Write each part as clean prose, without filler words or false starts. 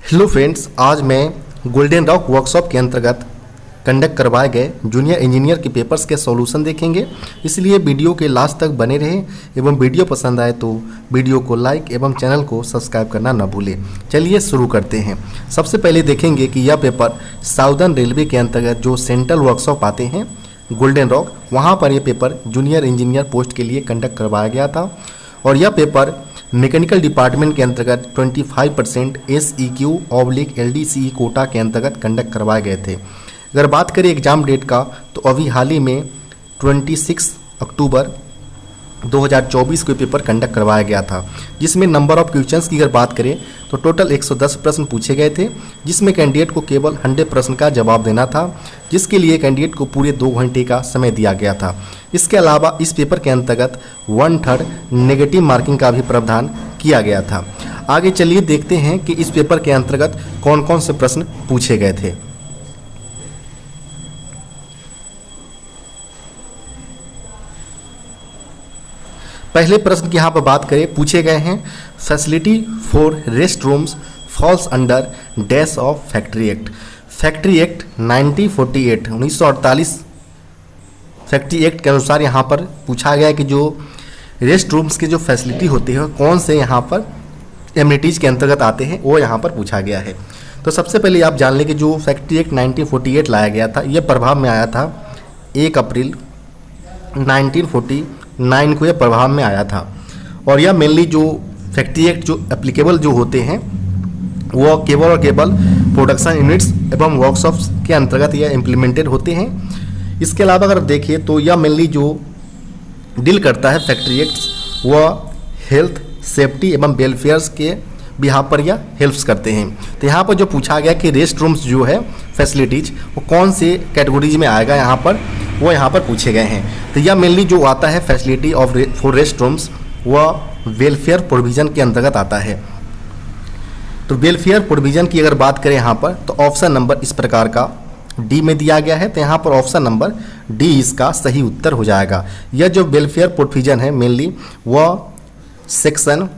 Hello friends, आज मैं golden rock workshop के अंतर्गत कंडक्ट करवाए गए जूनियर इंजीनियर के पेपर्स के सॉल्यूशन देखेंगे। इसलिए वीडियो के लास्ट तक बने रहें एवं वीडियो पसंद आए तो वीडियो को लाइक एवं चैनल को सब्सक्राइब करना न भूलें। चलिए शुरू करते हैं। सबसे पहले देखेंगे कि यह पेपर साउदर्न रेलवे के अंतर्गत जो सेंट्रल वर्कशॉप आते हैं गोल्डन रॉक, वहाँ पर यह पेपर जूनियर इंजीनियर पोस्ट के लिए कंडक्ट करवाया गया था और यह पेपर मैकेनिकल डिपार्टमेंट के अंतर्गत 25% SEQ/LDCE कोटा के अंतर्गत कंडक्ट करवाए गए थे। अगर बात करें एग्ज़ाम डेट का तो अभी हाल ही में 26 अक्टूबर 2024 को पेपर कंडक्ट करवाया गया था, जिसमें नंबर ऑफ क्वेश्चंस की अगर बात करें तो टोटल 110 प्रश्न पूछे गए थे, जिसमें कैंडिडेट को केवल 100 प्रश्न का जवाब देना था, जिसके लिए कैंडिडेट को पूरे 2 घंटे का समय दिया गया था। इसके अलावा इस पेपर के अंतर्गत 1/3 नेगेटिव मार्किंग का भी प्रावधान किया गया था। आगे चलिए देखते हैं कि इस पेपर के अंतर्गत कौन कौन से प्रश्न पूछे गए थे। पहले प्रश्न की यहाँ पर बात करें, पूछे गए हैं facility for rest rooms false under dash of factory act. Factory act 1948 factory act के अनुसार यहाँ पर पूछा गया है कि जो रेस्ट रूम्स की जो फैसिलिटी होती है कौन से यहाँ पर एमिनिटीज़ के अंतर्गत आते हैं, वो यहाँ पर पूछा गया है। तो सबसे पहले आप जान लें कि जो फैक्ट्री एक्ट 1948 लाया गया था, यह प्रभाव में आया था 1 अप्रैल 1949 को यह प्रभाव में आया था और यह मेनली जो फैक्ट्री एक्ट जो एप्लीकेबल जो होते हैं वो केवल और केवल प्रोडक्शन यूनिट्स एवं वर्कशॉप्स के अंतर्गत यह इम्प्लीमेंटेड होते हैं। इसके अलावा अगर देखिए तो यह मेनली जो डील करता है फैक्ट्री एक्ट्स, वह हेल्थ सेफ्टी एवं वेलफेयर्स के बिहार पर यह हेल्प्स करते हैं। तो यहाँ पर जो पूछा गया कि रेस्ट रूम्स जो है फैसिलिटीज वो कौन से कैटेगरीज में आएगा, यहाँ पर वो यहाँ पर पूछे गए हैं। तो यह मेनली जो आता है facility of for rest rooms वह वेलफेयर प्रोविज़न के अंतर्गत आता है। तो वेलफेयर प्रोविज़न की अगर बात करें यहाँ पर तो ऑप्शन नंबर इस प्रकार का डी में दिया गया है। तो यहाँ पर ऑप्शन नंबर डी इसका सही उत्तर हो जाएगा। यह जो वेलफेयर प्रोविज़न है मेनली वह सेक्शन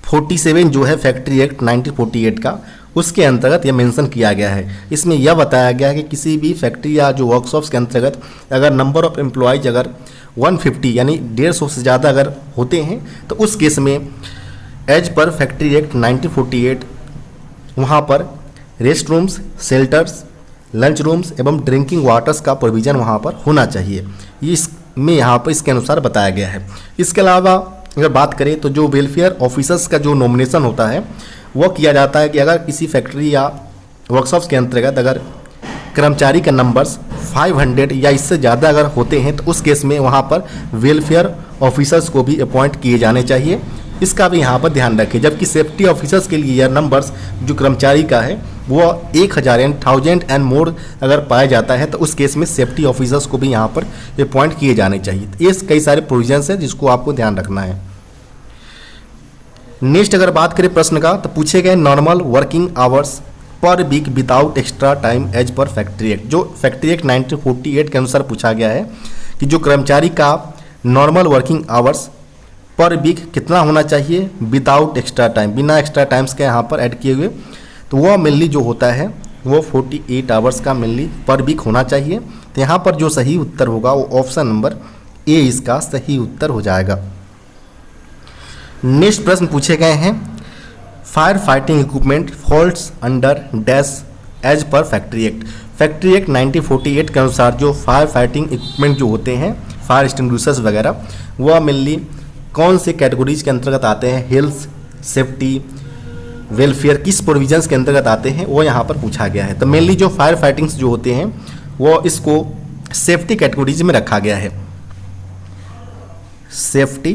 47 जो है फैक्ट्री एक्ट 1948 का, उसके अंतर्गत यह मेंशन किया गया है। इसमें यह बताया गया है कि किसी भी फैक्ट्री या जो वर्कशॉप्स के अंतर्गत अगर नंबर ऑफ एम्प्लॉयज अगर 150 यानी 150 से ज़्यादा अगर होते हैं तो उस केस में एज पर फैक्ट्री एक्ट 1948 वहाँ पर rest rooms, shelters, lunch rooms एवं ड्रिंकिंग वाटर्स का प्रोविज़न वहाँ पर होना चाहिए। ये इसमें यहाँ पर इसके अनुसार बताया गया है। इसके अलावा अगर बात करें तो जो वेलफेयर ऑफिसर्स का जो नॉमिनेशन होता है वो किया जाता है कि अगर किसी फैक्ट्री या वर्कशॉप्स के अंतर्गत अगर कर्मचारी का नंबर्स 500 या इससे ज़्यादा अगर होते हैं तो उस केस में वहाँ पर वेलफेयर ऑफिसर्स को भी अपॉइंट किए जाने चाहिए। इसका भी यहाँ पर ध्यान रखें। जबकि सेफ्टी ऑफिसर्स के लिए यह नंबर्स जो कर्मचारी का है वो 1000 एंड मोर अगर पाया जाता है तो उस केस में सेफ्टी ऑफिसर्स को भी यहाँ पर अपॉइंट किए जाने चाहिए। ये कई सारे प्रोविजंस हैं जिसको आपको ध्यान रखना है। नेक्स्ट अगर बात करें प्रश्न का तो पूछे गए normal working hours per week without extra time as per factory act. जो फैक्ट्री एक्ट 1948 के अनुसार पूछा गया है कि जो कर्मचारी का normal working hours per week कितना होना चाहिए विदाउट एक्स्ट्रा टाइम, बिना एक्स्ट्रा टाइम्स के यहाँ पर ऐड किए हुए, तो वह मेनली जो होता है वो 48 आवर्स का मेनली पर वीक होना चाहिए। तो यहाँ पर जो सही उत्तर होगा वो ऑप्शन नंबर ए इसका सही उत्तर हो जाएगा। नेक्स्ट प्रश्न पूछे गए हैं fire fighting equipment falls under dash as per factory act. Factory act 1948 के अनुसार जो फायर फाइटिंग इक्विपमेंट जो होते हैं फायर एक्सटिंग्विशर्स वगैरह वह मेनली कौन से कैटेगरीज के अंतर्गत आते हैं, हेल्थ सेफ्टी वेलफेयर किस प्रोविजंस के अंतर्गत आते हैं वो यहाँ पर पूछा गया है। तो मेनली जो फायर फाइटिंग्स जो होते हैं वो इसको सेफ्टी कैटेगरीज में रखा गया है, सेफ्टी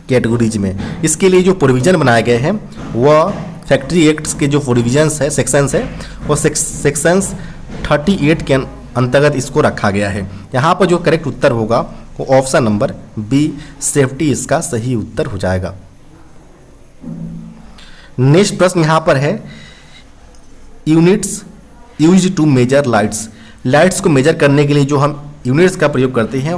कैटेगरीज में। इसके लिए जो प्रोविज़न बनाए गए हैं वह फैक्ट्री एक्ट्स के जो प्रोविजंस है सेक्शंस है वो सेक्शंस 38 के अंतर्गत इसको रखा गया है। यहाँ पर जो करेक्ट उत्तर होगा वो ऑप्शन नंबर बी सेफ्टी इसका सही उत्तर हो जाएगा। नेक्स्ट प्रश्न यहाँ पर है units used to measure lights. Lights को मेजर करने के लिए जो हम यूनिट्स का प्रयोग करते हैं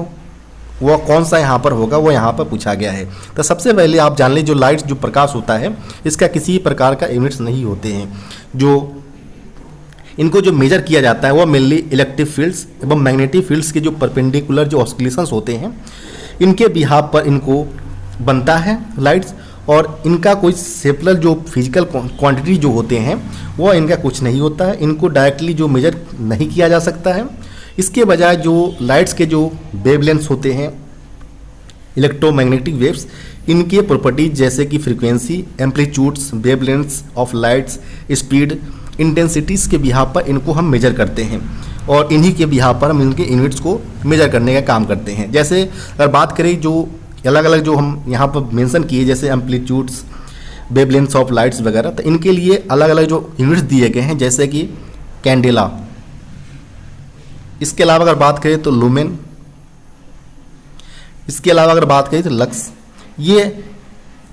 वो कौन सा यहाँ पर होगा, वो यहाँ पर पूछा गया है। तो सबसे पहले आप जान लें, जो लाइट्स जो प्रकाश होता है इसका किसी प्रकार का यूनिट्स नहीं होते हैं। जो इनको जो मेजर किया जाता है वो मेनली इलेक्ट्रिक फील्ड्स एवं मैग्नेटिक फील्ड्स के जो परपेंडिकुलर जो ऑस्किलेशंस होते हैं इनके बिहाफ पर इनको बनता है लाइट्स, और इनका कोई सेपलर जो फिजिकल क्वांटिटी जो होते हैं वो इनका कुछ नहीं होता है। इनको डायरेक्टली जो मेजर नहीं किया जा सकता है। इसके बजाय जो लाइट्स के जो वेवलेंथ्स होते हैं, इलेक्ट्रोमैग्नेटिक वेव्स, इनके प्रॉपर्टीज जैसे कि frequency, amplitudes, wavelengths of lights, speed, intensities के बिहाफ पर इनको हम मेजर करते हैं, और इन्हीं के बिहाफ पर हम इनके यूनिट्स को मेजर करने का काम करते हैं। जैसे अगर बात करें जो अलग अलग जो हम यहाँ पर मेंशन किए, जैसे एम्पलीट्यूड्स, वेवलेंथ्स ऑफ लाइट्स वगैरह, तो इनके लिए अलग अलग जो यूनिट्स दिए गए हैं, जैसे कि कैंडेला। इसके अलावा अगर बात करें तो लुमेन, इसके अलावा अगर बात करें तो लक्स। ये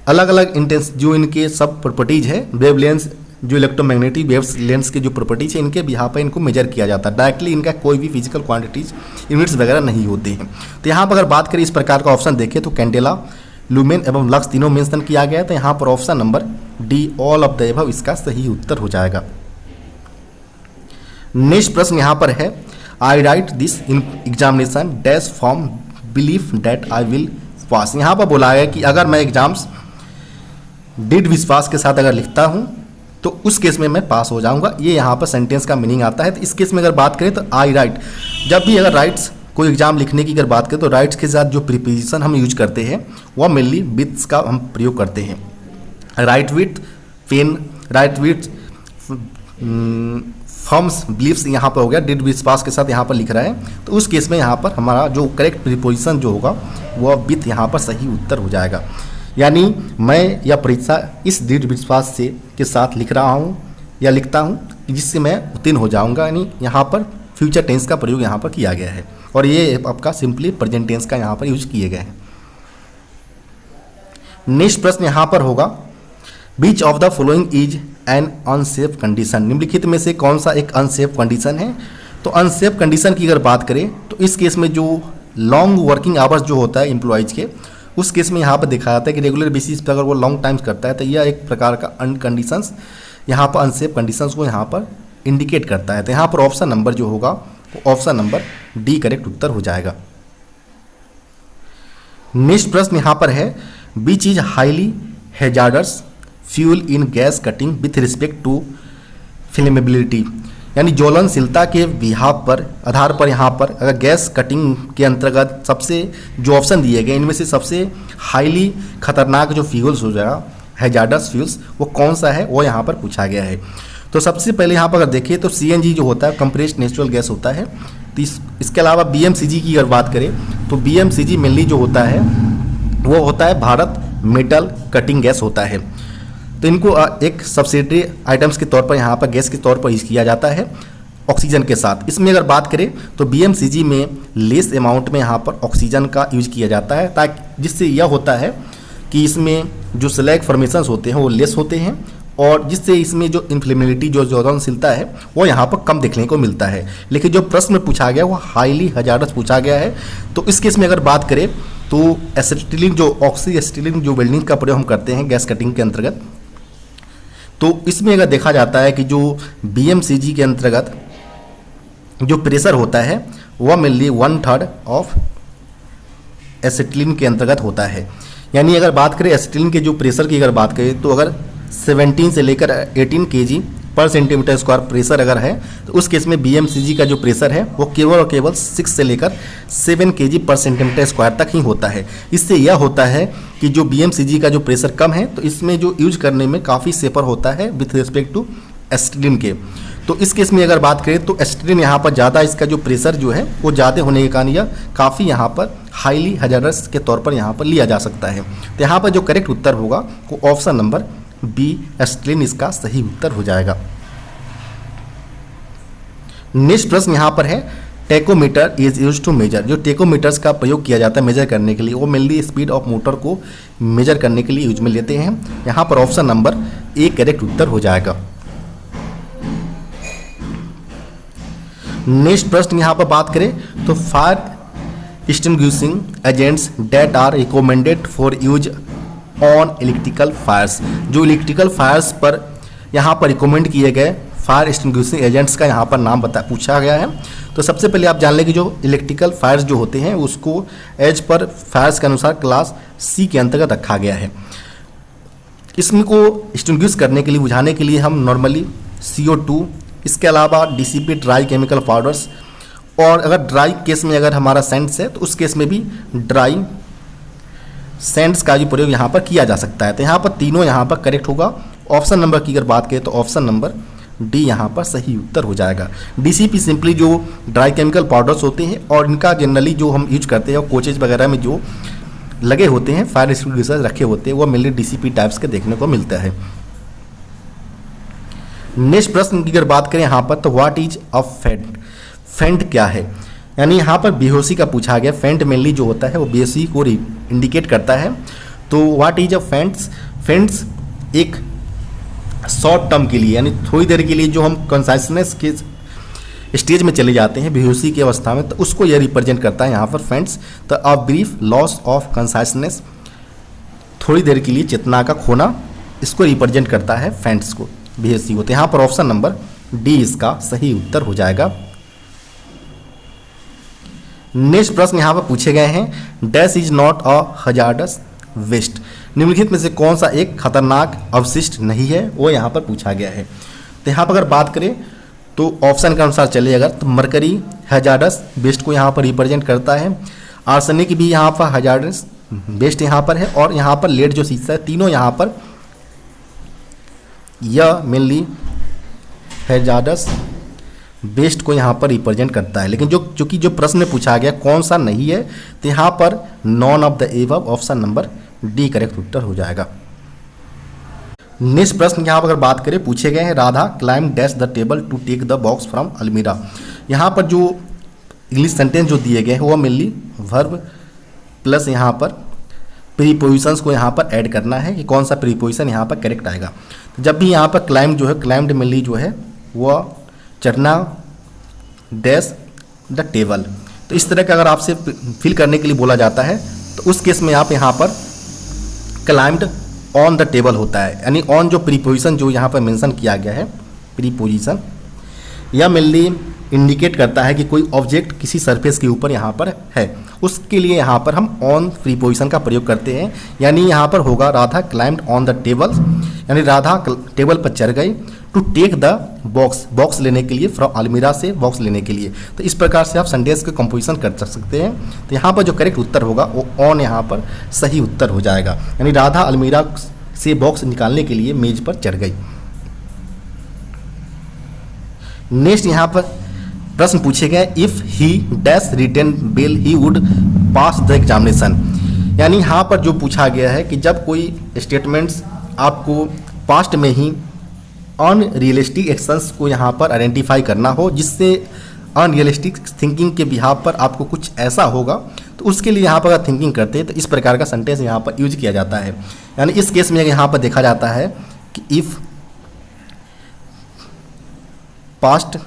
अलग अलग इंटेंस जो इनके सब प्रॉपर्टीज है, वेवलेंथ्स, जो इलेक्ट्रोमैग्नेटिक वेव्स लेंस के जो प्रॉपर्टीज है, इनके बिहाफ पर इनको मेजर किया जाता है। डायरेक्टली इनका कोई भी फिजिकल क्वांटिटीज यूनिट्स वगैरह नहीं होते हैं। तो यहाँ पर अगर बात करें इस प्रकार का ऑप्शन देखें तो कैंडेला, लुमेन एवं लक्स तीनों मेंशन किया गया है। तो यहाँ पर option number D, all of the above, इसका सही उत्तर हो जाएगा। नेक्स्ट प्रश्न यहाँ पर है, I write this in examination dash form belief that I will pass. यहाँ पर बोला है कि अगर मैं एग्जाम्स दृढ़ विश्वास के साथ अगर लिखता हूँ तो उस केस में मैं पास हो जाऊंगा। ये यहाँ पर सेंटेंस का मीनिंग आता है। तो इस केस में अगर बात करें तो आई राइट, जब भी अगर राइट्स कोई एग्जाम लिखने की अगर बात करें तो राइट्स के साथ जो प्रीपोजिशन हम यूज करते हैं वह मेनली विथ्स का हम प्रयोग करते हैं। Write with pen, write with forms believes यहाँ पर हो गया, दृढ़ विश्वास के साथ यहाँ पर लिख रहा है। तो उस केस में यहाँ पर हमारा जो करेक्ट प्रीपोजिशन जो होगा वह विथ यहाँ पर सही उत्तर हो जाएगा। यानी मैं यह परीक्षा इस दृढ़ विश्वास से के साथ लिख रहा हूँ या लिखता हूँ जिससे मैं उत्तीर्ण हो जाऊँगा। यानी यहाँ पर फ्यूचर टेंस का प्रयोग यहाँ पर किया गया है, और ये आपका सिंपली प्रेजेंट टेंस का यहाँ पर यूज किए गए हैं। नेक्स्ट प्रश्न यहाँ पर होगा, which of the following is an unsafe condition. निम्नलिखित में से कौन सा एक अनसेफ कंडीशन है। तो अनसेफ कंडीशन की अगर बात करें तो इस केस में जो लॉन्ग वर्किंग आवर्स जो होता है एम्प्लॉयज़ के, उस केस में यहाँ पर दिखाया जाता है कि रेगुलर बेसिस पर अगर वो लॉन्ग टाइम्स करता है तो यह एक प्रकार का अनकंडीशंस यहाँ पर अनसेफ कंडीशंस को यहाँ पर इंडिकेट करता है। तो यहाँ पर ऑप्शन नंबर जो होगा वो ऑप्शन नंबर डी करेक्ट उत्तर हो जाएगा। नेक्स्ट प्रश्न यहाँ पर है, which is highly hazardous fuel in gas cutting with respect to flammability. यानी ज्वलनशीलता के बिहाफ पर आधार पर यहाँ पर अगर गैस कटिंग के अंतर्गत सबसे जो ऑप्शन दिए गए इनमें से सबसे हाईली खतरनाक जो फ्यूल्स हो जाएगा, हैजार्डस फ्यूल्स, वो कौन सा है वो यहाँ पर पूछा गया है। तो सबसे पहले यहाँ पर अगर देखें तो CNG जो होता है कंप्रेस्ड नेचुरल गैस होता है। तो इसके अलावा BMCG की अगर बात करें तो BMCG मेनली जो होता है वो होता है भारत मेटल कटिंग गैस होता है। तो इनको एक सब्सिडरी आइटम्स के तौर पर यहाँ पर गैस के तौर पर यूज किया जाता है ऑक्सीजन के साथ। इसमें अगर बात करें तो BMCG में लेस अमाउंट में यहाँ पर ऑक्सीजन का यूज किया जाता है, ताकि जिससे यह होता है कि इसमें जो स्लैग फॉर्मेशंस होते हैं वो लेस होते हैं, और जिससे इसमें जो इन्फ्लेमेबिलिटी जो ज्वलनशीलता है वो यहाँ पर कम देखने को मिलता है। लेकिन जो प्रश्न पूछा गया वो हाईली हैजार्डस पूछा गया है। तो इस केस में अगर बात करें तो एसिटिलीन जो ऑक्सी एसिटिलीन जो वेल्डिंग का प्रयोग हम करते हैं गैस कटिंग के अंतर्गत, तो इसमें अगर देखा जाता है कि जो BMCG के अंतर्गत जो प्रेशर होता है वह मेनली 1/3 ऑफ एसिटिलीन के अंतर्गत होता है। यानी अगर बात करें एसिटिलीन के जो प्रेशर की अगर बात करें तो अगर 17 से लेकर 18 kg पर सेंटीमीटर स्क्वायर प्रेशर अगर है तो उस केस में BMCG का जो प्रेशर है वो केवल और केवल 6 से लेकर 7 kg पर सेंटीमीटर स्क्वायर तक ही होता है। इससे यह होता है कि जो BMCG का जो प्रेशर कम है तो इसमें जो यूज करने में काफ़ी सेफर होता है विथ रिस्पेक्ट टू एसिटिलीन के। तो इस केस में अगर बात करें तो एसिटिलीन यहाँ पर ज़्यादा इसका जो प्रेशर जो है वो ज़्यादा होने के कारण यह काफ़ी यहाँ पर हाईली हैजार्डस के तौर पर यहाँ पर लिया जा सकता है। तो यहाँ पर जो करेक्ट उत्तर होगा वो ऑप्शन नंबर बी एसिटिलीन इसका सही उत्तर हो जाएगा। नेक्स्ट प्रश्न यहाँ पर है, tachometer is use to measure. जो टेकोमीटर्स का प्रयोग किया जाता है मेजर करने के लिए वो मेनली स्पीड ऑफ मोटर को मेजर करने के लिए यूज में लेते हैं। यहाँ पर ऑप्शन नंबर ए करेक्ट उत्तर हो जाएगा। नेक्स्ट प्रश्न यहाँ पर बात करें तो fire extinguishing agents that are recommended for use on electrical fires. जो इलेक्ट्रिकल फायर्स पर यहाँ पर रिकमेंड किए गए फायर एक्सटिंग्विशिंग एजेंट्स का यहाँ पर नाम पूछा गया है। तो सबसे पहले आप जान लें कि जो इलेक्ट्रिकल फायर्स जो होते हैं उसको एज पर फायर्स के अनुसार क्लास सी के अंतर्गत रखा गया है। इसमें को एक्सटिंग्विश करने के लिए, बुझाने के लिए हम नॉर्मली CO2, इसके अलावा DCP ड्राई केमिकल पाउडर्स, और अगर ड्राई केस में अगर हमारा सेंट्स है तो उस केस में भी ड्राई सेंट्स का जो प्रयोग यहाँ पर किया जा सकता है। तो यहाँ पर तीनों यहाँ पर करेक्ट होगा। ऑप्शन नंबर की अगर बात करें तो ऑप्शन नंबर डी यहाँ पर सही उत्तर हो जाएगा। DCP सिंपली जो ड्राई केमिकल पाउडर्स होते हैं और इनका जनरली जो हम यूज करते हैं और कोचेज वगैरह में जो लगे होते हैं फायर एक्सटिंग्विशर रखे होते हैं वो मेनली DCP टाइप्स के देखने को मिलता है। नेक्स्ट प्रश्न की अगर बात करें यहाँ पर तो व्हाट इज अ फेंट। फेंट क्या है, यानी यहाँ पर बेहोशी का पूछा गया। फेंट मेनली जो होता है वो बेहोशी को इंडिकेट करता है। तो व्हाट इज अ फेंट्स। फेंट्स एक शॉर्ट टर्म के लिए यानी थोड़ी देर के लिए जो हम कॉन्साइसनेस के स्टेज में चले जाते हैं बेहोशी की अवस्था में, तो उसको यह रिप्रेजेंट करता है यहाँ पर फेंट्स। तो अ ब्रीफ लॉस ऑफ कॉन्साइसनेस, थोड़ी देर के लिए चेतना का खोना, इसको रिप्रेजेंट करता है फेंट्स को, बेहोशी होते हैं। यहाँ पर ऑप्शन नंबर डी इसका सही उत्तर हो जाएगा। नेक्स्ट प्रश्न यहाँ पर पूछे गए हैं dash is not a hazardous waste. निम्नलिखित में से कौन सा एक खतरनाक अवशिष्ट नहीं है, वो यहाँ पर पूछा गया है। तो यहाँ पर अगर बात करें तो ऑप्शन के अनुसार चले अगर तो मरकरी हजार्डस वेस्ट को यहाँ पर रिप्रेजेंट करता है। आर्सेनिक भी यहाँ पर हजार्डस वेस्ट यहाँ पर है, और यहाँ पर लेड जो शीशा है, तीनों यहाँ पर यह मेनली हजार्डस वेस्ट को यहाँ पर रिप्रेजेंट करता है। लेकिन चूंकि जो प्रश्न पूछा गया कौन सा नहीं है, तो यहाँ पर none of the above, option number D correct उत्तर हो जाएगा। नेक्स्ट प्रश्न यहाँ पर अगर बात करें पूछे गए हैं Radha climb dash the table to take the box from almirah. यहाँ पर जो इंग्लिश सेंटेंस जो दिए गए हैं वो मेनली वर्ब प्लस यहाँ पर प्रीपोजिशंस को यहाँ पर ऐड करना है कि कौन सा प्रीपोजिशन यहाँ पर करेक्ट आएगा। तो जब भी यहाँ पर क्लाइम जो है, क्लाइम्ड मेनली जो है वह चढ़ना डैश द टेबल। तो इस तरह का अगर आपसे फिल करने के लिए बोला जाता है तो उस केस में आप यहाँ पर क्लाइम्ड ऑन द टेबल होता है, यानी ऑन जो प्रीपोजिशन जो यहाँ पर मेंशन किया गया है प्रीपोजिशन, यह मेनली इंडिकेट करता है कि कोई ऑब्जेक्ट किसी सरफेस के ऊपर यहाँ पर है, उसके लिए यहाँ पर हम ऑन प्रीपोजिशन का प्रयोग करते हैं। यानी यहाँ पर होगा Radha climbed on the table, यानी राधा टेबल पर चढ़ गई। To take the box, box लेने के लिए, फ्रॉम अलमीरा से बॉक्स लेने के लिए। तो इस प्रकार से आप सेंटेंस के कंपोजिशन कर सकते हैं। तो यहाँ पर जो करेक्ट उत्तर होगा वो ऑन यहाँ पर सही उत्तर हो जाएगा, यानी राधा अलमीरा से बॉक्स निकालने के लिए मेज पर चढ़ गई। नेक्स्ट यहाँ पर प्रश्न पूछे गए if he dash written well he would pass the examination. यानी यहाँ पर जो पूछा गया है कि जब कोई स्टेटमेंट्स आपको पास्ट में ही अनरियलिस्टिक एक्शंस को यहाँ पर आइडेंटिफाई करना हो, जिससे अनरियलिस्टिक थिंकिंग के बिहाव पर आपको कुछ ऐसा होगा, तो उसके लिए यहाँ पर अगर थिंकिंग करते हैं तो इस प्रकार का सेंटेंस यहाँ पर यूज किया जाता है। यानी इस केस में यहाँ पर देखा जाता है कि इफ पास्ट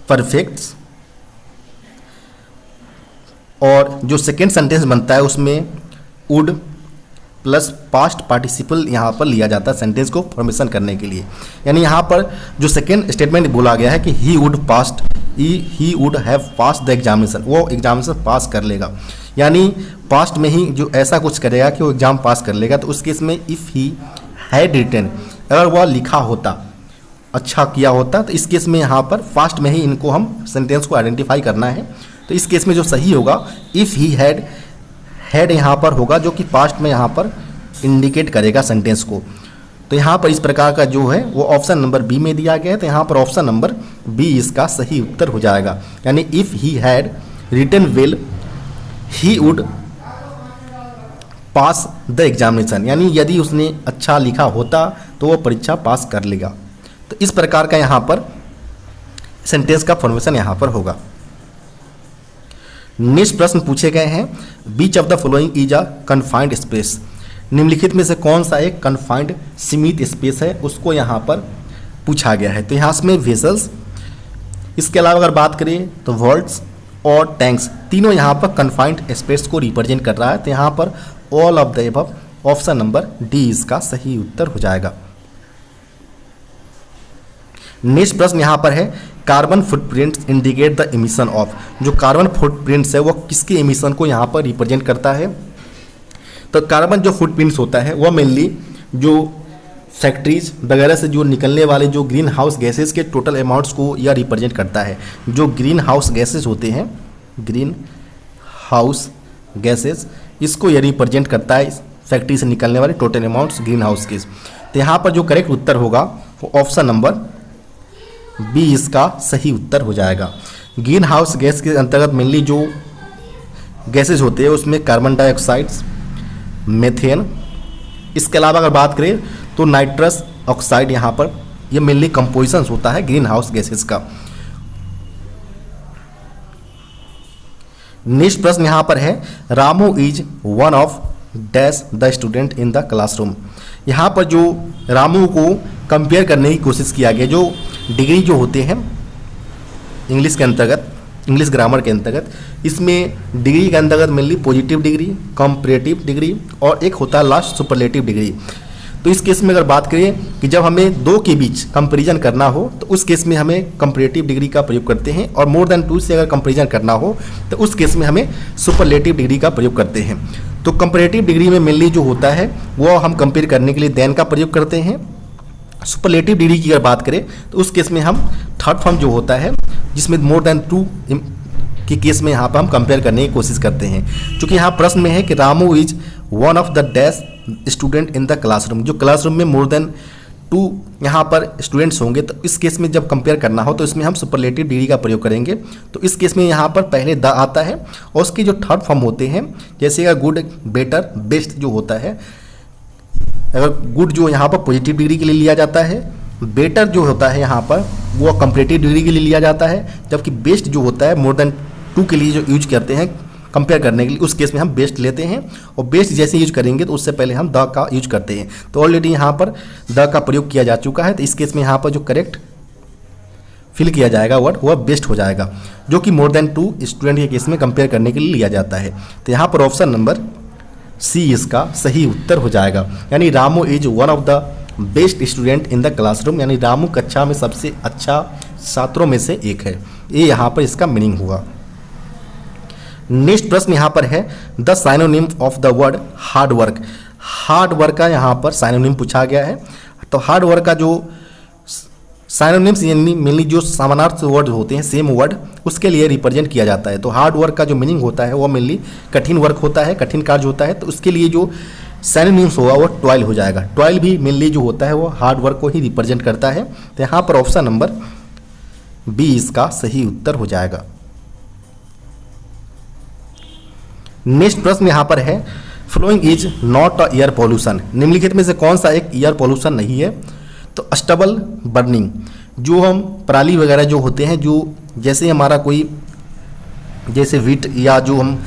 परफेक्ट्स, और जो सेकेंड सेंटेंस बनता है उसमें वुड प्लस पास्ट पार्टिसिपल यहाँ पर लिया जाता है सेंटेंस को फॉर्मेशन करने के लिए। यानी यहाँ पर जो सेकेंड स्टेटमेंट बोला गया है कि he would have pass the examination, वो एग्जामिनेशन पास कर लेगा, यानी पास्ट में ही जो ऐसा कुछ करेगा कि वो एग्जाम पास कर लेगा। तो उस केस में इफ़ ही हैड रिटन, अगर वह लिखा होता, अच्छा किया होता, तो इस केस में यहाँ पर पास्ट में ही इनको हम सेंटेंस को आइडेंटिफाई करना है। तो इस केस में जो सही होगा इफ़ ही हैड यहाँ पर होगा, जो कि पास्ट में यहाँ पर इंडिकेट करेगा सेंटेंस को। तो यहाँ पर इस प्रकार का जो है वो ऑप्शन नंबर बी में दिया गया है। तो यहाँ पर ऑप्शन नंबर बी इसका सही उत्तर हो जाएगा, यानी if he had written well he would pass the examination, यानी यदि उसने अच्छा लिखा होता तो वो परीक्षा पास कर लेगा। तो इस प्रकार का यहाँ पर सेंटेंस का फॉर्मेशन यहाँ पर होगा। नेक्स्ट प्रश्न पूछे गए हैं which of the following is a confined space. निम्नलिखित में से कौन सा एक कन्फाइंड सीमित स्पेस है, उसको यहाँ पर पूछा गया है। तो यहाँ में वेसल्स, इसके अलावा अगर बात करें तो वॉल्ट्स, और टैंक्स, तीनों यहाँ पर कन्फाइंड स्पेस को रिप्रेजेंट कर रहा है। तो यहाँ पर all of the above, option number D इसका सही उत्तर हो जाएगा। नेक्स्ट प्रश्न यहाँ पर है carbon footprints indicate the emission of. जो कार्बन फुटप्रिंट्स है वो किसके एमिशन को यहाँ पर रिप्रेजेंट करता है? तो कार्बन जो फुटप्रिंट्स होता है वह मेनली जो फैक्ट्रीज वगैरह से जो निकलने वाले जो ग्रीन हाउस गैसेज के टोटल अमाउंट्स को यह रिप्रेजेंट करता है। जो ग्रीन हाउस गैसेज होते हैं, ग्रीन हाउस गैसेज, इसको यह रिप्रेजेंट करता है फैक्ट्री से निकलने वाले टोटल अमाउंट्स ग्रीन हाउस के। तो यहाँ पर जो करेक्ट उत्तर होगा वो ऑप्शन नंबर बी इसका सही उत्तर हो जाएगा। ग्रीन हाउस गैस के अंतर्गत मेनली जो गैसेज होते हैं उसमें कार्बन डाइऑक्साइड, मेथेन, इसके अलावा अगर बात करें तो नाइट्रस ऑक्साइड, यहाँ पर ये मेनली कंपोजिशंस होता है ग्रीन हाउस गैसेज का। नेक्स्ट प्रश्न यहाँ पर है Ramu is one of dash the student in the classroom. यहाँ पर जो रामू को कंपेयर करने की कोशिश किया गया, जो डिग्री जो होते हैं इंग्लिश के अंतर्गत, इंग्लिश ग्रामर के अंतर्गत, इसमें डिग्री के अंतर्गत mainly positive degree, comparative degree और एक होता है लास्ट सुपरलेटिव डिग्री। तो इस केस में अगर बात करें कि जब हमें दो के बीच कंपैरिजन करना हो तो उस केस में हमें कंपैरेटिव डिग्री का प्रयोग करते हैं, और मोर देन 2 से अगर कंपैरिजन करना हो तो उस केस में हमें सुपरलेटिव डिग्री का प्रयोग करते हैं। तो कंपैरेटिव डिग्री में मेनली जो होता है वो हम कंपेयर करने के लिए देन का प्रयोग करते हैं। सुपरलेटिव डिग्री की अगर बात करें तो उस केस में हम थर्ड फॉर्म जो होता है जिसमें मोर देन 2 के केस में यहाँ पर हम कंपेयर करने की कोशिश करते हैं। क्योंकि यहाँ प्रश्न में है कि Ramu is one of the dash student in the classroom, जो क्लासरूम में मोर देन 2 यहाँ पर स्टूडेंट्स होंगे, तो इस केस में जब कंपेयर करना हो तो इसमें हम सुपरलेटिव डिग्री का प्रयोग करेंगे। तो इस केस में यहाँ पर पहले द आता है और उसके जो थर्ड फॉर्म होते हैं जैसे अगर गुड, बेटर, बेस्ट जो होता है, अगर गुड जो यहाँ पर पॉजिटिव डिग्री के लिए लिया जाता है, बेटर जो होता है यहाँ पर वो कंपैरेटिव डिग्री के लिए लिया जाता है, जबकि बेस्ट जो होता है मोर देन 2 के लिए जो यूज करते हैं कंपेयर करने के लिए, उस केस में हम बेस्ट लेते हैं। और बेस्ट जैसे यूज करेंगे तो उससे पहले हम द का यूज करते हैं। तो ऑलरेडी यहाँ पर द का प्रयोग किया जा चुका है, तो इस केस में यहाँ पर जो करेक्ट फिल किया जाएगा वर्ड वह बेस्ट हो जाएगा, जो कि मोर देन 2 स्टूडेंट के केस में कंपेयर करने के लिए लिया जाता है। तो यहाँ पर ऑप्शन नंबर सी इसका सही उत्तर हो जाएगा। यानी Ramu is one of the best student in the classroom, यानी रामू कक्षा में सबसे अच्छा छात्रों में से एक है, ये यहाँ पर इसका मीनिंग हुआ। नेक्स्ट प्रश्न यहाँ पर है the synonym of the word hard work. Hard work का यहाँ पर साइनोनिम पूछा गया है। तो हार्ड वर्क का जो साइनोनिम्स यानी मेनली जो समानार्थी वर्ड होते हैं सेम वर्ड, उसके लिए रिप्रेजेंट किया जाता है। तो हार्ड वर्क का जो मीनिंग होता है वो मेनली कठिन वर्क होता है, कठिन कार्य होता है। तो उसके लिए जो साइनोनिम्स होगा वो टॉयल हो जाएगा। टॉयल भी मेनली जो होता है वो हार्ड वर्क को ही रिप्रेजेंट करता है। तो यहाँ पर ऑप्शन नंबर बी इसका सही उत्तर हो जाएगा। नेक्स्ट प्रश्न यहाँ पर है following is not a air pollution. निम्नलिखित में से कौन सा एक एयर पॉल्यूशन नहीं है? तो स्टबल बर्निंग, जो हम पराली वगैरह जो होते हैं, जो जैसे हमारा कोई जैसे वीट या जो हम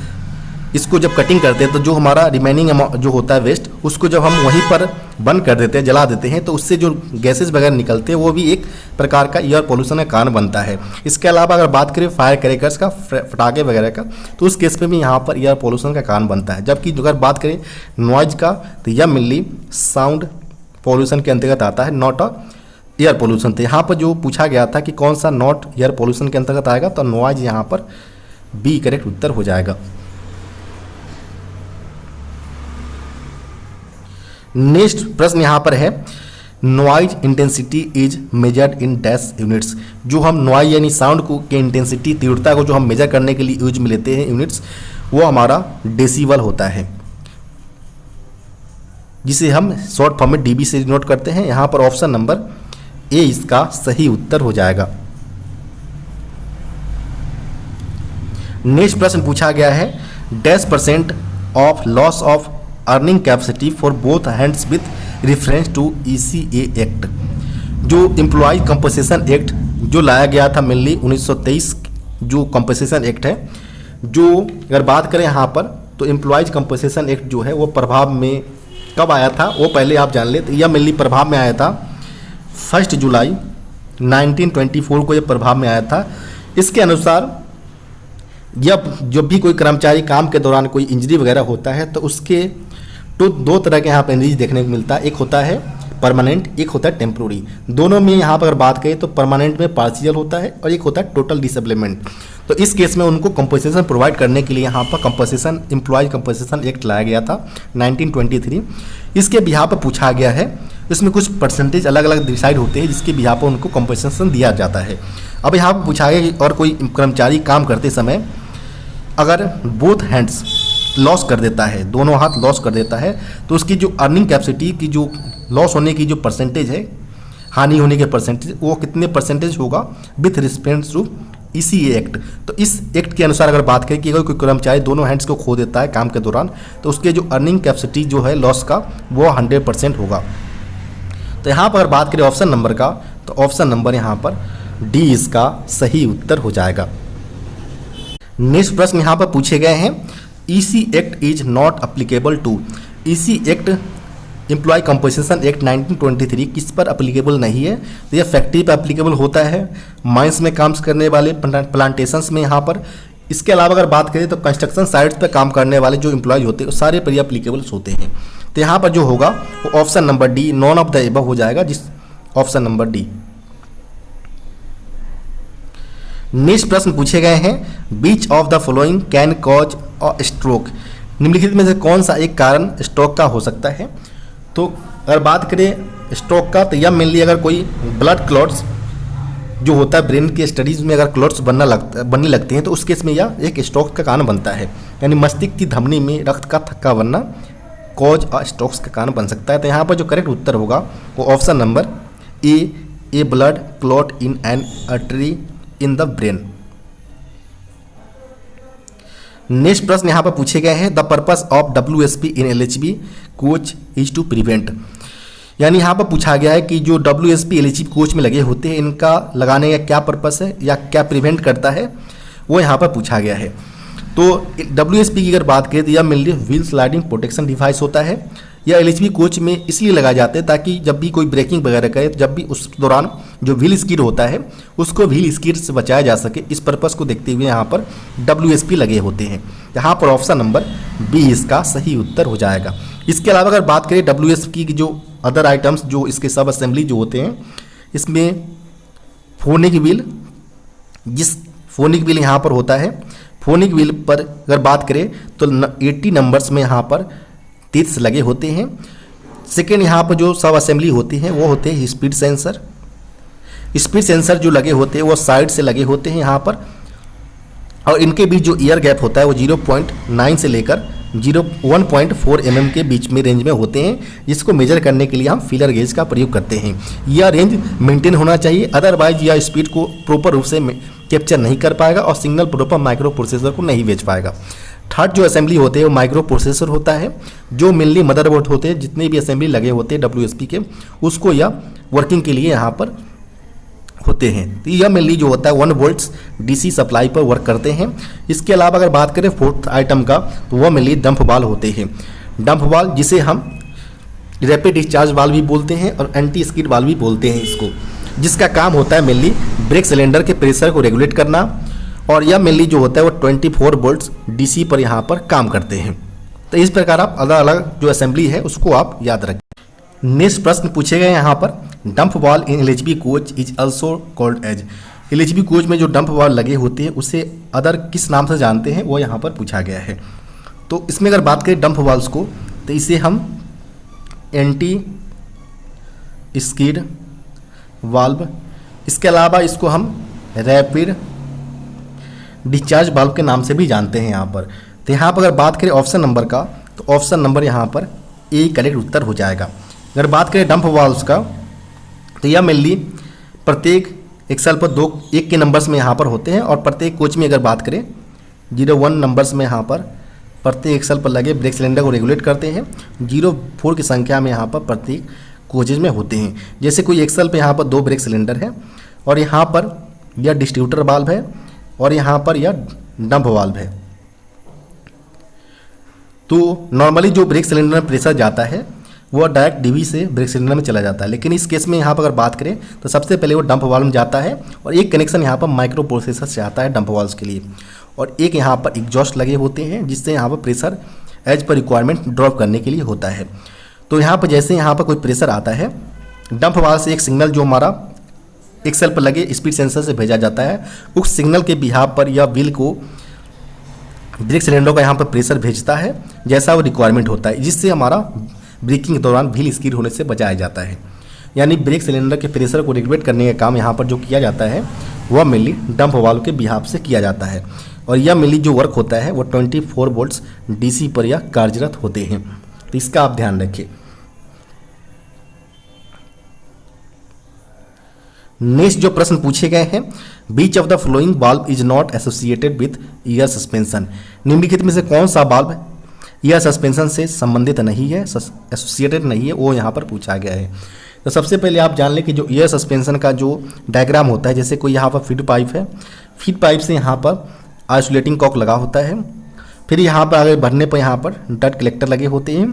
इसको जब कटिंग करते हैं तो जो हमारा रिमेनिंग जो होता है वेस्ट, उसको जब हम वहीं पर बंद कर देते हैं, जला देते हैं, तो उससे जो गैसेस वगैरह निकलते हैं वो भी एक प्रकार का एयर पोल्यूशन का कारण बनता है। इसके अलावा अगर बात करें फायर क्रैकर्स का, पटाखे वगैरह का, तो उस केस में भी यहाँ पर एयर पोल्यूशन का कारण बनता है। जबकि अगर बात करें नॉइज का तो यह मेनली साउंड पोल्यूशन के अंतर्गत आता है, नॉट अ एयर पोल्यूशन। तो यहाँ पर जो पूछा गया था कि कौन सा नॉट एयर पोल्यूशन के अंतर्गत आएगा, तो नॉइज यहाँ पर बी करेक्ट उत्तर हो जाएगा। नेक्स्ट प्रश्न यहाँ पर है noise intensity is measured in dash units. जो हम नॉइज यानी साउंड को के इंटेंसिटी, तीव्रता को जो हम मेजर करने के लिए यूज में लेते हैं यूनिट्स, वो हमारा डेसिबल होता है, जिसे हम शॉर्ट फॉर्म में डीबी से नोट करते हैं। यहाँ पर ऑप्शन नंबर ए इसका सही उत्तर हो जाएगा। नेक्स्ट प्रश्न पूछा गया है dash % of loss of earning capacity for both hands with reference to ECA act. जो एम्प्लॉयज कंपनसेशन एक्ट जो लाया गया था मेनली 1923, जो कंपनसेशन एक्ट है, जो अगर बात करें यहाँ पर तो एम्प्लॉयज कंपनसेशन एक्ट जो है वो प्रभाव में कब आया था वो पहले आप जान ले। तो यह मेनली प्रभाव में आया था 1 जुलाई 1924 को, यह प्रभाव में आया था। इसके अनुसार जब भी कोई कर्मचारी काम के दौरान कोई इंजरी वगैरह होता है तो उसके तो दो तरह के यहाँ पर इंजरी देखने को मिलता है, एक होता है परमानेंट, एक होता है टेम्प्रोरी। दोनों में यहाँ पर अगर बात करें तो परमानेंट में पार्शियल होता है और एक होता है टोटल डिसेबलमेंट। तो इस केस में उनको कंपनसेशन प्रोवाइड करने के लिए यहाँ पर कंपनसेशन एम्प्लॉय कंपनसेशन एक्ट लाया गया था 1923। इसके बिहार पर पूछा गया है, इसमें कुछ परसेंटेज अलग अलग डिसाइड होते हैं जिसके बिहार पर उनको कंपनसेशन दिया जाता है। अब यहाँ पर पूछा गया कि और कोई कर्मचारी काम करते समय अगर बोथ हैंड्स लॉस कर देता है, दोनों हाथ लॉस कर देता है, तो उसकी जो अर्निंग कैपेसिटी की जो लॉस होने की जो परसेंटेज है, हानि होने के परसेंटेज, वो कितने परसेंटेज होगा विथ रिस्पेक्ट टू इसी एक्ट। तो इस एक्ट के अनुसार अगर बात करें कि अगर कोई कर्मचारी दोनों हैंड्स को खो देता है काम के दौरान तो उसके जो अर्निंग कैपेसिटी जो है लॉस का वो 100% होगा। तो यहाँ पर बात करें ऑप्शन नंबर का, तो ऑप्शन नंबर यहाँ पर डी इसका सही उत्तर हो जाएगा। नेक्स्ट प्रश्न यहाँ पर पूछे गए हैं, EC act is not applicable to. EC act employ compensation act 1923 किस पर अप्लीकेबल नहीं है? तो यह फैक्ट्री पर अप्लीकेबल होता है, माइंस में काम करने वाले, प्लांटेशंस में यहाँ पर। इसके अलावा अगर बात करें तो कंस्ट्रक्शन साइट्स पर काम करने वाले जो एम्प्लॉय होते हैं सारे पर अप्लीकेबल होते हैं। तो यहाँ पर जो होगा वो option number D, non of the above हो जाएगा, जिस ऑप्शन नंबर डी। नेक्स्ट प्रश्न पूछे गए हैं, which of the following can cause a stroke. निम्नलिखित में से कौन सा एक कारण स्ट्रोक का हो सकता है? तो अगर बात करें स्ट्रोक का तो यह मेनली अगर कोई ब्लड क्लॉट्स जो होता है ब्रेन के स्टडीज़ में अगर क्लॉट्स बनने लगते हैं तो उस केस में यह एक स्ट्रोक का कारण बनता है, यानी मस्तिष्क की धमनी में रक्त का थक्का बनना कॉज अ स्ट्रोक्स का कारण बन सकता है। तो यहाँ पर जो करेक्ट उत्तर होगा वो option number A blood clot in an artery in the brain. Next प्रश्न यहाँ पर पूछे गए हैं, the purpose of WSP in LHB coach is to prevent. यानी यहाँ पर पूछा गया है कि जो WSP LHB कोच में लगे होते हैं इनका लगाने का क्या पर्पस है या क्या प्रिवेंट करता है, वो यहाँ पर पूछा गया है। तो WSP की अगर बात करें तो यह mainly wheel sliding protection device होता है। यह LHB कोच में इसलिए लगाए जाते हैं ताकि जब भी कोई ब्रेकिंग वगैरह करे तो जब भी उस दौरान जो व्हील स्किड होता है उसको व्हील स्किड से बचाया जा सके, इस पर्पस को देखते हुए यहाँ पर WSP लगे होते हैं। यहाँ पर ऑप्शन नंबर बी इसका सही उत्तर हो जाएगा। इसके अलावा अगर बात करें WSP की जो अदर आइटम्स जो इसके सब असेंबली जो होते हैं, इसमें फोनिक व्हील, जिस फोनिक व्हील यहाँ पर होता है, फोनिक व्हील पर अगर बात करें तो 80 नंबर्स में यहाँ पर टिप्स लगे होते हैं। सेकेंड यहाँ पर जो सब असेंबली होती है वो होते हैं स्पीड सेंसर। स्पीड सेंसर जो लगे होते हैं वो साइड से लगे होते हैं यहाँ पर, और इनके बीच जो ईयर गैप होता है वो 0.9 से लेकर 1.4 mm के बीच में रेंज में होते हैं, जिसको मेजर करने के लिए हम फीलर गेज का प्रयोग करते हैं। यह रेंज मेंटेन होना चाहिए, अदरवाइज यह स्पीड को प्रॉपर रूप से कैप्चर नहीं कर पाएगा और सिग्नल प्रॉपर माइक्रो प्रोसेसर को नहीं भेज पाएगा। थर्ड जो असेंबली होते हैं वो माइक्रो प्रोसेसर होता है, जो मेनली मदरबोर्ड होते हैं, जितने भी असेंबली लगे होते हैं WSP के उसको यह वर्किंग के लिए यहाँ पर होते हैं। तो यह मेनली जो होता है 1 वोल्ट्स DC सप्लाई पर वर्क करते हैं। इसके अलावा अगर बात करें फोर्थ आइटम का तो वह मेनली डंप वाल्व होते हैं। डंप वाल्व जिसे हम रैपिड डिस्चार्ज वाल्व भी बोलते हैं और एंटी स्किड वाल्व भी बोलते हैं इसको, जिसका काम होता है मेनली ब्रेक सिलेंडर के प्रेशर को रेगुलेट करना, और यह मेनली जो होता है वो 24 वोल्ट्स DC पर यहाँ पर काम करते हैं। तो इस प्रकार आप अलग अलग जो असेंबली है उसको आप याद रखें। नेक्स्ट प्रश्न पूछे गए यहाँ पर, dump valve in LHB coach is also called as. LHB coach में जो डंप वाल लगे होते हैं उसे अदर किस नाम से जानते हैं वो यहाँ पर पूछा गया है। तो इसमें अगर बात करें डंप वाल्स को तो इसे हम एंटी स्किड वाल्व, इसके अलावा इसको हम रैपिड डिस्चार्ज वाल्व के नाम से भी जानते हैं यहाँ पर। तो यहाँ पर अगर बात करें ऑप्शन नंबर का तो ऑप्शन नंबर यहाँ पर ए करेक्ट उत्तर हो जाएगा। अगर बात करें डंप वाल्व्स का तो यह मेनली प्रत्येक एक्सल पर 1 के नंबर्स में यहाँ पर होते हैं, और प्रत्येक कोच में अगर बात करें 01 नंबर्स में यहाँ पर प्रत्येक एक्सल पर लगे ब्रेक सिलेंडर को रेगुलेट करते हैं। 04 की संख्या में यहाँ पर प्रत्येक कोचेज में होते हैं। जैसे कोई एक्सल पे यहाँ पर 2 ब्रेक सिलेंडर है और यहाँ पर यह डिस्ट्रीब्यूटर वाल्व है और यहाँ पर यह डंप वाल्व है। तो नॉर्मली जो ब्रेक सिलेंडर में प्रेशर जाता है वो डायरेक्ट DB से ब्रेक सिलेंडर में चला जाता है, लेकिन इस केस में यहाँ पर अगर बात करें तो सबसे पहले वो डंप वाल्व में जाता है और एक कनेक्शन यहाँ पर माइक्रो प्रोसेसर से आता है डंप वाल्व्स के लिए, और एक यहाँ पर एग्जॉस्ट लगे होते हैं, जिससे यहाँ पर pressure as per requirement drop करने के लिए होता है। तो यहाँ पर जैसे यहाँ पर कोई प्रेशर आता है, डंप वाल्व से एक सिग्नल जो हमारा एक्सेल पर लगे स्पीड सेंसर से भेजा जाता है, उस सिग्नल के बिहाव पर यह व्हील को ब्रेक सिलेंडर का यहाँ पर प्रेशर भेजता है जैसा वो रिक्वायरमेंट होता है, जिससे हमारा ब्रेकिंग के दौरान व्हील स्किड होने से बचाया जाता है। यानी ब्रेक सिलेंडर के प्रेशर को रेगुलेट करने का काम यहाँ पर जो किया जाता है वह मेनली डंप वाल्व के बिहाव से किया जाता है, और यह मेनली जो वर्क होता है वो 24 वोल्ट्स डीसी पर यह कार्यरत होते हैं। तो इसका आप ध्यान रखें। नेक्स्ट जो प्रश्न पूछे गए हैं, which of the following valve is not associated with air suspension. निम्नलिखित में से कौन सा वाल्व एयर सस्पेंशन से संबंधित नहीं है, एसोसिएटेड नहीं है, वो यहाँ पर पूछा गया है। तो सबसे पहले आप जान लें कि जो एयर सस्पेंशन का जो डायग्राम होता है, जैसे कोई यहाँ पर फीड पाइप है, फीड पाइप से यहाँ पर आइसोलेटिंग कॉक लगा होता है, फिर यहाँ पर आगे बढ़ने पर यहाँ पर डट कलेक्टर लगे होते हैं,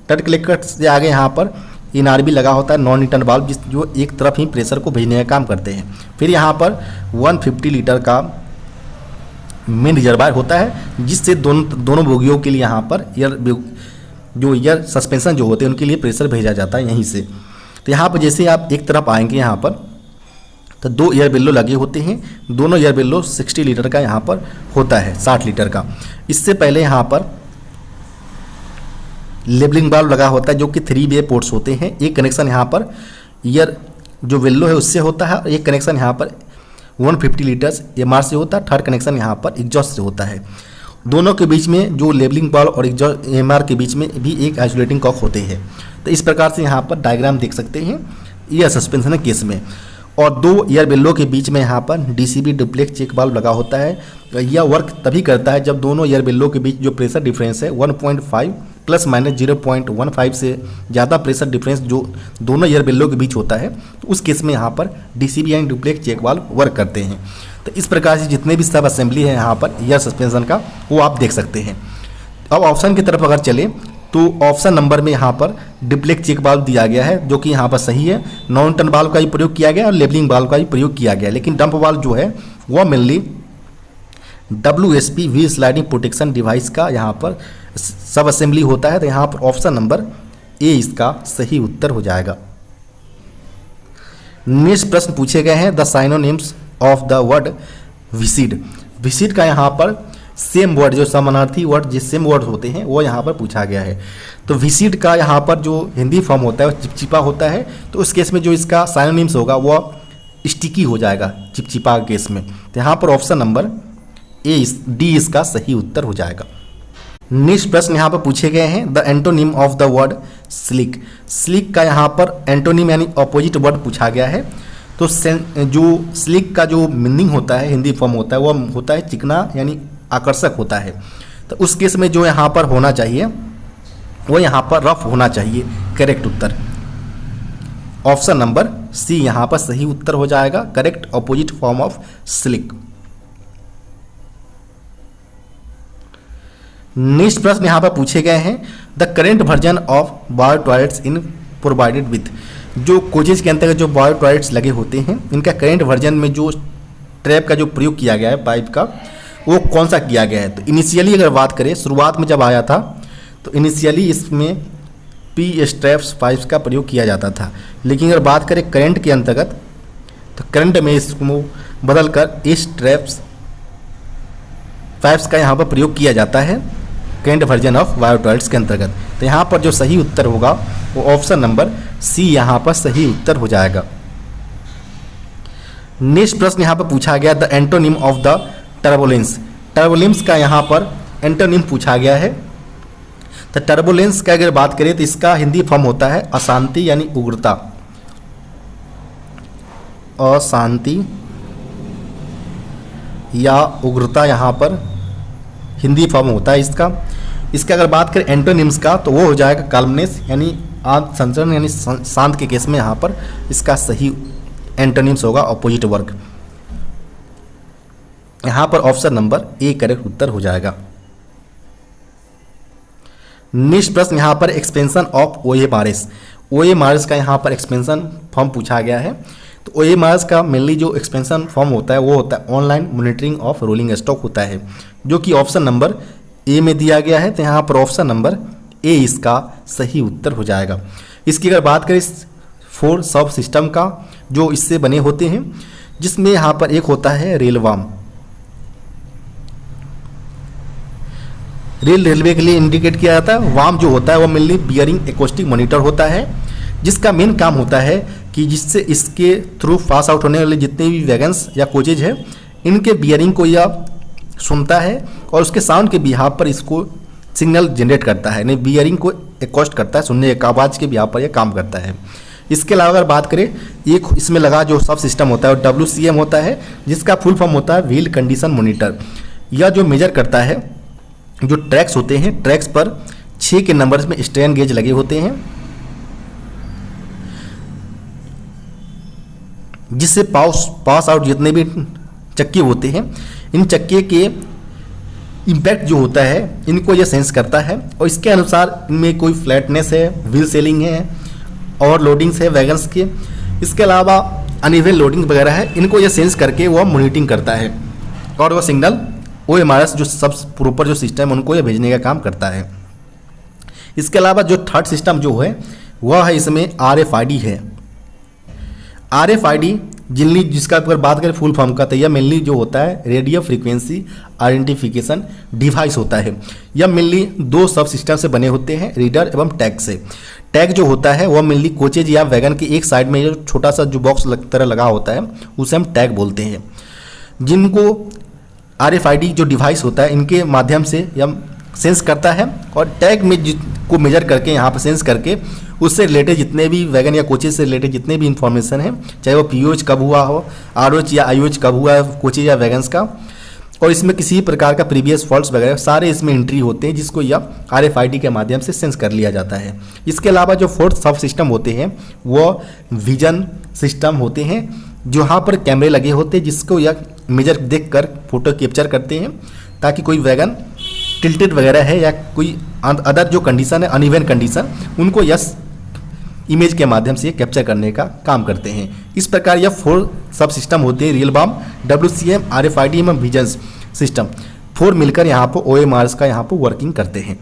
डट कलेक्टर से आगे यहाँ पर एनआरबी लगा होता है, नॉन रिटर्न वाल्व, जो एक तरफ ही प्रेशर को भेजने का काम करते हैं। फिर यहाँ पर 150 लीटर का मेन रिजर्वायर होता है, जिससे दोनों बोगियों के लिए यहाँ पर एयर सस्पेंशन जो होते हैं उनके लिए प्रेशर भेजा जाता है यहीं से। तो यहाँ पर जैसे आप एक तरफ आएंगे यहाँ पर, तो 2 एयर बेल्लो लगे होते हैं, दोनों एयर बेल्लो 60 लीटर का यहाँ पर होता है, 60 लीटर का। इससे पहले यहाँ पर लेबलिंग वाल्व लगा होता है, जो कि 3 वे पोर्ट्स होते हैं। एक कनेक्शन यहाँ पर एयर जो वेल्लो है उससे होता है, और एक कनेक्शन यहाँ पर 150 लीटर्स एमआर से होता है, थर्ड कनेक्शन यहाँ पर एग्जॉस्ट से होता है। दोनों के बीच में जो लेबलिंग वाल्व और एग्जॉस्ट एमआर के बीच में भी एक आइसोलेटिंग कॉक होते हैं। तो इस प्रकार से यहाँ पर डायग्राम देख सकते हैं एयर सस्पेंशन केस में। और 2 एयर बेल्लो के बीच में यहाँ पर डीसीबी डुप्लेक्स चेक वाल्व लगा होता है। यह वर्क तभी करता है जब दोनों एयर बेल्लो के बीच जो प्रेशर डिफरेंस है 1.5 प्लस माइनस 0.15 से ज़्यादा प्रेशर डिफरेंस जो दोनों एयर बेल्लो के बीच होता है, तो उस केस में यहाँ पर डीसीबी यानी डुप्लेक्स चेक वाल्व वर्क करते हैं। तो इस प्रकार से जितने भी सब असेंबली है यहाँ पर एयर सस्पेंशन का, वो आप देख सकते हैं। अब ऑप्शन की तरफ अगर चले तो ऑप्शन नंबर में यहाँ पर डुप्लेक्स चेक वाल्व दिया गया है, जो कि यहाँ पर सही है। नॉन रिटर्न वाल्व का भी प्रयोग किया गया और लेबलिंग वाल्व का भी प्रयोग किया गया, लेकिन डंप वाल्व जो है वह mainly WSP wheel sliding protection device का यहाँ पर सब असेंबली होता है। तो यहाँ पर ऑप्शन नंबर ए इसका सही उत्तर हो जाएगा। नेक्स्ट प्रश्न पूछे गए हैं, the synonyms of the word viscid. Viscid का यहाँ पर सेम वर्ड, जो समानार्थी वर्ड जिस सेम वर्ड होते हैं वो यहाँ पर पूछा गया है। तो विसिड का यहाँ पर जो हिंदी फॉर्म होता है वो चिपचिपा होता है, तो उस केस में जो इसका साइनोनिम्स होगा वो स्टिकी हो जाएगा चिपचिपा केस में। तो यहाँ पर ऑप्शन नंबर डी इसका सही उत्तर हो जाएगा। नेक्स्ट प्रश्न यहाँ पर पूछे गए हैं, the antonym of the word slick. Slick का यहाँ पर एंटोनिम यानी अपोजिट वर्ड पूछा गया है। तो जो स्लिक का जो मीनिंग होता है, हिंदी फॉर्म होता है, वो होता है चिकना यानी आकर्षक होता है। तो उस केस में जो यहाँ पर होना चाहिए वो यहाँ पर रफ होना चाहिए। करेक्ट उत्तर ऑप्शन नंबर सी यहाँ पर सही उत्तर हो जाएगा, correct opposite form of slick. Next प्रश्न यहाँ पर पूछे गए हैं, the current version of bio toilets in provided with. जो कोचेज के अंतर्गत जो बायो टॉयलेट्स लगे होते हैं, इनका करेंट वर्जन में जो ट्रैप का जो प्रयोग किया गया है पाइप का, वो कौन सा किया गया है। तो इनिशियली अगर बात करें, शुरुआत में जब आया था तो इनिशियली इसमें पी स्ट्रैप्स पाइप्स का प्रयोग किया जाता था, लेकिन अगर बात करें करंट के अंतर्गत तो करंट में इसको बदल कर स्ट्रैप्स पाइप्स का यहाँ पर प्रयोग किया जाता है current version of bio toilets के अंतर्गत। तो यहाँ पर जो सही उत्तर होगा वो ऑप्शन नंबर सी यहाँ पर सही उत्तर हो जाएगा। नेक्स्ट प्रश्न यहाँ पर पूछा गया, the antonym of the turbulence. Turbulence का यहाँ पर एंटोनिम पूछा गया है। तो टर्बुलेंस का अगर बात करें तो इसका हिंदी फॉर्म होता है अशांति यानी उग्रता। अशांति या उग्रता यहाँ पर हिंदी फॉर्म होता है इसका। इसका अगर बात करें एंटोनिम्स का तो वो हो जाएगा काल्मनेस यानी संचरण यानी शांत के केस में यहाँ पर इसका सही एंटोनिम्स होगा अपोजिट वर्ग। यहाँ पर ऑप्शन नंबर ए करेक्ट उत्तर हो जाएगा। नेक्स्ट प्रश्न यहाँ पर एक्सपेंशन ऑफ OMRS। OMRS का यहाँ पर एक्सपेंशन फॉर्म पूछा गया है। तो OMRS का मेनली जो एक्सपेंशन फॉर्म होता है वो होता है online monitoring of rolling stock होता है। जो कि ऑप्शन नंबर ए में दिया गया है। तो यहाँ पर ऑप्शन नंबर ए इसका सही उत्तर हो जाएगा। इसकी अगर बात करें 4 सब सिस्टम का जो इससे बने होते हैं, जिसमें यहाँ पर एक होता है रेलवाम। रेलवे के लिए इंडिकेट किया जाता है। वाम जो होता है वो मेनली बियरिंग एकॉस्टिक मॉनिटर होता है, जिसका मेन काम होता है कि जिससे इसके थ्रू पास आउट होने वाले जितने भी वैगन्स या कोचेज है, इनके बियरिंग को यह सुनता है और उसके साउंड के बिहाफ पर इसको सिग्नल जनरेट करता है, नहीं बियरिंग को एकॉस्ट करता है, सुनने के आवाज़ के बिहाफ पर यह काम करता है। इसके अलावा अगर बात करें, एक इसमें लगा जो सब सिस्टम होता है वो WCM होता है, जिसका फुल फॉर्म होता है व्हील कंडीशन मॉनिटर। यह जो मेजर करता है जो ट्रैक्स होते हैं, ट्रैक्स पर 6 के नंबर्स में स्ट्रेन गेज लगे होते हैं, जिससे पास आउट जितने भी चक्के होते हैं, इन चक्के के इम्पैक्ट जो होता है इनको यह सेंस करता है और इसके अनुसार इनमें कोई फ्लैटनेस है, व्हील सेलिंग है और लोडिंग्स है वैगन्स के, इसके अलावा अनइवन लोडिंग वगैरह है, इनको यह सेंस करके वह मॉनिटरिंग करता है और वह सिग्नल OMRS जो सब प्रॉपर जो सिस्टम है उनको यह भेजने का काम करता है। इसके अलावा जो थर्ड सिस्टम जो है वह है इसमें RFID है। RFID जिनली जिसका अगर बात करें फुल फॉर्म का, तो यह मेनली जो होता है रेडियो फ्रीक्वेंसी आइडेंटिफिकेशन डिवाइस होता है। यह मेनली 2 सब सिस्टम से बने होते हैं, रीडर एवं टैग से। टैग जो होता है वह मेनली कोचेज या वैगन के एक साइड में जो छोटा सा जो बॉक्स तरह लगा होता है उसे हम टैग बोलते हैं, जिनको RFID जो डिवाइस होता है इनके माध्यम से यह सेंस करता है और टैग में को मेजर करके यहाँ पर सेंस करके उससे रिलेटेड जितने भी वैगन या कोचेज से रिलेटेड जितने भी इंफॉर्मेशन है, चाहे वो POH कब हुआ हो, ROH या IOH कब हुआ है कोचेज या वैगन्स का, और इसमें किसी प्रकार का प्रीवियस फॉल्ट्स वगैरह सारे इसमें एंट्री होते हैं, जिसको यह RFID के माध्यम से सेंस कर लिया जाता है। इसके अलावा जो 4th सब सिस्टम होते हैं वो विजन सिस्टम होते हैं, जहाँ पर कैमरे लगे होते हैं, जिसको यह मेजर देखकर फोटो कैप्चर करते हैं ताकि कोई वैगन टिल्टेड वगैरह है या कोई अदर जो कंडीशन है अनइवन कंडीशन, उनको यस इमेज के माध्यम से कैप्चर करने का काम करते हैं। इस प्रकार यह 4 सब सिस्टम होते हैं, रेलवाम, WCM, RFID एवं विजन सिस्टम 4 मिलकर यहाँ पर OMRS का यहाँ पर वर्किंग करते हैं।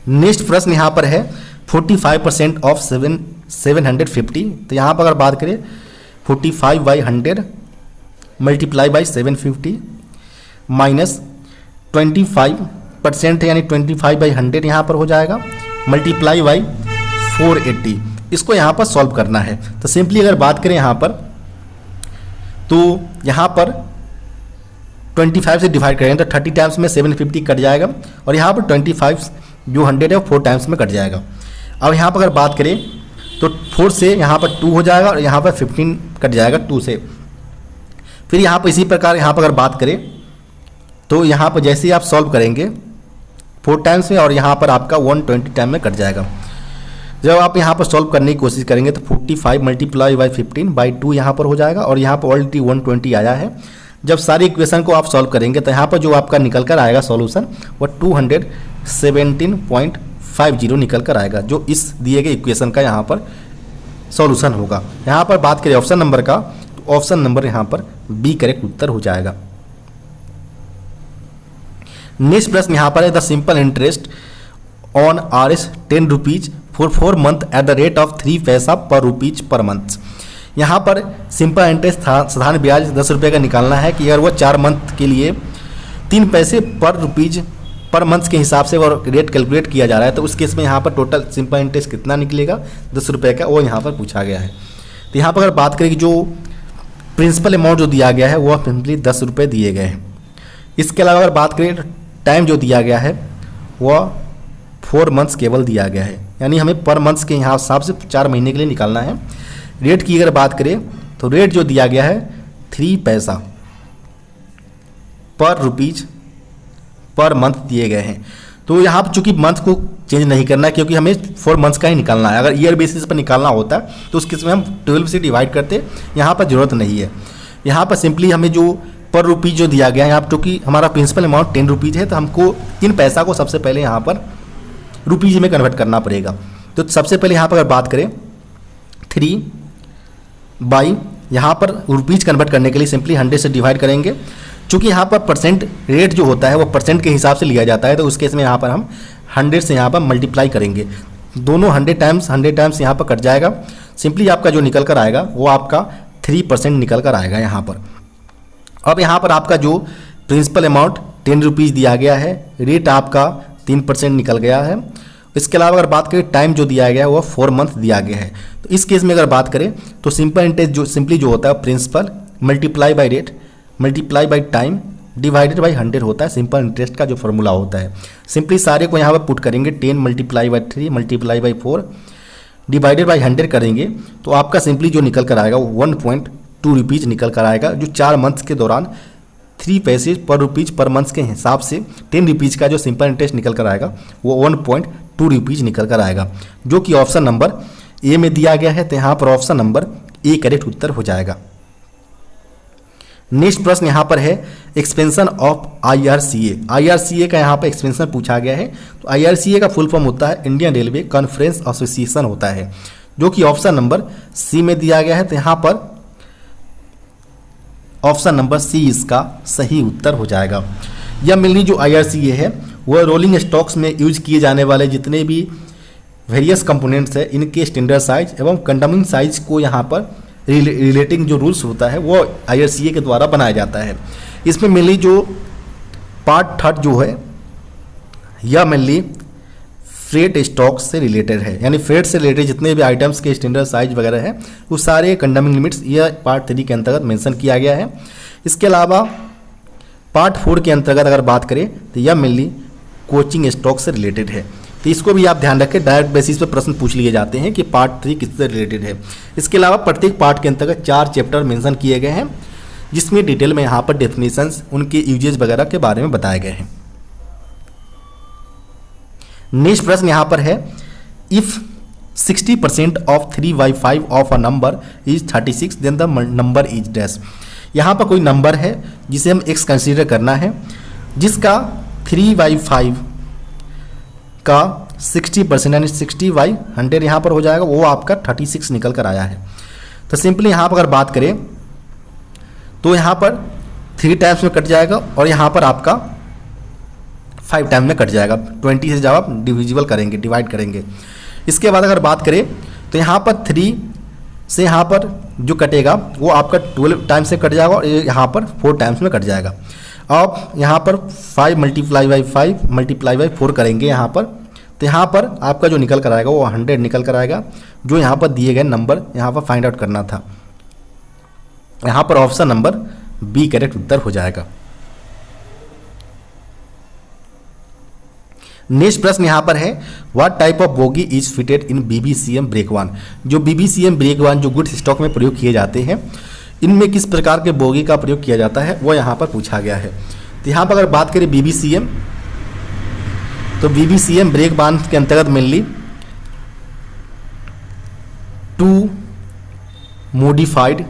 नेक्स्ट प्रश्न यहाँ पर है 45% ऑफ 750। तो यहाँ पर अगर बात करें 45/100 मल्टीप्लाई बाई 750 माइनस 25% है, यानी 25/100 यहाँ पर हो जाएगा, मल्टीप्लाई बाई 480। इसको यहाँ पर सॉल्व करना है। तो सिंपली अगर बात करें यहाँ पर, तो यहाँ पर 25 से डिवाइड करेंगे तो 30 टाइम्स में 750 कट जाएगा और यहाँ पर 25 जो 100 है वो 4 टाइम्स में कट जाएगा। अब यहाँ पर अगर बात करें तो 4 से यहाँ पर 2 हो जाएगा और यहाँ पर 15 कट जाएगा 2 से। फिर यहाँ पर इसी प्रकार यहाँ पर अगर बात करें तो यहाँ पर जैसे ही आप सॉल्व करेंगे 4 टाइम्स में और यहाँ पर आपका 120 टाइम में कट जाएगा। जब आप यहाँ पर सॉल्व करने की कोशिश करेंगे तो 45 मल्टीप्लाई बाई 15/2 यहाँ पर हो जाएगा और यहाँ पर ऑलरेडी 120 आया है। जब सारी इक्वेशन को आप सॉल्व करेंगे तो यहाँ पर जो आपका निकल कर आएगा सॉल्यूशन वो 217.50 निकल कर आएगा, जो इस दिए गए इक्वेशन का यहाँ पर सॉल्यूशन होगा। यहाँ पर बात करें ऑप्शन नंबर का, तो ऑप्शन नंबर यहाँ पर बी करेक्ट उत्तर हो जाएगा। नेक्स्ट प्रश्न यहाँ पर है the simple interest on RS 10 rupees for 4 month at the rate of 3 पैसा पर रुपीज पर मंथ। यहाँ पर सिंपल इंटरेस्ट साधारण ब्याज 10 रुपये का निकालना है कि अगर वो 4 मंथ के लिए 3 पैसे पर रुपीज पर मंथ के हिसाब से वो रेट कैलकुलेट किया जा रहा है, तो उस केस में यहाँ पर टोटल सिंपल इंटरेस्ट कितना निकलेगा 10 रुपये का, वो यहाँ पर पूछा गया है। तो यहाँ पर अगर बात करें कि जो प्रिंसिपल अमाउंट जो दिया गया है वह सिंपली 10 रुपये दिए गए हैं। इसके अलावा अगर बात करें टाइम जो दिया गया है वह 4 मंथ्स केवल दिया गया है, यानी हमें पर मंथ्स के यहाँ हिसाब से 4 महीने के लिए निकालना है। रेट की अगर बात करें तो रेट जो दिया गया है 3 पैसा पर रुपीज पर मंथ दिए गए हैं। तो यहाँ पर चूंकि मंथ को चेंज नहीं करना है क्योंकि हमें 4 मंथ्स का ही निकालना है। अगर ईयर बेसिस पर निकालना होता तो उस केस में हम 12 से डिवाइड करते, यहाँ पर ज़रूरत नहीं है। यहाँ पर सिंपली हमें जो पर रुपीज जो दिया गया है, यहाँ पर चूँकि हमारा प्रिंसिपल अमाउंट 10 रुपीज़ है तो हमको 3 पैसा को सबसे पहले यहाँ पर रुपीज़ में कन्वर्ट करना पड़ेगा। तो सबसे पहले यहाँ पर अगर बात करें 3 बाई यहाँ पर रुपीज़ कन्वर्ट करने के लिए सिंपली 100 से डिवाइड करेंगे चूँकि यहाँ पर परसेंट रेट जो होता है वो परसेंट के हिसाब से लिया जाता है, तो उस केस में यहाँ पर हम 100 से यहाँ पर मल्टीप्लाई करेंगे, दोनों 100 टाइम्स यहाँ पर कट जाएगा। सिंपली आपका जो निकल कर आएगा वो आपका 3% निकल कर आएगा यहाँ पर। अब यहाँ पर आपका जो प्रिंसिपल अमाउंट 10 रुपीज़ दिया गया है, रेट आपका 3% निकल गया है। इसके अलावा अगर बात करें टाइम जो दिया गया है वो 4 मंथ दिया गया है। तो इस केस में अगर बात करें तो सिंपल इंटरेस्ट जो सिंपली जो होता है principal multiply by rate multiply by time divided by 100 होता है, सिंपल इंटरेस्ट का जो फॉर्मूला होता है। सिंपली सारे को यहाँ पर पुट करेंगे, 10 multiply by 3 multiply by 4 divided by 100 करेंगे तो आपका सिंपली जो निकल कर आएगा वो 1.2 रुपीज़ निकल कर आएगा, जो 4 मंथ्स के दौरान 3 पैसे पर रुपीज़ पर मंथ के हिसाब से 10 रुपीज़ का जो सिंपल इंटरेस्ट निकल कर आएगा वो 1.2 रुपीज़ निकल कर आएगा, जो कि ऑप्शन नंबर ए में दिया गया है। तो यहाँ पर ऑप्शन नंबर ए करेक्ट उत्तर हो जाएगा। नेक्स्ट प्रश्न यहाँ पर है एक्सपेंशन ऑफ IRCA। IRCA का यहाँ पर एक्सपेंशन पूछा गया है। तो IRCA का फुल फॉर्म होता है इंडियन रेलवे कॉन्फ्रेंस एसोसिएशन होता है, जो कि ऑप्शन नंबर सी में दिया गया है। तो यहाँ पर ऑप्शन नंबर सी इसका सही उत्तर हो जाएगा। यह मेनली जो IRCA है वह रोलिंग स्टॉक्स में यूज किए जाने वाले जितने भी वेरियस कंपोनेंट्स है इनके स्टैंडर्ड साइज एवं कंडमिंग साइज को यहाँ पर रिलेटिंग जो रूल्स होता है वो IRCA के द्वारा बनाया जाता है। इसमें मेनली जो पार्ट थर्ड जो है यह मेनली फ्रेट स्टॉक से रिलेटेड है, यानी फ्रेट से रिलेटेड जितने भी आइटम्स के स्टैंडर्ड साइज वगैरह है वो सारे कंडमिंग लिमिट्स यह पार्ट 3 के अंतर्गत मेंशन किया गया है। इसके अलावा पार्ट 4 के अंतर्गत अगर बात करें तो यह मेनली कोचिंग स्टॉक से रिलेटेड है। तो इसको भी आप ध्यान रखें, डायरेक्ट बेसिस पर प्रश्न पूछ लिए जाते हैं कि पार्ट 3 किससे रिलेटेड है। इसके अलावा प्रत्येक पार्ट के अंतर्गत 4 चैप्टर मेंशन किए गए हैं, जिसमें डिटेल में यहाँ पर डेफिनेशंस उनके यूजेज वगैरह के बारे में बताए गए हैं। नेक्स्ट प्रश्न यहाँ पर है if 60% of 3/5 of a number is 36 then the number is dash. यहाँ पर कोई नंबर है जिसे हम x कंसीडर करना है, जिसका 3/5 का 60% यानी 60/100 यहाँ पर हो जाएगा, वो आपका 36 निकल कर आया है। तो सिंपली यहाँ पर अगर बात करें तो यहाँ पर 3 टाइम्स में कट जाएगा और यहाँ पर आपका 5 टाइम में कट जाएगा। 20 से जब आप डिविजिबल करेंगे, डिवाइड करेंगे। इसके बाद अगर बात करें तो यहाँ पर 3 से यहाँ पर जो कटेगा वो आपका 12 टाइम से कट जाएगा और यहाँ पर 4 टाइम्स में कट जाएगा। अब यहाँ पर 5 मल्टीप्लाई बाई 5 मल्टीप्लाई बाई 4 करेंगे यहाँ पर, तो यहाँ पर आपका जो निकल कर आएगा वो 100 निकल कर आएगा, जो यहाँ पर दिए गए नंबर यहाँ पर फाइंड आउट करना था। यहाँ पर ऑप्शन नंबर बी करेक्ट उत्तर हो जाएगा। नेक्स्ट प्रश्न यहाँ पर है what type of bogie is fitted in BBCM brake 1। जो BBCM ब्रेक 1 जो गुड्स स्टॉक में प्रयोग किए जाते हैं, इनमें किस प्रकार के बोगी का प्रयोग किया जाता है वो यहाँ पर पूछा गया है। तो यहाँ पर अगर बात करें BBCM, तो BBCM ब्रेक 1 के अंतर्गत मेनली 2 मॉडिफाइड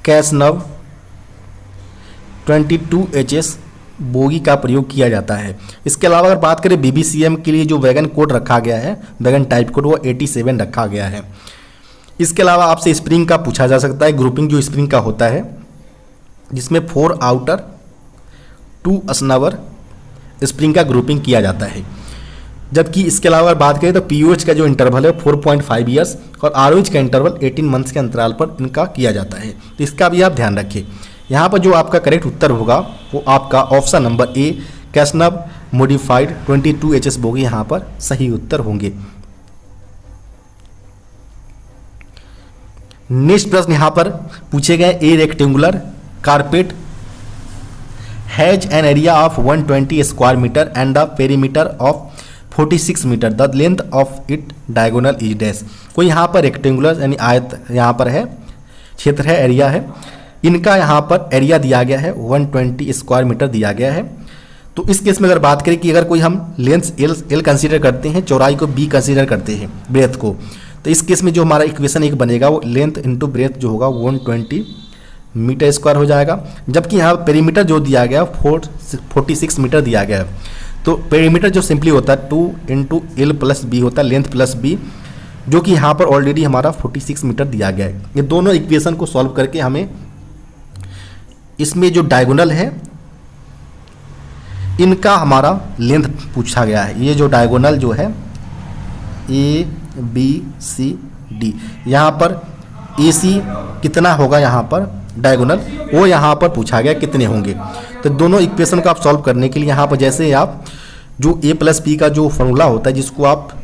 कैसनव 22HS बोगी का प्रयोग किया जाता है। इसके अलावा अगर बात करें BBCM के लिए जो वैगन कोड रखा गया है, वैगन टाइप कोड, वो 87 रखा गया है। इसके अलावा आपसे स्प्रिंग का पूछा जा सकता है, ग्रुपिंग जो स्प्रिंग का होता है जिसमें 4 आउटर 2 स्नवर स्प्रिंग का ग्रुपिंग किया जाता है। जबकि इसके अलावा अगर बात करें तो POH का जो इंटरवल है 4.5 ईयर्स और ROH का इंटरवल 18 मंथ्स के अंतराल पर इनका किया जाता है। तो इसका भी आप ध्यान रखें। यहाँ पर जो आपका करेक्ट उत्तर होगा वो आपका ऑप्शन नंबर ए कैसनव मॉडिफाइड 22HS बोगी यहाँ पर सही उत्तर होंगे। नेक्स्ट प्रश्न यहाँ पर पूछे गए a rectangular carpet has an area of 120 square metre and the perimeter of 46 metre, the length of it diagonal is dash. कोई यहाँ पर रेक्टेंगुलर यानी आयत यहाँ पर है, क्षेत्र है, एरिया है, इनका यहाँ पर एरिया दिया गया है 120 स्क्वायर मीटर दिया गया है। तो इस केस में अगर बात करें कि अगर कोई हम लेंथ एल कंसीडर करते हैं, चौड़ाई को बी कंसीडर करते हैं, ब्रेथ को, तो इस केस में जो हमारा इक्वेशन एक बनेगा वो लेंथ इंटू ब्रेथ जो होगा 120 मीटर स्क्वायर हो जाएगा। जबकि यहाँ पेरीमीटर जो दिया गया 46 मीटर दिया गया है। तो पेरीमीटर जो सिंपली होता है 2 इंटू एल प्लस बी होता है, लेंथ प्लस बी, जो कि यहाँ पर ऑलरेडी हमारा 46 मीटर दिया गया है। ये दोनों इक्वेशन को सॉल्व करके हमें इसमें जो डायगोनल है इनका हमारा लेंथ पूछा गया है। ये जो डायगोनल जो है ए बी सी डी, यहाँ पर ए सी कितना होगा, यहाँ पर डायगोनल वो यहाँ पर पूछा गया कितने होंगे। तो दोनों इक्वेशन को आप सॉल्व करने के लिए यहाँ पर जैसे आप जो ए प्लस बी का जो फॉर्मूला होता है जिसको आप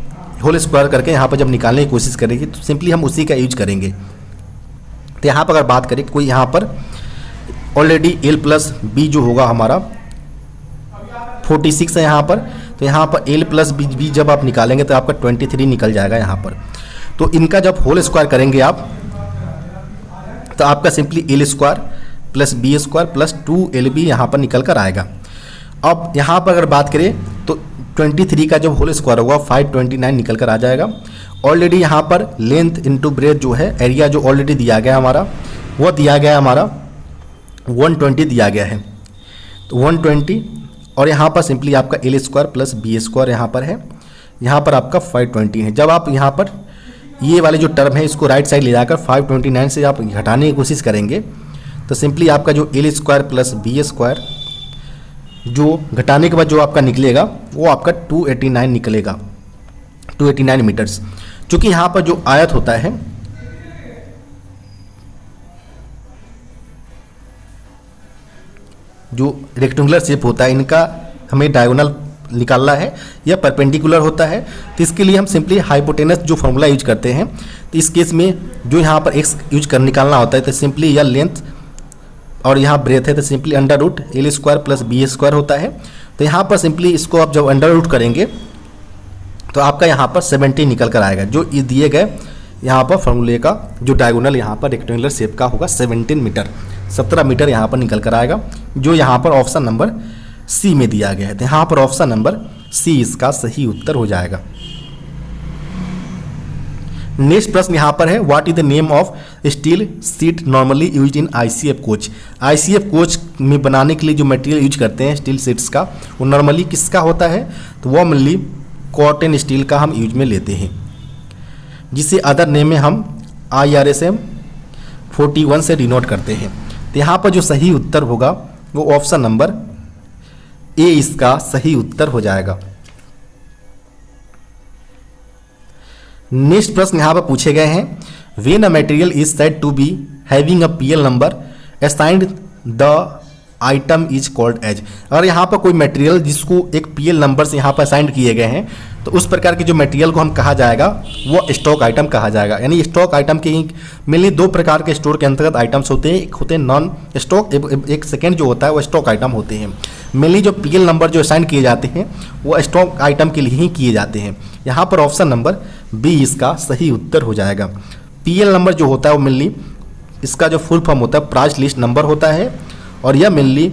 होल स्क्वायर करके यहाँ पर जब निकालने की कोशिश करेंगे तो सिंपली हम उसी का यूज करेंगे। तो यहाँ पर अगर बात करें कोई यहाँ पर ऑलरेडी एल प्लस बी जो होगा हमारा 46 है यहाँ पर, तो यहाँ पर एल प्लस बी जब आप निकालेंगे तो आपका 23 निकल जाएगा यहाँ पर। तो इनका जब होल स्क्वायर करेंगे आप तो आपका simply L square plus B square plus 2LB यहाँ पर निकल कर आएगा। अब यहाँ पर अगर बात करें तो 23 का जब होल स्क्वायर होगा 529 निकल कर आ जाएगा। ऑलरेडी यहाँ पर लेंथ इंटू ब्रेथ जो है एरिया जो ऑलरेडी दिया गया हमारा वो दिया गया हमारा 120 दिया गया है, तो 120 और यहाँ पर सिंपली आपका L square plus B square यहाँ पर है, यहाँ पर आपका 520 है। जब आप यहाँ पर ये वाले जो टर्म है इसको राइट साइड ले जाकर 529 से आप घटाने की कोशिश करेंगे तो सिंपली आपका जो L square plus B square जो घटाने के बाद जो आपका निकलेगा वो आपका 289 निकलेगा, 289 मीटर्स। चूँकि यहाँ पर जो आयत होता है जो रेक्टेंगुलर शेप होता है इनका हमें डायगोनल निकालना है या परपेंडिकुलर होता है, तो इसके लिए हम सिंपली हाइपोटेनस जो फॉर्मूला यूज करते हैं। तो इस केस में जो यहाँ पर एक्स यूज कर निकालना होता है तो सिंपली यह लेंथ और यहाँ ब्रेथ है तो simply under root L square plus B square होता है। तो यहाँ पर सिंपली इसको आप जब अंडर रूट करेंगे तो आपका यहाँ पर 17 निकल कर आएगा। जो दिए गए यहाँ पर फॉर्मूले का जो डायगोनल यहाँ पर रेक्टेंगुलर शेप का होगा 17 मीटर, 17 मीटर यहाँ पर निकल कर आएगा, जो यहाँ पर ऑप्शन नंबर सी में दिया गया है। तो यहाँ पर ऑप्शन नंबर सी इसका सही उत्तर हो जाएगा। नेक्स्ट प्रश्न यहाँ पर है what is the name of steel seat normally use in ICF coach. ICF coach में बनाने के लिए जो मटेरियल यूज करते हैं स्टील सीट्स का वो नॉर्मली किसका होता है, तो वो मेनली कॉटन स्टील का हम यूज में लेते हैं, जिसे अदर नेम में हम IRSM 41 से डिनोट करते हैं। तो यहाँ पर जो सही उत्तर होगा वो ऑप्शन नंबर ए इसका सही उत्तर हो जाएगा। नेक्स्ट प्रश्न यहाँ पर पूछे गए हैं when a material is said to be having a PL number assigned the item is called as. अगर यहाँ पर कोई मटेरियल जिसको एक PL नंबर से यहाँ पर असाइंड किए गए हैं तो उस प्रकार के जो मटेरियल को हम कहा जाएगा वो स्टॉक आइटम कहा जाएगा। यानी स्टॉक आइटम के मेनली दो प्रकार के स्टोर के अंतर्गत आइटम्स होते हैं, एक होते हैं नॉन स्टॉक, एक सेकेंड जो होता है वो स्टॉक आइटम होते हैं। मेनली जो PL नंबर जो असाइन किए जाते हैं वो स्टॉक आइटम के लिए ही किए जाते हैं। यहाँ पर ऑप्शन नंबर बी इसका सही उत्तर हो जाएगा। PL नंबर जो होता है वो मेनली इसका जो फुल फॉर्म होता है प्राइस लिस्ट नंबर होता है और यह मेनली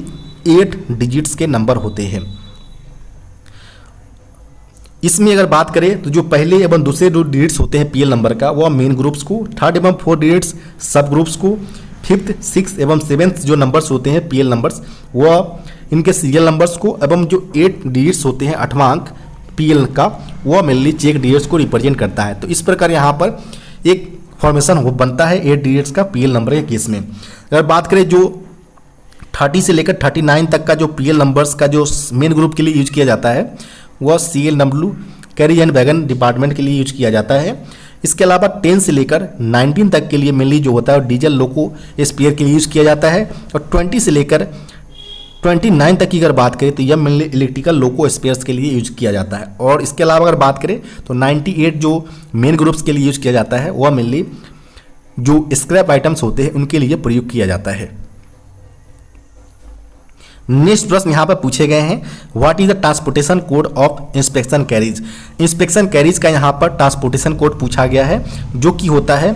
8 डिजिट्स के नंबर होते हैं। इसमें अगर बात करें तो जो पहले एवं दूसरे जो डिजिट्स होते हैं PL नंबर का वो मेन ग्रुप्स को, थर्ड एवं फोर्थ डिजिट्स सब ग्रुप्स को, फिफ्थ, सिक्स एवं सेवेंथ जो नंबर्स होते हैं PL नंबर्स वो इनके सीरियल नंबर्स को, एवं जो 8 डिजिट्स होते हैं 8वां अंक PL का वो मेनली चेक डिजिट्स को रिप्रेजेंट करता है। तो इस प्रकार यहाँ पर एक फॉर्मेशन बनता है 8 डिजिट्स का PL नंबर के केस में। अगर बात करें जो 30 से लेकर 39 तक का जो PL नंबर्स का जो मेन ग्रुप के लिए यूज किया जाता है वह CLW carry and wagon department के लिए यूज किया जाता है। इसके अलावा 10 से लेकर 19 तक के लिए मेनली जो होता है डीजल लोको स्पेयर के लिए यूज किया जाता है, और 20 से लेकर 29 तक की अगर बात करें तो यह मेनली इलेक्ट्रिकल लोको स्पेयर्स के लिए यूज किया जाता है। और इसके अलावा अगर बात करें तो 98 जो मेन ग्रुप्स के लिए यूज किया जाता है वह मेनली जो स्क्रैप आइटम्स होते हैं उनके लिए प्रयोग किया जाता है। नेक्स्ट प्रश्न यहाँ पर पूछे गए हैं what is the transportation code of inspection carries. Inspection carries का यहाँ पर ट्रांसपोर्टेशन कोड पूछा गया है जो कि होता है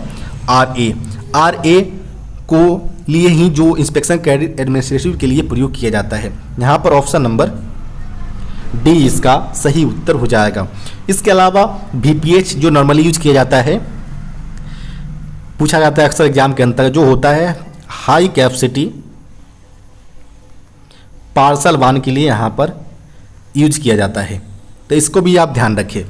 RA को लिए ही जो इंस्पेक्शन कैरीज एडमिनिस्ट्रेटिव के लिए प्रयोग किया जाता है। यहाँ पर ऑप्शन नंबर डी इसका सही उत्तर हो जाएगा। इसके अलावा VPH जो नॉर्मली यूज किया जाता है, पूछा जाता है अक्सर एग्जाम के अंतर्गत, जो होता है हाई कैपेसिटी पार्सल वाहन के लिए यहाँ पर यूज किया जाता है। तो इसको भी आप ध्यान रखें।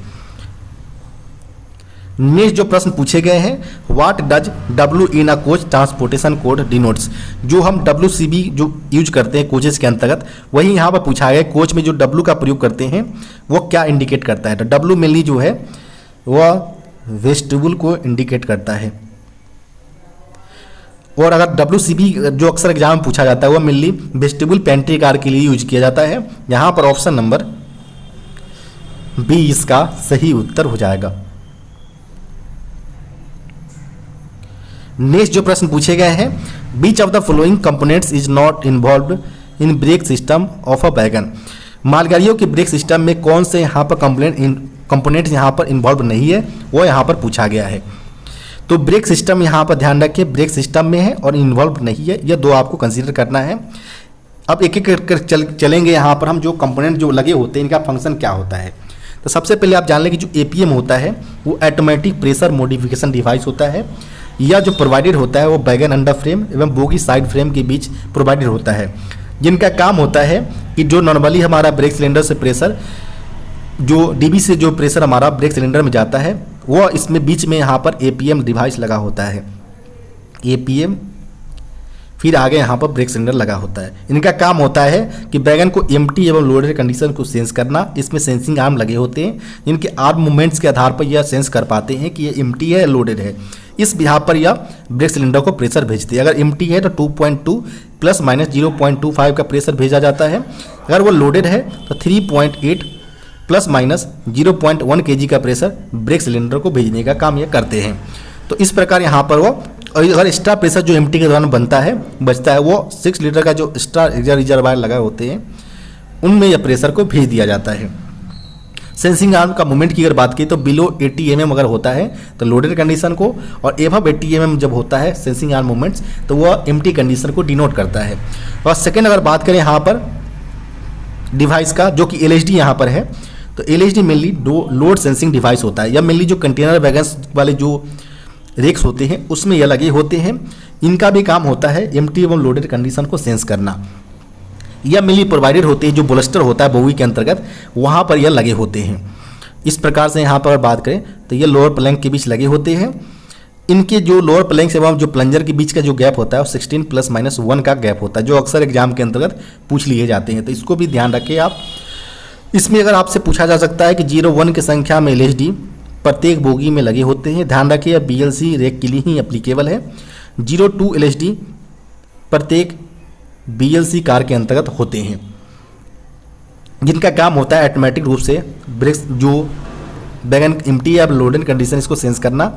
नेक्स्ट जो प्रश्न पूछे गए हैं, what does W in a coach transportation code denotes. जो हम WCB जो यूज करते हैं कोचेस के अंतर्गत, वही यहाँ पर पूछा गया कोच में जो W का प्रयोग करते हैं वो क्या इंडिकेट करता है। तो W मेनली जो है वह वेस्टिबुल को इंडिकेट करता है। और अगर WCB जो अक्सर एग्जाम में पूछा जाता है वो मेनली वेस्टिबुल पेंट्री कार के लिए यूज किया जाता है। यहाँ पर ऑप्शन नंबर B इसका सही उत्तर हो जाएगा। नेक्स्ट जो प्रश्न पूछे गए हैं, which of the following components is not involved in brake system of a wagon. मालगाड़ियों के ब्रेक सिस्टम में कौन से यहाँ पर कंपोनेंट्स यहाँ पर इन्वॉल्व नहीं है, वो यहाँ पर पूछा गया है। तो ब्रेक सिस्टम यहाँ पर ध्यान रखिए, ब्रेक सिस्टम में है और इन्वॉल्व नहीं है, ये दो आपको कंसीडर करना है। अब एक एक कर चलेंगे यहाँ पर हम, जो कंपोनेंट जो लगे होते हैं इनका फंक्शन क्या होता है। तो सबसे पहले आप जान लें कि जो APM होता है वो ऑटोमेटिक प्रेशर मॉडिफिकेशन डिवाइस होता है। यह जो प्रोवाइडेड होता है वो वैगन अंडर फ्रेम एवं बोगी साइड फ्रेम के बीच प्रोवाइडेड होता है, जिनका काम होता है कि जो नॉर्मली हमारा ब्रेक सिलेंडर से प्रेशर, जो DB से जो प्रेशर हमारा ब्रेक सिलेंडर में जाता है वो इसमें बीच में यहाँ पर APM डिवाइस लगा होता है। APM फिर आगे यहाँ पर ब्रेक सिलेंडर लगा होता है। इनका काम होता है कि वैगन को एम्प्टी एवं लोडेड कंडीशन को सेंस करना। इसमें सेंसिंग आर्म लगे होते हैं जिनके आर्म मूवमेंट्स के आधार पर यह सेंस कर पाते हैं कि ये एम्प्टी है या लोडेड है। इस बिहार पर यह ब्रेक सिलेंडर को प्रेशर भेजती है। अगर एम्प्टी है तो 2.2 प्लस माइनस 0.25 का प्रेशर भेजा जाता है। अगर वो लोडेड है तो 3.8 प्लस माइनस 0.1 kg का प्रेशर ब्रेक सिलेंडर को भेजने का काम ये करते हैं। तो इस प्रकार यहाँ पर वो, अगर एक्स्ट्रा प्रेशर जो एम्प्टी के दौरान बचता है वो 6 लीटर का जो एक्स्ट्रा रिजर्वायर लगा होते हैं उनमें यह प्रेशर को भेज दिया जाता है। सेंसिंग आर्म का मूवमेंट की अगर बात की तो बिलो 80 mm अगर होता है तो लोडेड कंडीशन को, और एबव 80 mm जब होता है सेंसिंग आर्म मूवमेंट्स तो वह एम्प्टी कंडीशन को डिनोट करता है। और सेकेंड अगर बात करें यहाँ पर डिवाइस का, जो कि LHD यहाँ पर है, तो LHD mainly load sensing device होता है। या मेनली जो कंटेनर वैगन्स वाले जो रेक्स होते हैं उसमें यह लगे होते हैं। इनका भी काम होता है एम्प्टी एवं लोडेड कंडीशन को सेंस करना। यह मेनली प्रोवाइडेड होते हैं, जो बोलस्टर होता है बोगी के अंतर्गत वहाँ पर यह लगे होते हैं। इस प्रकार से यहाँ पर बात करें तो ये लोअर प्लैंक के बीच लगे होते हैं। इनके जो लोअर प्लैंक एवं जो प्लंजर के बीच का जो गैप होता है वो 16 प्लस माइनस 1 का गैप होता है, जो अक्सर एग्जाम के अंतर्गत पूछ लिए जाते हैं। तो इसको भी ध्यान रखें आप। इसमें अगर आपसे पूछा जा सकता है कि 0-1 की संख्या में LHD प्रत्येक बोगी में लगे होते हैं। ध्यान रखिए BLC रेक के लिए ही एप्लीकेबल है। 0-2 LHD प्रत्येक BLC कार के अंतर्गत होते हैं, जिनका काम होता है ऑटोमेटिक रूप से ब्रेक जो वैगन एम्प्टी या लोडेड कंडीशन इसको सेंस करना।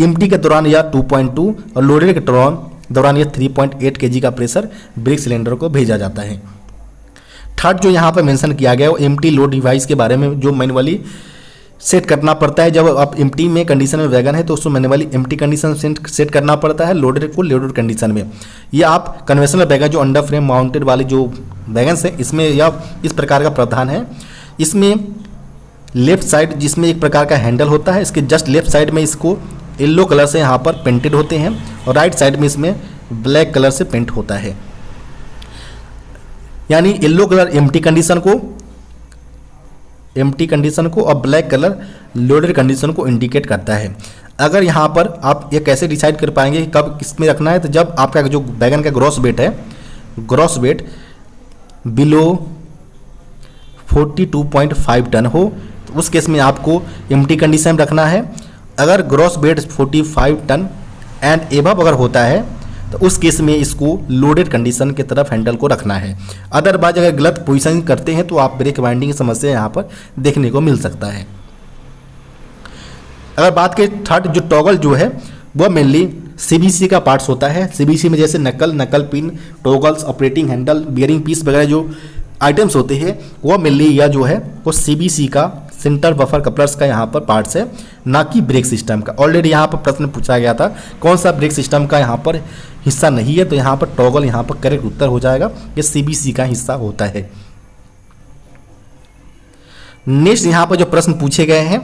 एम्प्टी के दौरान यह 2.2 और लोडेड के दौरान यह 3.8 kg का प्रेशर ब्रेक सिलेंडर को भेजा जाता है। थर्ड जो यहाँ पर मेंशन किया गया वो एम्प्टी लोड डिवाइस के बारे में, जो मैनुअली सेट करना पड़ता है। जब आप एम्प्टी में कंडीशन में वैगन है तो उसको मैनुअली एम्प्टी कंडीशन सेट करना पड़ता है, लोडेड को लोडेड कंडीशन में। यह आप कन्वेंशनल वैगन जो अंडर फ्रेम माउंटेड वाले जो वैगन्स हैं इसमें यह इस प्रकार का प्रावधान है। इसमें लेफ्ट साइड जिसमें एक प्रकार का हैंडल होता है, इसके जस्ट लेफ्ट साइड में इसको येलो कलर से यहाँ पर पेंटेड होते हैं और राइट साइड में इसमें ब्लैक कलर से पेंट होता है। यानी येलो कलर एम्प्टी कंडीशन को और ब्लैक कलर लोडेड कंडीशन को इंडिकेट करता है। अगर यहाँ पर आप ये कैसे डिसाइड कर पाएंगे कि कब किसमें रखना है, तो जब आपका जो वैगन का ग्रॉस वेट बिलो 42.5 टन हो तो उस केस में आपको एम्प्टी कंडीशन में रखना है। अगर gross weight 45 ton and above अगर होता है तो उस केस में इसको लोडेड कंडीशन की तरफ हैंडल को रखना है। अदरवाइज अगर गलत पोजीशन करते हैं तो आप ब्रेक वाइंडिंग की समस्या यहाँ पर देखने को मिल सकता है। अगर बात करें थर्ड जो टॉगल जो है वह मेनली CBC का पार्ट्स होता है। CBC में जैसे knuckle pin, toggles, operating handle, bearing piece वगैरह जो आइटम्स होते हैं वह मेनली यह जो है वो CBC का सेंटर बफर कपलर्स का यहाँ पर पार्ट्स है, ना कि ब्रेक सिस्टम का। ऑलरेडी यहाँ पर प्रश्न पूछा गया था कौन सा ब्रेक सिस्टम का यहाँ पर हिस्सा नहीं है, तो यहाँ पर टॉगल यहाँ पर करेक्ट उत्तर हो जाएगा, ये CBC का हिस्सा होता है। नेक्स्ट यहाँ पर जो प्रश्न पूछे गए हैं,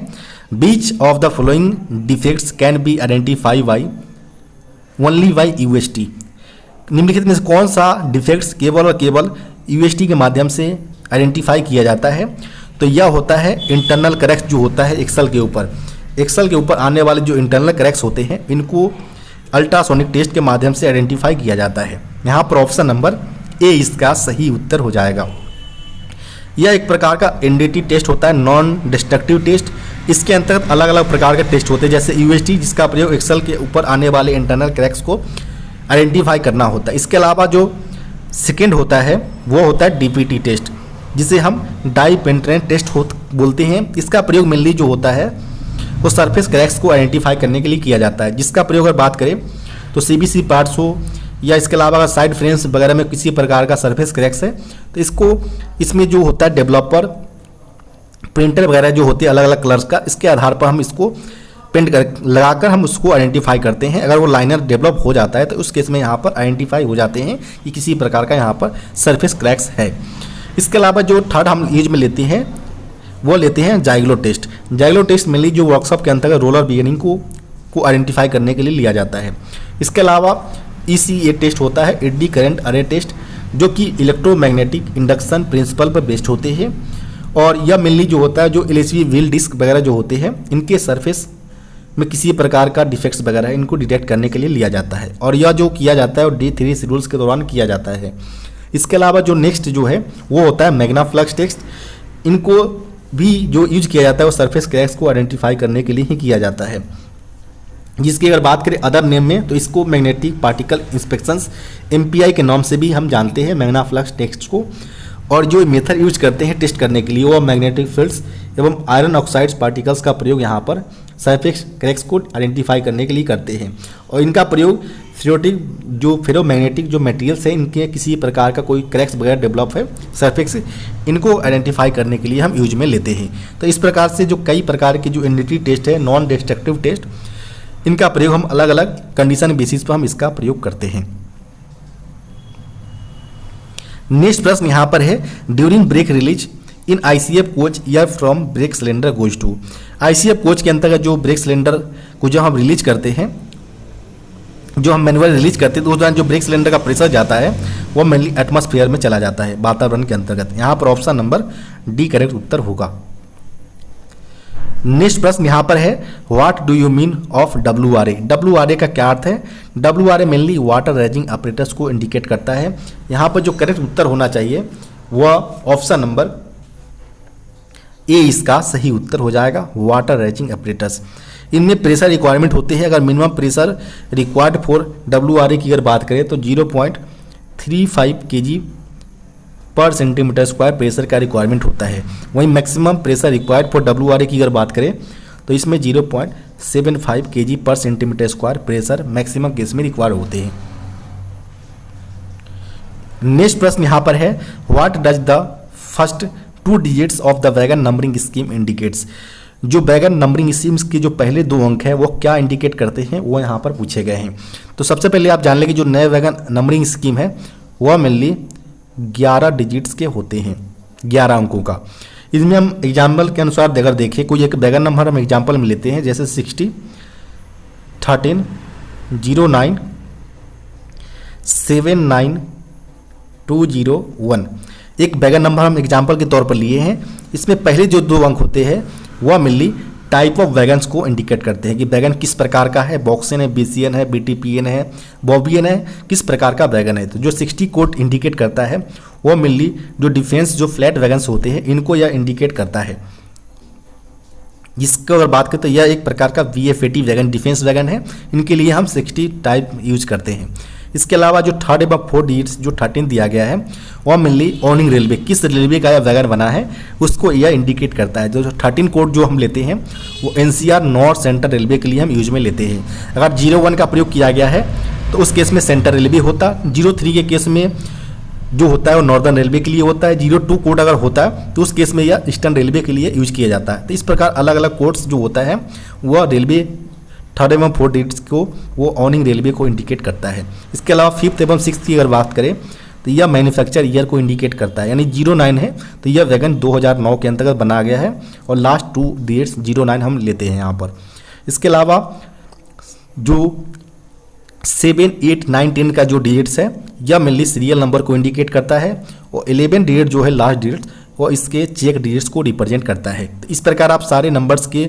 which of the following defects can be identify by only by UST। निम्नलिखित में से कौन सा डिफेक्ट्स केवल और केवल UST के माध्यम से आइडेंटिफाई किया जाता है, तो यह होता है इंटरनल करेक्ट जो होता है एक्सल के ऊपर। एक्सेल के ऊपर आने वाले जो इंटरनल क्रैक्स होते हैं इनको अल्ट्रासोनिक टेस्ट के माध्यम से आइडेंटिफाई किया जाता है। यहाँ पर ऑप्शन नंबर ए इसका सही उत्तर हो जाएगा। यह एक प्रकार का एनडीटी टेस्ट होता है, नॉन डिस्ट्रक्टिव टेस्ट। इसके अंतर्गत अलग अलग प्रकार के टेस्ट होते हैं, जैसे यूएसटी जिसका प्रयोग एक्सेल के ऊपर आने वाले इंटरनल क्रैक्स को आइडेंटिफाई करना होता है। इसके अलावा जो सेकेंड होता है वो होता है डीपीटी टेस्ट, जिसे हम डाई पेनिट्रेंट टेस्ट बोलते हैं। इसका प्रयोग मेनली जो होता है वो सरफेस क्रैक्स को आइडेंटिफाई करने के लिए किया जाता है, जिसका प्रयोग अगर बात करें तो सीबीसी पार्ट्स हो या इसके अलावा अगर साइड फ्रेम्स वगैरह में किसी प्रकार का सरफेस क्रैक्स है तो इसमें जो होता है डेवलपर प्रिंटर वगैरह जो होते हैं अलग अलग कलर्स का, इसके आधार पर हम इसको पेंट लगाकर हम उसको आइडेंटिफाई करते हैं। अगर वो लाइनर डेवलप हो जाता है तो उस केस में यहाँ पर आइडेंटिफाई हो जाते हैं कि किसी प्रकार का यहाँ पर सरफेस क्रैक्स है। इसके अलावा जो थर्ड हम यूज में लेते हैं वो लेते हैं जाइग्लो टेस्ट। जाइग्लो टेस्ट मेनली जो वर्कशॉप के अंतर्गत रोलर बिगिनिंग को आइडेंटिफाई करने के लिए लिया जाता है। इसके अलावा ECA टेस्ट होता है, एडी करंट अरे टेस्ट, जो कि इलेक्ट्रोमैग्नेटिक इंडक्शन प्रिंसिपल पर बेस्ड होते हैं। और यह मेनली जो होता है जो LHV व्हील डिस्क वगैरह जो होते हैं इनके सरफेस में किसी प्रकार का डिफेक्ट्स वगैरह है इनको डिटेक्ट करने के लिए लिया जाता है, और यह जो किया जाता है वो D3 शेड्यूल्स के दौरान किया जाता है। इसके अलावा जो नेक्स्ट जो है वो होता है मैग्ना फ्लक्स टेस्ट। इनको भी जो यूज किया जाता है वो सरफेस क्रैक्स को आइडेंटिफाई करने के लिए ही किया जाता है। जिसकी अगर बात करें अदर नेम में तो इसको मैग्नेटिक पार्टिकल इंस्पेक्शंस MPI के नाम से भी हम जानते हैं मैग्ना फ्लक्स टेस्ट को। और जो मेथड यूज करते हैं टेस्ट करने के लिए वो मैग्नेटिक फील्ड्स एवं आयरन ऑक्साइड्स पार्टिकल्स का प्रयोग यहाँ पर सरफेस क्रैक्स को आइडेंटिफाई करने के लिए करते हैं। और इनका प्रयोग थ्योरेटिक जो फेरोमैग्नेटिक जो मटेरियल्स है इनके किसी प्रकार का कोई क्रैक्स वगैरह डेवलप है सरफेस इनको आइडेंटिफाई करने के लिए हम यूज में लेते हैं। तो इस प्रकार से जो कई प्रकार के जो एनडीटी टेस्ट है, नॉन डिस्ट्रक्टिव टेस्ट, इनका प्रयोग हम अलग अलग कंडीशन बेसिस पर हम इसका प्रयोग करते हैं। नेक्स्ट प्रश्न यहाँ पर है, during brake release in ICF coach air from brake cylinder goes to. ICF coach के अंतर्गत जो ब्रेक सिलेंडर को जब हम रिलीज करते हैं, जो हम मैनुअल रिलीज करते हैं तो उस दौरान जो ब्रेक सिलेंडर का प्रेशर जाता है वो मेनली एटमॉस्फेयर में चला जाता है, वातावरण के अंतर्गत। यहाँ पर ऑप्शन नंबर डी करेक्ट उत्तर होगा। नेक्स्ट प्रश्न यहाँ पर है, what do you mean of WRA। WRA का क्या अर्थ है? WRA mainly water raising operators को इंडिकेट करता है। यहाँ पर जो करेक्ट उत्तर होना चाहिए वह ऑप्शन नंबर ए इसका सही उत्तर हो जाएगा, वाटर रेजिंग ऑपरेटर्स। इनमें प्रेशर रिक्वायरमेंट होते हैं। अगर minimum pressure required for WRA की अगर बात करें तो 0.35 kg पर सेंटीमीटर स्क्वायर प्रेशर का रिक्वायरमेंट होता है। वहीं maximum pressure required for WRA की अगर बात करें तो इसमें 0.75 kg पर centimetre square pressure maximum case में रिक्वायर होते हैं। नेक्स्ट प्रश्न यहाँ पर है, what does the first 2 digits of the wagon numbering scheme indicates. जो वैगन नंबरिंग स्कीम्स के जो पहले 2 अंक हैं वो क्या इंडिकेट करते हैं वो यहाँ पर पूछे गए हैं। तो सबसे पहले आप जान लें कि जो नए वैगन नंबरिंग स्कीम है वह मेनली 11 डिजिट्स के होते हैं, 11 अंकों का। इसमें हम एग्जाम्पल के अनुसार अगर देखें, कोई एक वैगन नंबर हम एग्जाम्पल में लेते हैं, जैसे 60 13 09 79 201 एक वैगन नंबर हम एग्जाम्पल के तौर पर लिए हैं। इसमें पहले जो 2 अंक होते हैं वह मेनली टाइप ऑफ वैगन्स को इंडिकेट करते हैं कि वैगन किस प्रकार का है, बॉक्सेन है, BCN है, BTPN है, बॉबियन है, किस प्रकार का वैगन है। तो जो 60 कोड इंडिकेट करता है वो मेनली जो डिफेंस जो फ्लैट वैगन्स होते हैं इनको यह इंडिकेट करता है। जिसको अगर बात करें तो यह एक प्रकार का VFAT वैगन डिफेंस वैगन है, इनके लिए हम 60 टाइप यूज करते हैं। इसके अलावा जो 3rd एवं 4th डिजिट्स जो 13 दिया गया है वह मेनली ऑनिंग रेलवे, किस रेलवे का यह वैगन बना है उसको यह इंडिकेट करता है। जो 13 कोड जो हम लेते हैं वो NCR नॉर्थ सेंट्रल रेलवे के लिए हम यूज में लेते हैं। अगर 01 का प्रयोग किया गया है तो उस केस में सेंट्रल रेलवे होता, 03 के केस में जो होता है वो नॉर्दर्न रेलवे के लिए होता है, 02 कोड अगर होता है तो उस केस में यह ईस्टर्न रेलवे के लिए यूज किया जाता है। तो इस प्रकार अलग अलग कोड्स जो होता है वह रेलवे 3rd एवं 4th डिजिट्स को वो ऑनिंग रेलवे को इंडिकेट करता है। इसके अलावा 5th एवं 6th की अगर बात करें तो यह मैन्युफैक्चर ईयर को इंडिकेट करता है, यानी 09 है तो यह वैगन 2009 के अंतर्गत बना गया है और लास्ट 2 डिजिट्स 09 हम लेते हैं यहाँ पर। इसके अलावा जो 7, 8, 9, 10 का जो डिजिट्स है यह मेनली सीरियल नंबर को इंडिकेट करता है और 11 डिजिट जो है लास्ट डिजिट वो इसके चेक डिजिट्स को रिप्रेजेंट करता है। तो इस प्रकार आप सारे नंबर्स के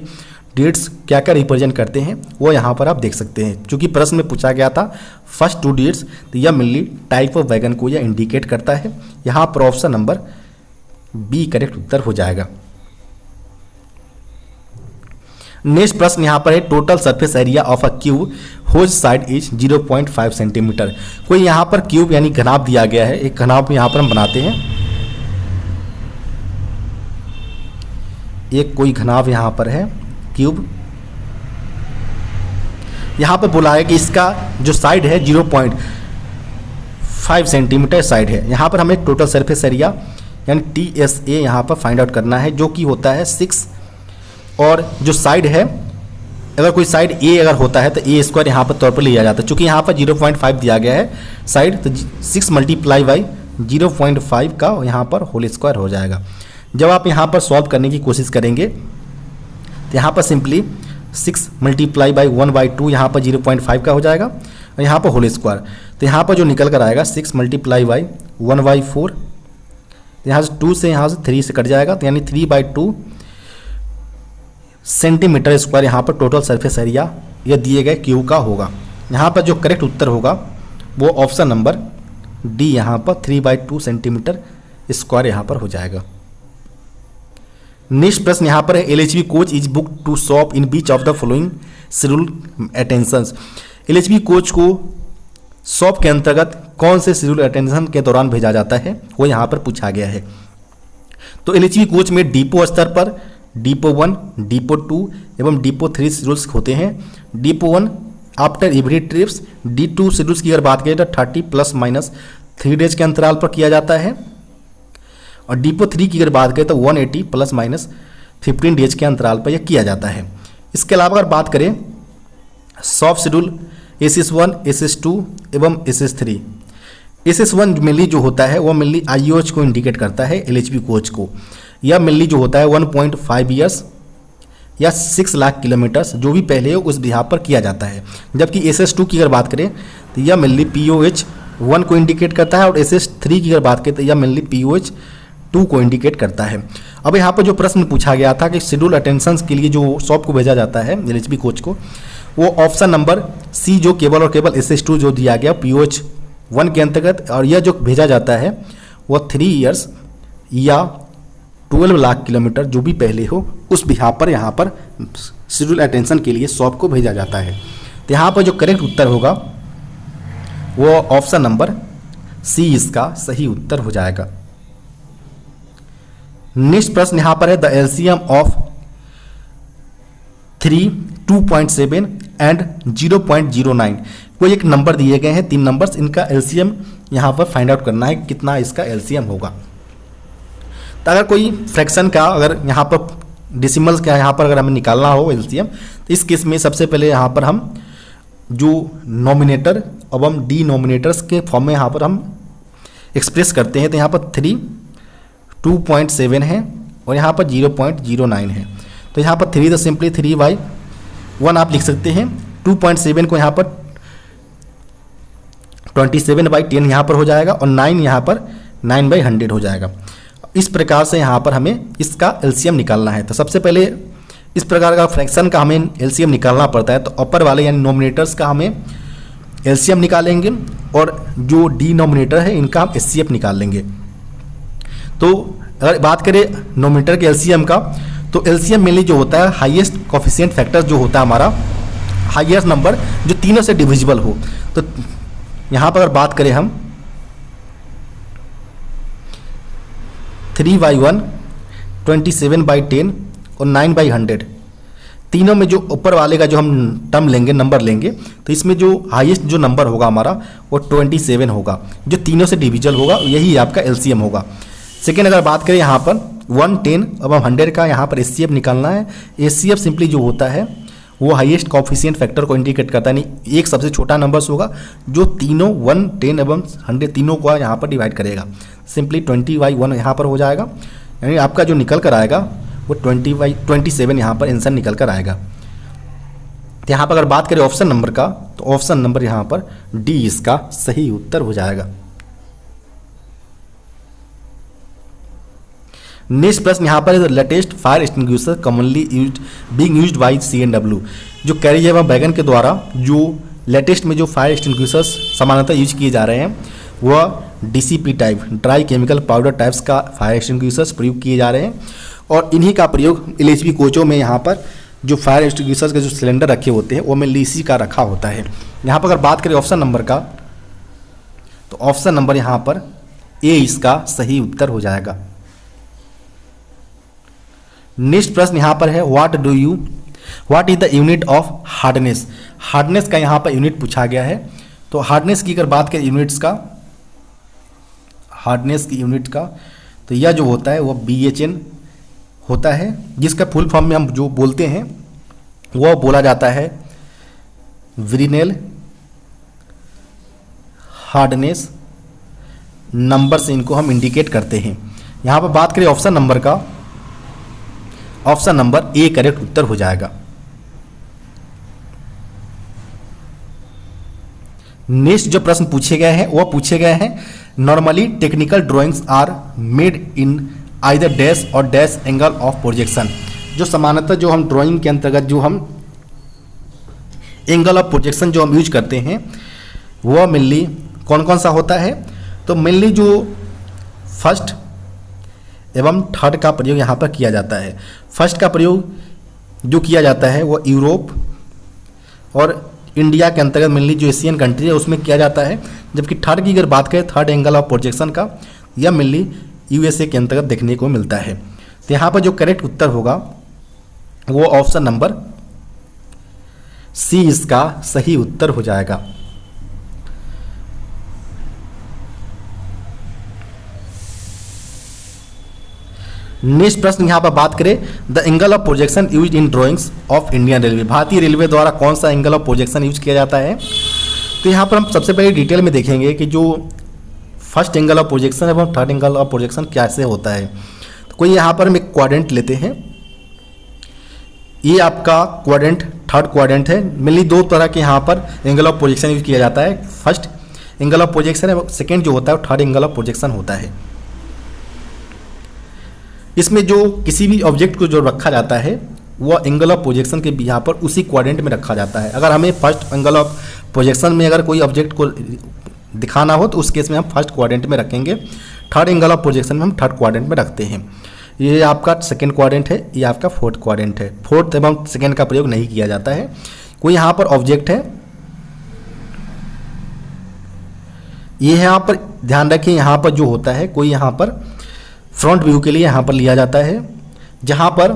डेट्स क्या क्या रिप्रेजेंट करते हैं वो यहाँ पर आप देख सकते हैं। चूँकि प्रश्न में पूछा गया था फर्स्ट 2 डेट्स, तो यह मेनली टाइप ऑफ वैगन को यह इंडिकेट करता है। यहाँ पर ऑप्शन नंबर बी करेक्ट उत्तर हो जाएगा। नेक्स्ट प्रश्न यहाँ पर है total surface area of a cube whose side is 0.5 centimetre. कोई यहाँ पर क्यूब यानी घनाभ दिया गया है, एक घनाभ यहाँ पर हम बनाते हैं। एक कोई घनाभ यहाँ पर है क्यूब, यहाँ पर बोला है कि इसका जो साइड है 0.5 सेंटीमीटर साइड है। यहाँ पर हमें टोटल सरफेस एरिया यानी TSA यहाँ पर फाइंड आउट करना है, जो कि होता है 6, और जो साइड है अगर कोई साइड A अगर होता है तो A² यहाँ पर तौर पर लिया जाता है। चूँकि यहाँ पर 0.5 दिया गया है साइड, तो 6 मल्टीप्लाई बाई 0.5 का यहाँ पर होल स्क्वायर हो जाएगा। जब आप यहाँ पर सॉल्व करने की कोशिश करेंगे तो यहाँ पर सिंपली 6 मल्टीप्लाई बाई 1/2 यहाँ पर 0.5 का हो जाएगा, और यहाँ पर होल स्क्वायर, तो यहाँ पर जो निकल कर आएगा 6 मल्टीप्लाई बाई 1/4, यहाँ से 2 से यहाँ से 3 से कट जाएगा, तो यानी 3/2 सेंटीमीटर स्क्वायर यहाँ पर टोटल सरफेस एरिया यह दिए गए क्यूब का होगा। यहाँ पर जो करेक्ट उत्तर होगा वो ऑप्शन नंबर डी यहाँ पर 3/2 सेंटीमीटर स्क्वायर यहाँ पर हो जाएगा। नेक्स्ट प्रश्न यहाँ पर है LHB coach is book to shop in which of the following schedule attentions. LHB coach को शॉप के अंतर्गत कौन से शेड्यूल अटेंशन के दौरान भेजा जाता है वो यहाँ पर पूछा गया है। तो LHB कोच में डिपो स्तर पर डिपो 1, डिपो 2 एवं डिपो 3 शेड्यूल्स होते हैं। Depot 1 after every trips, D2 schedules की अगर बात करें तो 30 ± 3 डेज के अंतराल पर किया जाता है, और डिपो 3 की अगर बात करें तो 180 ± 15 डेज के अंतराल पर यह किया जाता है। इसके अलावा अगर बात करें सॉफ्ट शेड्यूल SS1, SS2 एवं SS3, SS1 मेनली जो होता है वो मेनली IOH को इंडिकेट करता है LHB कोच को। यह मेनली जो होता है 1.5 ईयर्स या 6 लाख किलोमीटर्स जो भी पहले हो उस बिहार पर किया जाता है। जबकि SS2 की अगर बात करें तो यह मेनली POH 1 को इंडिकेट करता है, और SS3 की अगर बात करें तो यह मेनली POH 2 को इंडिकेट करता है। अब यहाँ पर जो प्रश्न पूछा गया था कि शेड्यूल अटेंशंस के लिए जो शॉप को भेजा जाता है LHB कोच को, वो ऑप्शन नंबर सी जो केवल और केवल SS2 जो दिया गया POH 1 के अंतर्गत, और यह जो भेजा जाता है वो 3 ईयर्स या 12 लाख किलोमीटर जो भी पहले हो उस बिहार पर यहाँ पर शेड्यूल अटेंशन के लिए शॉप को भेजा जाता है। तो यहाँ पर जो करेक्ट उत्तर होगा वो ऑप्शन नंबर सी इसका सही उत्तर हो जाएगा। नेक्स्ट प्रश्न यहाँ पर है द LCM ऑफ 3, 2.7 एंड 0.09। कोई एक नंबर दिए गए हैं, 3 नंबर्स, इनका LCM यहाँ पर फाइंड आउट करना है कितना इसका LCM होगा। तो अगर कोई फ्रैक्शन का अगर यहाँ पर डेसिमल्स का यहाँ पर अगर हमें निकालना हो LCM, तो इस केस में सबसे पहले यहाँ पर हम जो नॉमिनेटर एवं डिनोमिनेटर्स के फॉर्म में यहाँ पर हम एक्सप्रेस करते हैं। तो यहाँ पर 3 2.7 है और यहाँ पर 0.09 है। तो यहाँ पर 3 तो सिंपली 3/1 आप लिख सकते हैं। 2.7 को यहाँ पर 27/10 यहाँ पर हो जाएगा, और 9 यहाँ पर 9/100 हो जाएगा। इस प्रकार से यहाँ पर हमें इसका LCM निकालना है। तो सबसे पहले इस प्रकार का फ्रैक्शन का हमें LCM निकालना पड़ता है। तो अपर वाले यानी नोमिनेटर्स का हमें LCM निकालेंगे, और जो डिनोमिनेटर है इनका हम SCF निकाल लेंगे। तो अगर बात करें नोमिनेटर के LCM का, तो LCM मेनली जो होता है हाईएस्ट कोफिशिएंट फैक्टर जो होता है हमारा हाईएस्ट नंबर जो तीनों से डिविजिबल हो। तो यहाँ पर अगर बात करें हम 3/1, 27/10 और 9/100, तीनों में जो ऊपर वाले का जो हम टर्म लेंगे, नंबर लेंगे, तो इसमें जो हाईएस्ट जो नंबर होगा हमारा वो 27 होगा, जो तीनों से डिविजल होगा, यही आपका LCM होगा। सेकेंड अगर बात करें यहाँ पर 1, 10 एवं 100 का यहाँ पर SCF निकालना है। SCF सिंपली जो होता है वो हाईएस्ट कोफिशिएंट फैक्टर को इंडिकेट करता है, यानी एक सबसे छोटा नंबर्स होगा जो तीनों 1, 10 एवं 100 तीनों को यहाँ पर डिवाइड करेगा। सिंपली 20/1 यहाँ पर हो जाएगा, यानी आपका जो निकल कर आएगा वो 20/27 यहाँ पर आंसर निकल कर आएगा। तो यहाँ पर अगर बात करें ऑप्शन नंबर का, तो ऑप्शन नंबर यहाँ पर डी इसका सही उत्तर हो जाएगा। नेक्स्ट प्रश्न यहाँ पर latest fire extinguisher commonly used being used by CNW, जो कैरियर एवं वैगन के द्वारा जो लेटेस्ट में जो फायर एक्सटिंग्विशर्स सामान्यतः यूज किए जा रहे हैं वह DCP type dry chemical powder types का फायर एक्सटिंग्विशर्स प्रयोग किए जा रहे हैं और इन्हीं का प्रयोग LHB कोचों में यहाँ पर जो फायर एक्सटिंग्विशर्स के जो सिलेंडर रखे होते हैं वो में इसी का रखा होता है। यहाँ पर अगर बात करें ऑप्शन नंबर का, तो ऑप्शन नंबर यहाँ पर ए इसका सही उत्तर हो जाएगा। नेक्स्ट प्रश्न यहाँ पर है what is the unit of hardness. Hardness का यहाँ पर यूनिट पूछा गया है। तो हार्डनेस की अगर बात करें यूनिट्स का, हार्डनेस की यूनिट का, तो यह जो होता है वह BHN होता है, जिसका फुल फॉर्म में हम जो बोलते हैं वह बोला जाता है विरिनेल हार्डनेस नंबर से इनको हम इंडिकेट करते हैं। यहाँ पर बात करें ऑप्शन नंबर का, ऑप्शन नंबर ए करेक्ट उत्तर हो जाएगा। नेक्स्ट जो प्रश्न पूछे गए हैं वह पूछे गए हैं normally technical drawings are made in either dash और डैश एंगल ऑफ प्रोजेक्शन। जो सामान्यतः जो हम ड्राइंग के अंतर्गत जो हम एंगल ऑफ प्रोजेक्शन जो हम यूज करते हैं वह मेनली कौन कौन सा होता है। तो मेनली जो फर्स्ट एवं थर्ड का प्रयोग यहाँ पर किया जाता है। फर्स्ट का प्रयोग जो किया जाता है वह यूरोप और इंडिया के अंतर्गत मेनली जो एशियन कंट्री है उसमें किया जाता है, जबकि थर्ड की अगर बात करें थर्ड एंगल ऑफ प्रोजेक्शन का, यह मेनली USA के अंतर्गत देखने को मिलता है। तो यहाँ पर जो करेक्ट उत्तर होगा वो ऑप्शन नंबर सी इसका सही उत्तर हो जाएगा। नेक्स्ट प्रश्न यहाँ पर बात करें the angle of projection use in drawings of Indian railway. भारतीय रेलवे द्वारा कौन सा एंगल ऑफ प्रोजेक्शन यूज किया जाता है। तो यहाँ पर हम सबसे पहले डिटेल में देखेंगे कि जो फर्स्ट एंगल ऑफ प्रोजेक्शन एवं थर्ड एंगल ऑफ प्रोजेक्शन कैसे होता है। तो कोई यहाँ पर हम एक क्वाड्रेंट लेते हैं, ये आपका क्वाड्रेंट थर्ड क्वाड्रेंट है। मेनली दो तरह के यहाँ पर एंगल ऑफ प्रोजेक्शन यूज किया जाता है, फर्स्ट एंगल ऑफ प्रोजेक्शन है, सेकेंड जो होता है वो थर्ड एंगल ऑफ प्रोजेक्शन होता है। इसमें जो किसी भी ऑब्जेक्ट को जो रखा जाता है वह एंगल ऑफ प्रोजेक्शन के यहाँ पर उसी क्वाड्रेंट में रखा जाता है। अगर हमें फर्स्ट एंगल ऑफ प्रोजेक्शन में अगर कोई ऑब्जेक्ट को दिखाना हो तो उस केस में हम फर्स्ट क्वाड्रेंट में रखेंगे, थर्ड एंगल ऑफ प्रोजेक्शन में हम थर्ड क्वाड्रेंट में रखते हैं। ये आपका सेकेंड क्वाड्रेंट है, ये आपका फोर्थ क्वाड्रेंट है। फोर्थ एवं सेकेंड का प्रयोग नहीं किया जाता है। कोई यहाँ पर ऑब्जेक्ट है, ये यहाँ पर ध्यान रखिए, यहाँ पर जो होता है कोई यहाँ पर फ्रंट व्यू के लिए यहाँ पर लिया जाता है जहाँ पर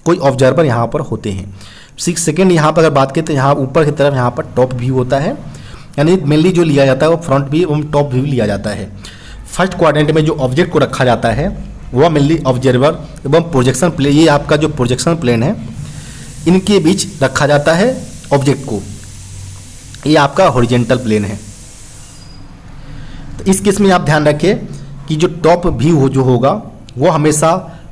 कोई ऑब्जर्वर यहाँ पर होते हैं। सेकेंड यहाँ पर अगर बात करें तो यहाँ ऊपर की तरफ यहाँ पर टॉप व्यू होता है, यानी मेनली जो लिया जाता है वो फ्रंट व्यू एवं टॉप व्यू लिया जाता है। फर्स्ट क्वाड्रेंट में जो ऑब्जेक्ट को रखा जाता है वह मेनली ऑब्जर्वर एवं प्रोजेक्शन प्लेन, ये आपका जो प्रोजेक्शन प्लेन है इनके बीच रखा जाता है ऑब्जेक्ट को, ये आपका हॉरिजॉन्टल प्लेन है। तो इस केस में आप ध्यान रखिए कि जो टॉप व्यू जो होगा वो हमेशा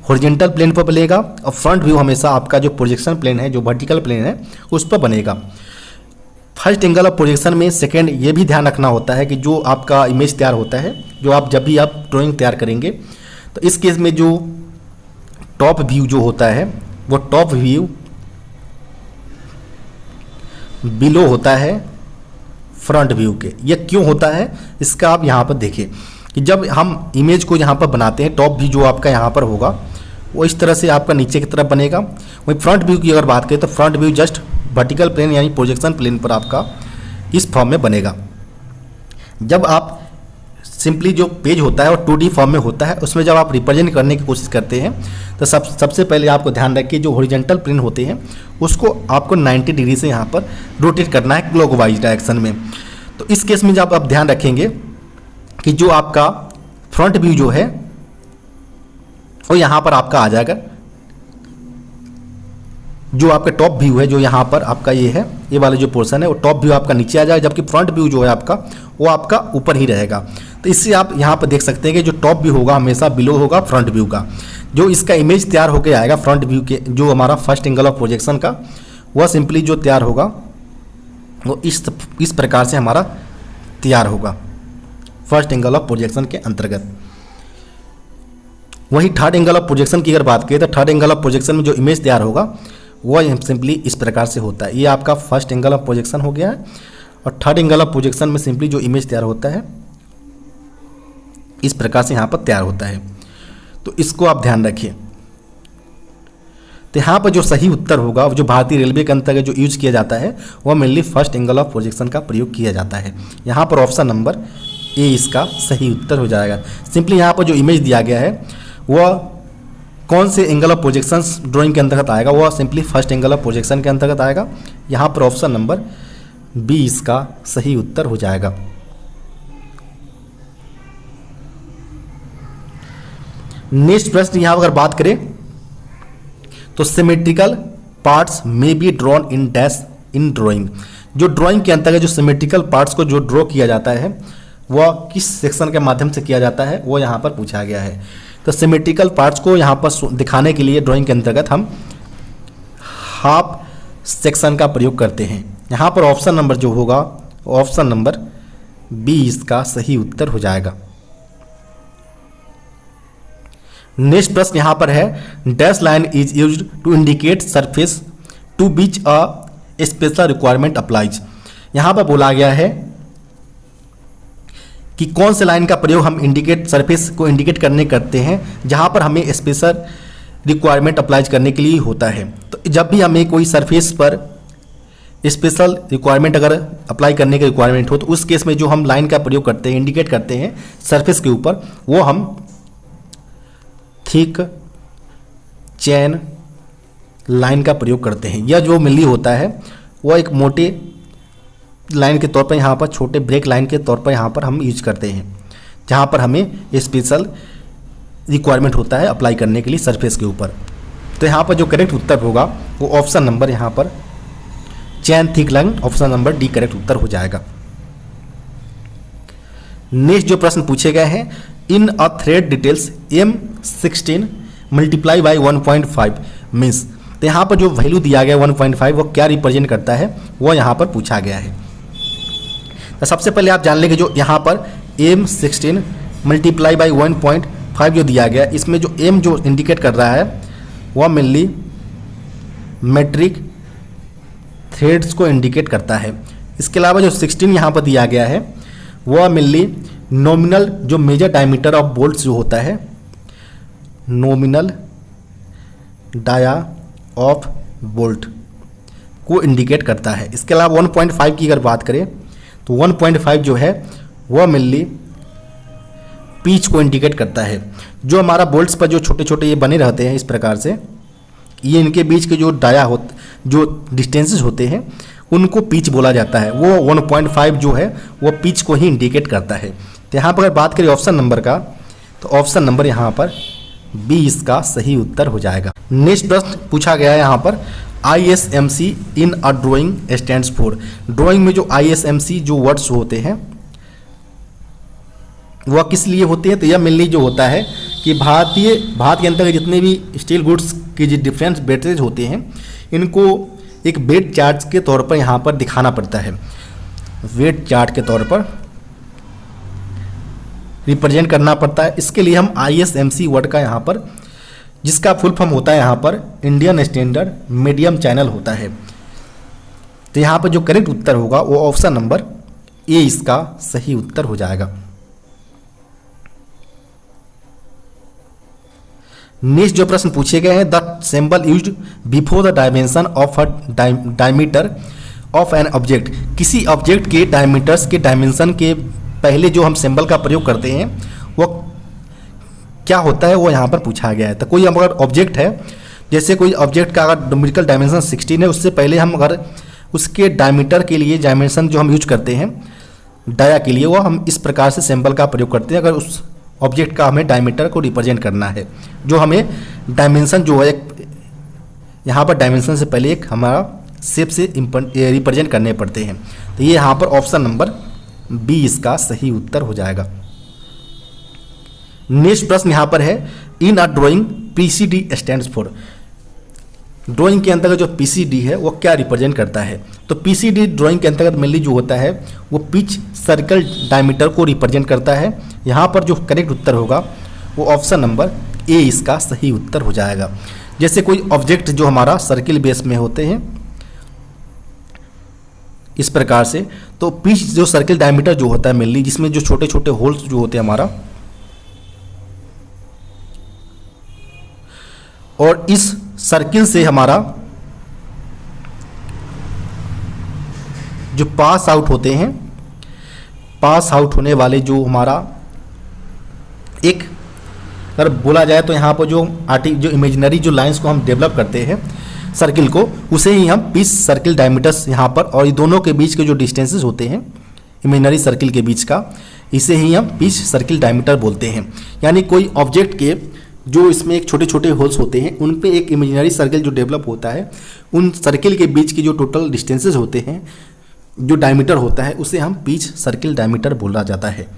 हॉरिजॉन्टल प्लेन पर बनेगा और फ्रंट व्यू हमेशा आपका जो प्रोजेक्शन प्लेन है, जो वर्टिकल प्लेन है, उस पर बनेगा। फर्स्ट एंगल ऑफ प्रोजेक्शन में सेकेंड ये भी ध्यान रखना होता है कि जो आपका इमेज तैयार होता है, जो आप जब भी आप ड्राइंग तैयार करेंगे तो इस केस में जो टॉप व्यू जो होता है वो टॉप व्यू बिलो होता है फ्रंट व्यू के। ये क्यों होता है इसका आप यहाँ पर देखिए कि जब हम इमेज को यहाँ पर बनाते हैं टॉप व्यू जो आपका यहाँ पर होगा वो इस तरह से आपका नीचे की तरफ बनेगा। वही फ्रंट व्यू की अगर बात करें तो front view just vertical plane यानी प्रोजेक्शन प्लेन पर आपका इस फॉर्म में बनेगा। जब आप सिंपली जो पेज होता है वो 2D फॉर्म में होता है, उसमें जब आप रिप्रेजेंट करने की कोशिश करते हैं तो सबसे पहले आपको ध्यान रखिए जो हॉरिजॉन्टल प्लेन होते हैं उसको आपको 90 डिग्री से यहाँ पर रोटेट करना है क्लॉकवाइज डायरेक्शन में। तो इस केस में जब आप ध्यान रखेंगे कि जो आपका फ्रंट व्यू जो है वो यहाँ पर आपका आ जाएगा, जो आपका टॉप व्यू है जो यहाँ पर आपका ये है, ये वाला जो पोर्शन है वो टॉप व्यू आपका नीचे आ जाएगा, जबकि फ्रंट व्यू जो है आपका वो आपका ऊपर ही रहेगा। तो इससे आप यहाँ पर देख सकते हैं कि जो टॉप व्यू होगा हमेशा बिलो होगा फ्रंट व्यू का। जो इसका इमेज तैयार होकर आएगा फ्रंट व्यू के, जो हमारा फर्स्ट एंगल ऑफ प्रोजेक्शन का, वह सिंपली जो तैयार होगा वो इस प्रकार से हमारा तैयार होगा फर्स्ट एंगल ऑफ प्रोजेक्शन के अंतर्गत। वही थर्ड एंगल ऑफ प्रोजेक्शन की अगर बात करें तो थर्ड एंगल ऑफ प्रोजेक्शन में जो इमेज तैयार होगा वो सिंपली इस प्रकार से होता है। ये आपका फर्स्ट एंगल ऑफ प्रोजेक्शन हो गया है और थर्ड एंगल ऑफ प्रोजेक्शन में सिंपली जो इमेज तैयार होता है इस प्रकार से यहाँ पर तैयार होता है। तो इसको आप ध्यान रखिए। तो यहाँ पर जो सही उत्तर होगा, जो भारतीय रेलवे के अंतर्गत जो यूज किया जाता है वह mainly first angle of projection का प्रयोग किया जाता है। यहाँ पर ऑप्शन नंबर ए इसका सही उत्तर हो जाएगा। सिंपली यहाँ पर जो इमेज दिया गया है वह कौन से एंगल ऑफ प्रोजेक्शन ड्राइंग के अंतर्गत आएगा, वह simply first angle of projection के अंतर्गत आएगा। यहाँ पर ऑप्शन नंबर बी इसका सही उत्तर हो जाएगा। नेक्स्ट प्रश्न यहाँ अगर बात करें तो सिमेट्रिकल पार्ट्स में be drawn in dash in drawing. जो ड्राइंग के अंतर्गत जो सिमेट्रिकल पार्ट्स को जो ड्रॉ किया जाता है वह किस सेक्शन के माध्यम से किया जाता है वो यहाँ पर पूछा गया है। तो सिमेट्रिकल पार्ट्स को यहाँ पर दिखाने के लिए ड्राइंग के अंतर्गत हम हाफ सेक्शन का प्रयोग करते हैं। यहाँ पर ऑप्शन नंबर जो होगा ऑप्शन नंबर बी इसका सही उत्तर हो जाएगा। नेक्स्ट प्रश्न यहाँ पर है dash line is used to indicate surface to which a special requirement applies. यहाँ पर बोला गया है कि कौन से लाइन का प्रयोग हम इंडिकेट सरफेस को इंडिकेट करते हैं जहाँ पर हमें स्पेशल रिक्वायरमेंट अप्लाइज करने के लिए होता है। तो जब भी हमें कोई सरफेस पर स्पेशल रिक्वायरमेंट अगर अप्लाई करने की रिक्वायरमेंट हो तो उस केस में जो हम लाइन का प्रयोग करते हैं, इंडिकेट करते हैं सरफेस के ऊपर, वो हम थिक चैन लाइन का प्रयोग करते हैं। यह जो मिली होता है वह एक मोटे लाइन के तौर पर, यहाँ पर छोटे ब्रेक लाइन के तौर पर यहाँ पर हम यूज करते हैं जहाँ पर हमें स्पेशल रिक्वायरमेंट होता है अप्लाई करने के लिए सरफेस के ऊपर। तो यहाँ पर जो करेक्ट उत्तर होगा वो ऑप्शन नंबर यहाँ पर chain thick line, option number D correct उत्तर हो जाएगा। नेक्स्ट जो प्रश्न पूछे गए हैं in a thread details M16 multiply by 1.5 means. तो यहाँ पर जो वैल्यू दिया गया 1.5 वो क्या रिप्रेजेंट करता है वो यहाँ पर पूछा गया है। तो सबसे पहले आप जान लेंगे जो यहाँ पर M16 मल्टीप्लाई बाई 1.5 जो दिया गया, इसमें जो M जो इंडिकेट कर रहा है वह मेनली मेट्रिक थ्रेड्स को इंडिकेट करता है। इसके अलावा जो 16 यहाँ पर दिया गया है वह मेनली नॉमिनल जो मेजर डायमीटर ऑफ बोल्ट्स जो होता है, नॉमिनल डाया ऑफ बोल्ट को इंडिकेट करता है। इसके अलावा 1.5 की अगर बात करें तो 1.5 जो है वह मेनली पीच को इंडिकेट करता है। जो हमारा बोल्ट्स पर जो छोटे छोटे ये बने रहते हैं इस प्रकार से, ये इनके बीच के जो डाया जो डिस्टेंसेस होते हैं उनको पीच बोला जाता है। वो 1.5 जो है वो पीच को ही इंडिकेट करता है। तो यहाँ पर अगर बात करें ऑप्शन नंबर का तो ऑप्शन नंबर यहाँ पर बी इसका सही उत्तर हो जाएगा। नेक्स्ट प्रश्न पूछा गया है यहाँ पर ISMC in a drawing stands for. Drawing में जो ISMC जो वर्ड्स होते हैं वह किस लिए होते हैं, तो यह मेनली जो होता है कि भारत के अंतर्गत जितने भी स्टील गुड्स के जो डिफरेंस वेटेज होते हैं इनको एक वेट चार्ट के तौर पर यहाँ पर दिखाना पड़ता है। वेट चार्ट के तौर पर रिप्रेजेंट करना पड़ता है। इसके लिए हम ISMC वर्ड का यहाँ पर, जिसका फुल फॉर्म होता है यहाँ पर इंडियन स्टैंडर्ड मीडियम चैनल होता है। तो यहाँ पर जो करेक्ट उत्तर होगा वो ऑप्शन नंबर ए इसका सही उत्तर हो जाएगा। नेक्स्ट जो प्रश्न पूछे गए हैं the symbol used before the dimension of a diameter of an object. किसी ऑब्जेक्ट के डायमीटर्स के डायमेंशन के पहले जो हम सिंबल का प्रयोग करते हैं वो क्या होता है वो यहाँ पर पूछा गया है। तो कोई अगर ऑब्जेक्ट है, जैसे कोई ऑब्जेक्ट का अगर न्यूमेरिकल डायमेंशन 16 है, उससे पहले हम अगर उसके डायमीटर के लिए डायमेंशन जो हम यूज करते हैं डाया के लिए, वो हम इस प्रकार से सिंबल का प्रयोग करते हैं अगर उस ऑब्जेक्ट का हमें डायमीटर को रिप्रेजेंट करना है। जो हमें डायमेंशन जो है यहाँ पर डायमेंशन से पहले एक हमारा शेप से रिप्रेजेंट करने पड़ते हैं। तो ये यहाँ पर ऑप्शन नंबर बी इसका सही उत्तर हो जाएगा। नेक्स्ट प्रश्न यहाँ पर है in a drawing PCD stands for. Drawing के अंतर्गत जो PCD है वो क्या रिप्रेजेंट करता है, तो PCD ड्राइंग के अंतर्गत मेनली जो होता है वो पिच सर्कल डायमीटर को रिप्रेजेंट करता है। यहाँ पर जो करेक्ट उत्तर होगा वो ऑप्शन नंबर ए इसका सही उत्तर हो जाएगा। जैसे कोई ऑब्जेक्ट जो हमारा सर्किल बेस में होते हैं इस प्रकार से, तो पिच जो सर्किल डायमीटर जो होता है मेनली, जिसमें जो छोटे छोटे होल्स जो होते हैं हमारा, और इस सर्किल से हमारा जो पास आउट होते हैं, पास आउट होने वाले जो हमारा एक अगर बोला जाए तो यहाँ पर जो इमेजिनरी जो लाइंस को हम डेवलप करते हैं सर्किल को, उसे ही हम पिच सर्किल डायमीटर्स यहाँ पर, और ये दोनों के बीच के जो डिस्टेंसेस होते हैं इमेजिनरी सर्किल के बीच का, इसे ही हम पिच सर्किल डायमीटर बोलते हैं। यानी कोई ऑब्जेक्ट के जो इसमें एक छोटे छोटे होल्स होते हैं उन पे एक इमेजिनरी सर्किल जो डेवलप होता है, उन सर्किल के बीच की जो टोटल डिस्टेंसेस होते हैं, जो डायमीटर होता है, उसे हम पिच सर्किल डायमीटर बोला जाता है।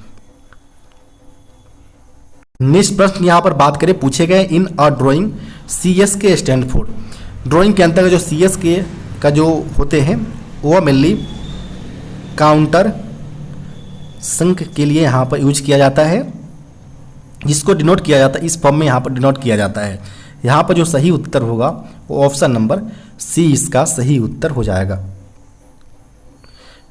नेक्स्ट प्रश्न यहाँ पर बात करें, पूछे गए इन अ ड्राइंग CS के स्टैंड फॉर। ड्राइंग के अंतर्गत जो CS के का जो होते हैं वो मेनली काउंटर संक के लिए यहाँ पर यूज किया जाता है, जिसको डिनोट किया जाता है इस फॉर्म में यहाँ पर डिनोट किया जाता है। यहाँ पर जो सही उत्तर होगा वो ऑप्शन नंबर C इसका सही उत्तर हो जाएगा।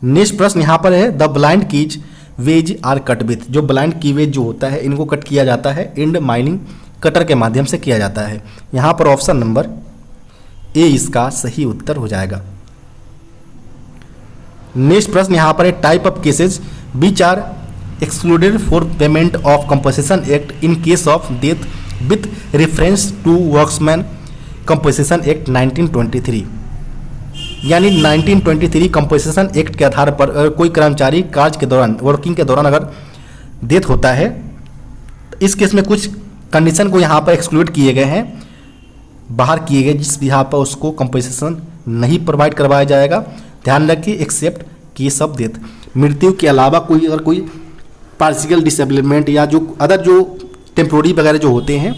नेक्स्ट प्रश्न यहाँ पर है, the blind keyways are cut with. जो ब्लाइंड कीवेज जो होता है इनको कट किया जाता है एंड माइनिंग कटर के माध्यम से किया जाता है। यहाँ पर ऑप्शन नंबर ए इसका सही उत्तर हो जाएगा। नेक्स्ट प्रश्न यहाँ पर है, type of cases which are excluded for payment of compensation act in case of death with reference to workmen compensation act 1923। यानी 1923 कंपनसेशन एक्ट के आधार पर अगर कोई कर्मचारी कार्य के दौरान, वर्किंग के दौरान अगर डेथ होता है, तो इस केस में कुछ कंडीशन को यहाँ पर एक्सक्लूड किए गए हैं, बाहर किए गए, जिस यहाँ पर उसको कंपनसेशन नहीं प्रोवाइड करवाया जाएगा। ध्यान रखिए, एक्सेप्ट केस ऑफ डेथ, मृत्यु के अलावा कोई अगर कोई पार्शियल डिसेबलमेंट या जो अदर जो टेम्पोररी वगैरह जो होते हैं,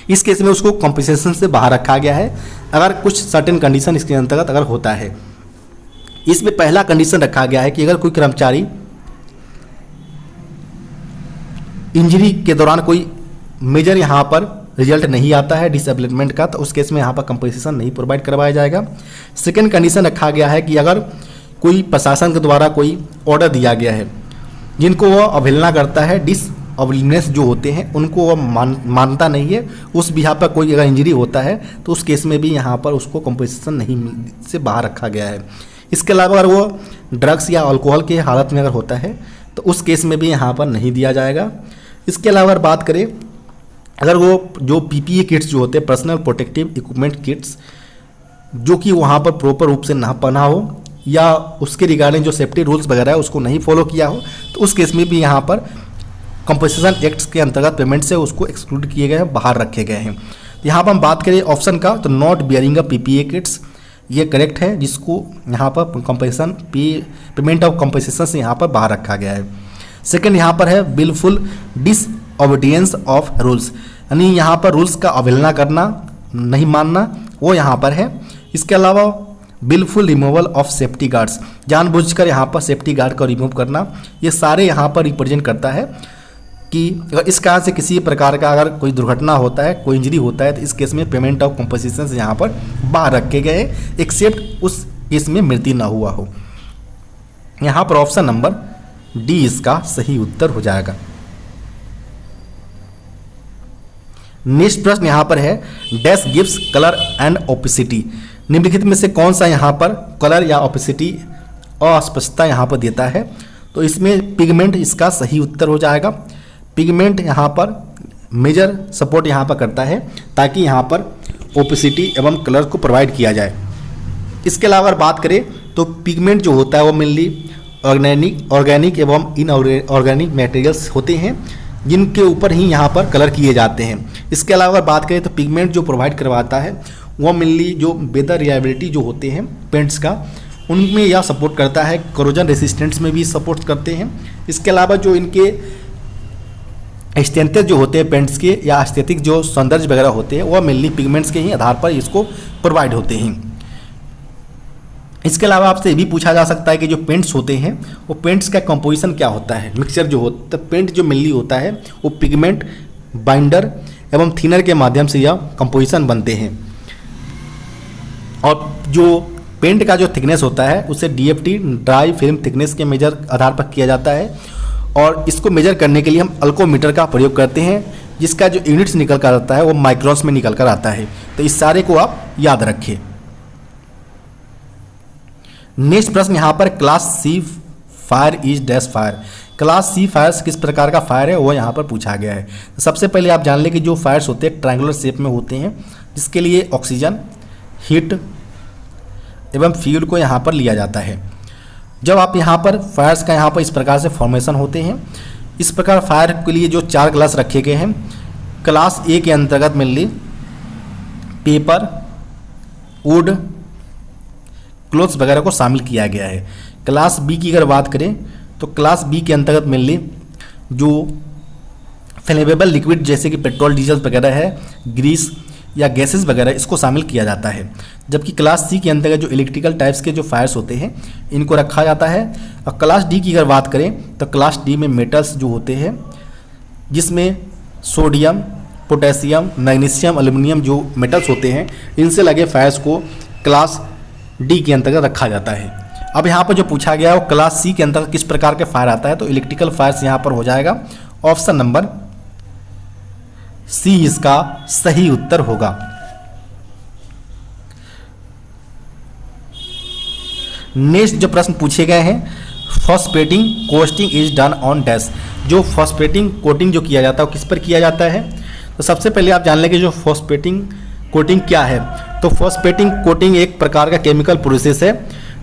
इस केस में उसको कंपनसेशन से बाहर रखा गया है अगर कुछ सर्टेन कंडीशन इसके अंतर्गत अगर होता है। इसमें पहला कंडीशन रखा गया है कि अगर कोई कर्मचारी इंजरी के दौरान कोई मेजर यहाँ पर रिजल्ट नहीं आता है डिसेबलमेंट का, तो उस केस में यहाँ पर कंपनसेशन नहीं प्रोवाइड करवाया जाएगा। सेकेंड कंडीशन रखा गया है कि अगर कोई प्रशासन के द्वारा कोई ऑर्डर दिया गया है जिनको वह अवहेलना करता है, डिसऑबलीनेस जो होते हैं उनको वह मानता नहीं है, उस बिहा पर कोई अगर इंजरी होता है तो उस केस में भी यहाँ पर उसको कंपनसेशन नहीं से बाहर रखा गया है। इसके अलावा अगर वो ड्रग्स या अल्कोहल के हालत में अगर होता है तो उस केस में भी यहाँ पर नहीं दिया जाएगा। इसके अलावा अगर बात करें, अगर वो जो PPE किट्स जो होते हैं, पर्सनल प्रोटेक्टिव इक्विपमेंट किट्स, जो कि वहाँ पर प्रॉपर रूप से ना पहना हो या उसके रिगार्डिंग जो सेफ्टी रूल्स वगैरह है उसको नहीं फॉलो किया हो, तो उस केस में भी यहाँ पर कंपनसेशन एक्ट्स के अंतर्गत पेमेंट से उसको एक्सक्लूड किए गए हैं, बाहर रखे गए हैं। यहाँ पर हम बात करें ऑप्शन का, तो not bearing a PPE kits ये करेक्ट है, जिसको यहाँ पर कंपनसेशन पेमेंट ऑफ कंपनसेशन से यहाँ पर बाहर रखा गया है। सेकंड यहाँ पर है विलफुल डिसओबीडियंस ऑफ रूल्स, यानी यहाँ पर रूल्स का अवहेलना करना, नहीं मानना, वो यहाँ पर है। इसके अलावा wilful removal of safety guards, जानबूझकर यहाँ पर सेफ्टी गार्ड को रिमूव करना, ये सारे यहाँ पर रिप्रेजेंट करता है कि अगर इस कारण से किसी प्रकार का अगर कोई दुर्घटना होता है, कोई इंजरी होता है, तो इस केस में पेमेंट ऑफ कंपनसेशन से यहाँ पर बाहर रखे गए हैं, एक्सेप्ट उस केस में मृत्यु ना हुआ हो। यहाँ पर ऑप्शन नंबर डी इसका सही उत्तर हो जाएगा। नेक्स्ट प्रश्न यहाँ पर है, dash gives colour and opacity. निम्नलिखित में से कौन सा यहाँ पर कलर या ओपेसिटी अस्पष्टता यहाँ पर देता है? तो इसमें पिगमेंट इसका सही उत्तर हो जाएगा। पिगमेंट यहाँ पर मेजर सपोर्ट यहाँ पर करता है ताकि यहाँ पर ओपेसिटी एवं कलर को प्रोवाइड किया जाए। इसके अलावा अगर बात करें तो पिगमेंट जो होता है वो मेनली ऑर्गेनिक एवं इनऑर्गेनिक मटेरियल्स होते हैं जिनके ऊपर ही यहाँ पर कलर किए जाते हैं। इसके अलावा अगर बात करें तो पिगमेंट जो प्रोवाइड करवाता है वो मेनली जो वेदर रिलायबिलिटी जो होते हैं पेंट्स का, उनमें यह सपोर्ट करता है, करोजन रेसिस्टेंस में भी सपोर्ट करते हैं। इसके अलावा जो इनके एस्थेटिक जो होते हैं पेंट्स के या एस्थेटिक जो सौंदर्य वगैरह होते हैं वह मेनली पिगमेंट्स के ही आधार पर इसको प्रोवाइड होते हैं। इसके अलावा आपसे ये भी पूछा जा सकता है कि जो पेंट्स होते हैं वो पेंट्स का कंपोजिशन क्या होता है, मिक्सचर जो होता है। पेंट जो मेनली होता है वो पिगमेंट, बाइंडर एवं थिनर के माध्यम से यह कंपोजिशन बनते हैं। और जो पेंट का जो थिकनेस होता है उसे DFT ड्राई फिल्म थिकनेस के मेजर आधार पर किया जाता है, और इसको मेजर करने के लिए हम अल्कोमीटर का प्रयोग करते हैं, जिसका जो यूनिट्स निकल कर आता है वो माइक्रोन्स में निकल कर आता है। तो इस सारे को आप याद रखें। नेक्स्ट प्रश्न यहाँ पर class C fire is dash fire. Class C fires किस प्रकार का फायर है वो यहाँ पर पूछा गया है। तो सबसे पहले आप जान लें कि जो फायर्स होते हैं ट्रायंगुलर शेप में होते हैं, जिसके लिए ऑक्सीजन, हीट एवं फ्यूल को यहाँ पर लिया जाता है। जब आप यहाँ पर फायर्स का यहाँ पर इस प्रकार से फॉर्मेशन होते हैं, इस प्रकार फायर के लिए जो 4 क्लास रखे गए हैं, क्लास A के अंतर्गत मेनली पेपर, वुड, क्लोथ्स वगैरह को शामिल किया गया है। क्लास B की अगर बात करें तो क्लास B के अंतर्गत मेनली जो फ्लेमेबल लिक्विड जैसे कि पेट्रोल, डीजल वगैरह है, ग्रीस या गैसेस वगैरह, इसको शामिल किया जाता है। जबकि क्लास C के अंतर्गत जो इलेक्ट्रिकल टाइप्स के जो फायर्स होते हैं इनको रखा जाता है। और क्लास D की अगर बात करें तो क्लास D में मेटल्स जो होते हैं, जिसमें सोडियम, पोटेशियम, मैग्नीशियम, एल्युमिनियम जो मेटल्स होते हैं, इनसे लगे फायर्स को क्लास D के अंतर्गत रखा जाता है। अब यहाँ पर जो पूछा गया है वो क्लास C के अंतर्गत किस प्रकार के फायर आता है, तो इलेक्ट्रिकल फायर्स यहाँ पर हो जाएगा। ऑप्शन नंबर C इसका सही उत्तर होगा। नेक्स्ट जो प्रश्न पूछे गए हैं, phosphating coating is done on dash. जो फॉस्फेटिंग कोटिंग जो किया जाता है वो किस पर किया जाता है, तो सबसे पहले आप जान लें कि जो फॉस्फेटिंग कोटिंग क्या है। तो फॉस्फेटिंग कोटिंग एक प्रकार का केमिकल प्रोसेस है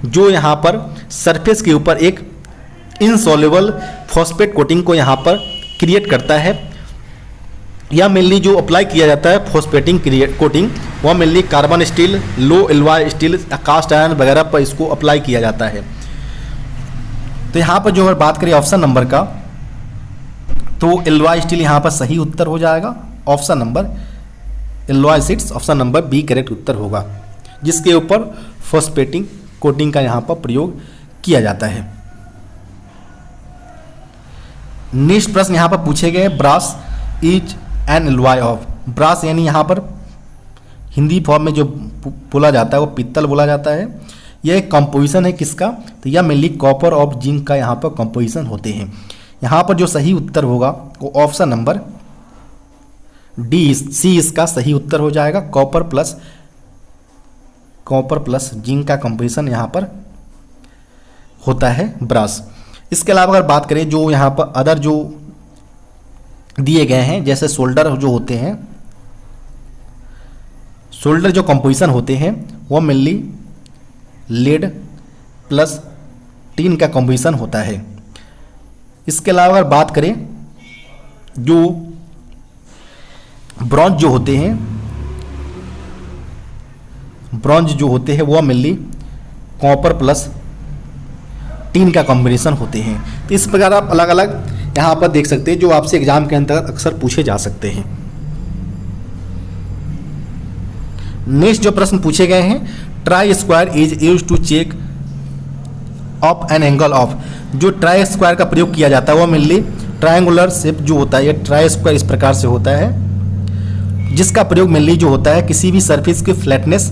जो यहाँ पर सरफेस के ऊपर एक इनसॉल्युबल फॉस्फेट कोटिंग को यहाँ पर क्रिएट करता है। यह मेनली जो अप्लाई किया जाता है फॉस्फेटिंग कोटिंग, वह मेनली कार्बन स्टील, लो एलॉय स्टील, कास्ट आयरन वगैरह पर इसको अप्लाई किया जाता है। तो यहाँ पर जो अगर बात करें ऑप्शन नंबर का, तो एलॉय स्टील यहाँ पर सही उत्तर हो जाएगा। Option number alloy sheets, option number B correct उत्तर होगा, जिसके ऊपर फॉस्फेटिंग कोटिंग का यहाँ पर प्रयोग किया जाता है। नेक्स्ट प्रश्न यहाँ पर पूछे गए, brass is an alloy of. Brass यानी यहाँ पर हिंदी फॉर्म में जो बोला जाता है वो पित्तल बोला जाता है। यह एक कंपोजिशन है किसका, तो यह मेनली कॉपर ऑफ जिंक का यहाँ पर कंपोजिशन होते हैं। यहाँ पर जो सही उत्तर होगा वो ऑप्शन नंबर डी, सी इसका सही उत्तर हो जाएगा। कॉपर प्लस जिंक का कंपोजिशन यहाँ पर होता है ब्रास। इसके अलावा अगर बात करें जो यहाँ पर अदर जो दिए गए हैं, जैसे सोल्डर जो होते हैं, सोल्डर जो कंपोजिशन होते हैं वो मेनली लेड प्लस टीन का कंपोजिशन होता है। इसके अलावा अगर बात करें जो ब्रॉन्ज जो होते हैं, ब्रॉन्ज जो होते हैं वो मेनली कॉपर प्लस टीन का कॉम्बिनेशन होते हैं। तो इस प्रकार आप अलग अलग यहाँ पर देख सकते हैं जो आपसे एग्जाम के अंतर्गत अक्सर पूछे जा सकते हैं। नेक्स्ट जो प्रश्न पूछे गए हैं, try square is use to check of an angle of. जो ट्राई स्क्वायर का प्रयोग किया जाता है वो मेनली ट्रायंगुलर शेप जो होता है, ये ट्राई स्क्वायर इस प्रकार से होता है, जिसका प्रयोग मेनली जो होता है किसी भी सरफेस की फ्लैटनेस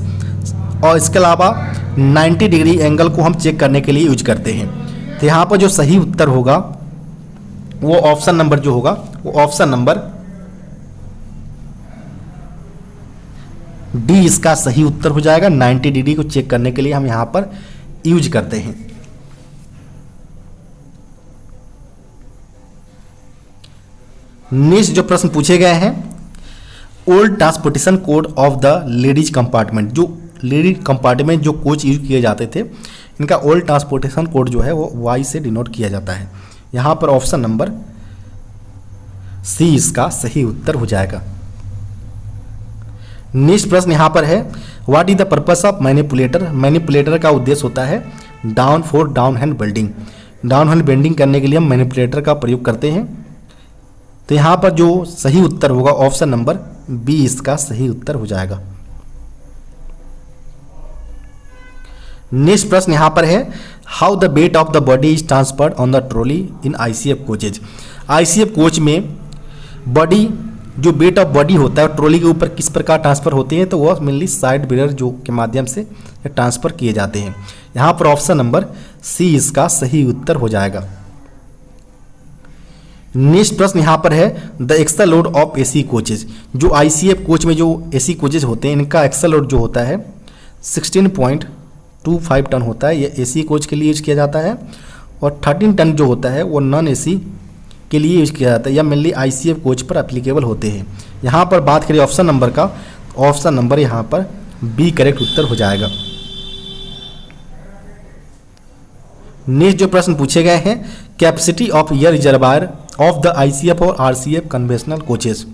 और इसके अलावा 90 डिग्री एंगल को हम चेक करने के लिए यूज करते हैं। तो यहाँ पर जो सही उत्तर होगा वो ऑप्शन नंबर जो होगा वो ऑप्शन नंबर डी इसका सही उत्तर हो जाएगा। 90 डिग्री को चेक करने के लिए हम यहाँ पर यूज करते हैं। नेक्स्ट जो प्रश्न पूछे गए हैं, old transportation code of the ladies compartment. जो लेडीज कंपार्टमेंट जो कोच यूज किए जाते थे, इनका ओल्ड ट्रांसपोर्टेशन कोड जो है वो वाई से डिनोट किया जाता है। यहाँ पर ऑप्शन नंबर सी इसका सही उत्तर हो जाएगा। नेक्स्ट प्रश्न यहाँ पर है, what is the purpose of manipulator. Manipulator का उद्देश्य होता है down hand bending. Down hand bending करने के लिए हम मैनिपुलेटर का प्रयोग करते हैं। तो यहाँ पर जो सही उत्तर होगा ऑप्शन नंबर बी इसका सही उत्तर हो जाएगा। नेक्स्ट प्रश्न यहाँ पर है, how the weight of the body is transferred on the trolley in ICF coaches. ICF coach में बॉडी जो वेट ऑफ बॉडी होता है ट्रॉली के ऊपर किस प्रकार ट्रांसफर होते हैं, तो वह मेनली साइड बैरियर जो के माध्यम से ट्रांसफर किए जाते हैं। यहाँ पर ऑप्शन नंबर सी इसका सही उत्तर हो जाएगा। नेक्स्ट प्रश्न यहाँ पर है the axle load of AC coaches. जो आईसीएफ कोच में जो एसी कोचेज होते हैं इनका एक्सल लोड जो होता है 16.25 टन होता है। यह एसी कोच के लिए यूज किया जाता है और 13 टन जो होता है वो नॉन एसी के लिए यूज किया जाता है। यह मेनली आईसीएफ कोच पर एप्लीकेबल होते हैं। यहाँ पर बात करें ऑप्शन नंबर का, ऑप्शन नंबर यहाँ पर बी करेक्ट उत्तर हो जाएगा। नेक्स्ट जो प्रश्न पूछे गए हैं capacity of air reservoir of the ICF और आरसीएफ कन्वेंशनल कोचेज।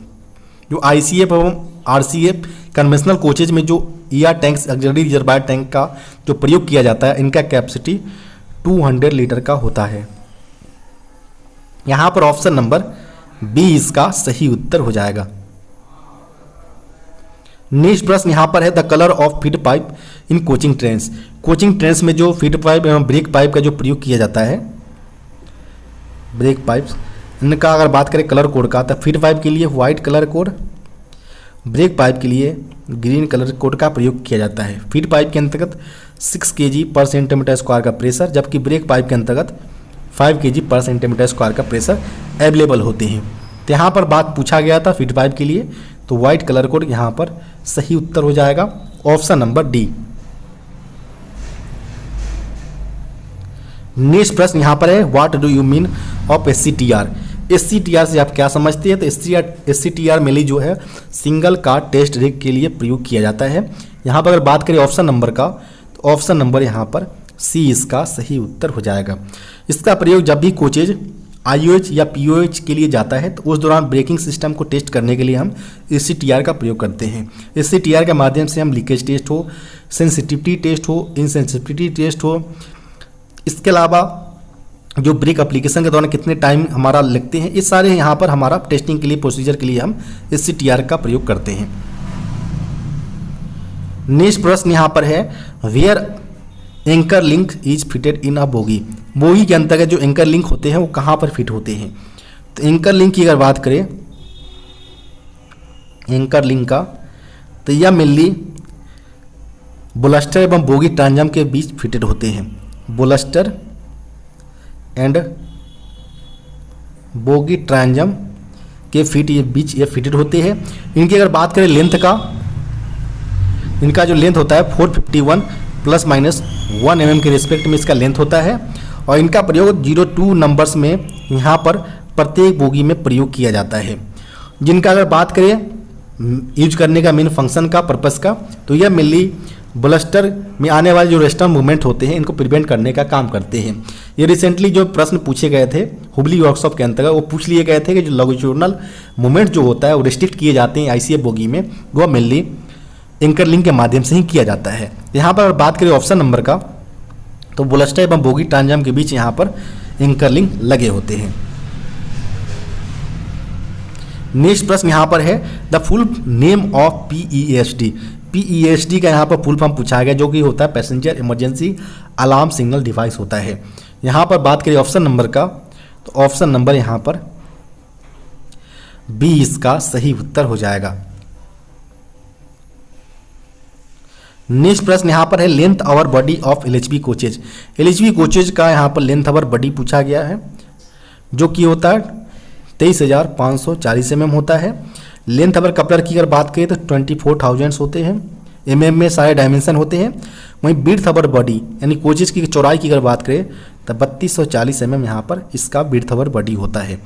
जो आईसीएफ एवं आरसीएफ कन्वेंशनल कोचेज में जो air tanks auxiliary reservoir tank का जो प्रयोग किया जाता है इनका कैपेसिटी 200 लीटर का होता है। यहाँ पर ऑप्शन नंबर बी इसका सही उत्तर हो जाएगा। नेक्स्ट प्रश्न यहाँ पर है the colour of feed pipe in coaching trains. Coaching trains में जो फीड पाइप एवं ब्रेक पाइप का जो प्रयोग किया जाता है, ब्रेक पाइप्स इनका अगर बात करें कलर कोड का, तो फीड पाइप के लिए white colour code, break pipe के लिए ग्रीन कलर कोड का प्रयोग किया जाता है। फीड पाइप के अंतर्गत 6 kg पर सेंटीमीटर स्क्वायर का प्रेशर, जबकि ब्रेक पाइप के अंतर्गत 5 kg पर सेंटीमीटर स्क्वायर का प्रेशर अवेलेबल होते हैं। तो यहाँ पर बात पूछा गया था फीड पाइप के लिए, तो व्हाइट कलर कोड यहाँ पर सही उत्तर हो जाएगा, ऑप्शन नंबर डी। नेक्स्ट प्रश्न यहाँ पर है what do you mean of SCTR. SCTR से आप क्या समझते हैं, तो एससीटीआर मेनली जो है सिंगल कार टेस्ट रिग के लिए प्रयोग किया जाता है। यहाँ पर अगर बात करें ऑप्शन नंबर का, तो ऑप्शन नंबर यहाँ पर सी इसका सही उत्तर हो जाएगा। इसका प्रयोग जब भी कोचेज आईओएच या पीओएच के लिए जाता है तो उस दौरान ब्रेकिंग सिस्टम को टेस्ट करने के लिए हम एससीटीआर का प्रयोग करते हैं। एससीटीआर के माध्यम से हम लीकेज टेस्ट हो, सेंसिटिविटी टेस्ट हो, इनसेंसिटिविटी टेस्ट हो, इसके अलावा जो ब्रेक एप्लीकेशन के दौरान कितने टाइम हमारा लगते हैं, ये सारे यहाँ पर हमारा टेस्टिंग के लिए प्रोसीजर के लिए हम एससीटीआर का प्रयोग करते हैं। नेक्स्ट प्रश्न यहाँ पर है where anchor link is fitted in a bogie. Bogie के अंतर्गत जो एंकर लिंक होते हैं वो कहाँ पर फिट होते हैं, तो एंकर लिंक की अगर बात करें, एंकर लिंक का, तो यह मेनली बोलस्टर एवं बोगी ट्रांजम के बीच फिटेड होते हैं। बोलस्टर एंड बोगी ट्रांजम के बीच ये फिटेड होते हैं। इनकी अगर बात करें लेंथ का, इनका जो लेंथ होता है 451 प्लस माइनस 1 mm के रिस्पेक्ट में इसका लेंथ होता है और इनका प्रयोग 02 नंबर्स में यहाँ पर प्रत्येक बोगी में प्रयोग किया जाता है। जिनका अगर बात करें यूज करने का मेन फंक्शन का, पर्पस का, तो यह मेनली ब्लस्टर में आने वाले जो रेस्टर्न मूवमेंट होते हैं इनको प्रिवेंट करने का काम करते हैं। ये रिसेंटली जो प्रश्न पूछे गए थे हुबली वर्कशॉप के अंतर्गत, वो पूछ लिए गए थे कि जो लॉन्गिट्यूडनल मूवमेंट जो होता है वो रिस्ट्रिक्ट किए जाते हैं आईसीएफ बोगी में, वो मेनली एंकर लिंक के माध्यम से ही किया जाता है। यहाँ पर अगर बात करें ऑप्शन नंबर का, तो बोलस्टर एवं बोगी ट्रांजम के बीच यहाँ पर एंकर लिंक लगे होते हैं। नेक्स्ट प्रश्न यहाँ पर है द फुल नेम ऑफ पीईएसडी। पीईएसडी का यहाँ पर फुल फॉर्म पूछा गया, जो कि होता है passenger emergency alarm signal device होता है। यहाँ पर बात करें ऑप्शन नंबर का, तो ऑप्शन नंबर यहाँ पर बी इसका सही उत्तर हो जाएगा। नेक्स्ट प्रश्न यहाँ पर है length over body of LHB coaches. LHB coaches का यहाँ पर लेंथ आवर बॉडी पूछा गया है, जो कि होता है 23,540 mm होता है। लेंथ आवर कपलर की अगर बात करें तो 24,000 होते हैं। mm में सारे डायमेंशन होते हैं। वहीं विड्थ आवर बॉडी यानी कोचेज की चौड़ाई की अगर बात करें तो 3240 mm यहाँ पर इसका विड्थ आवर बॉडी होता है।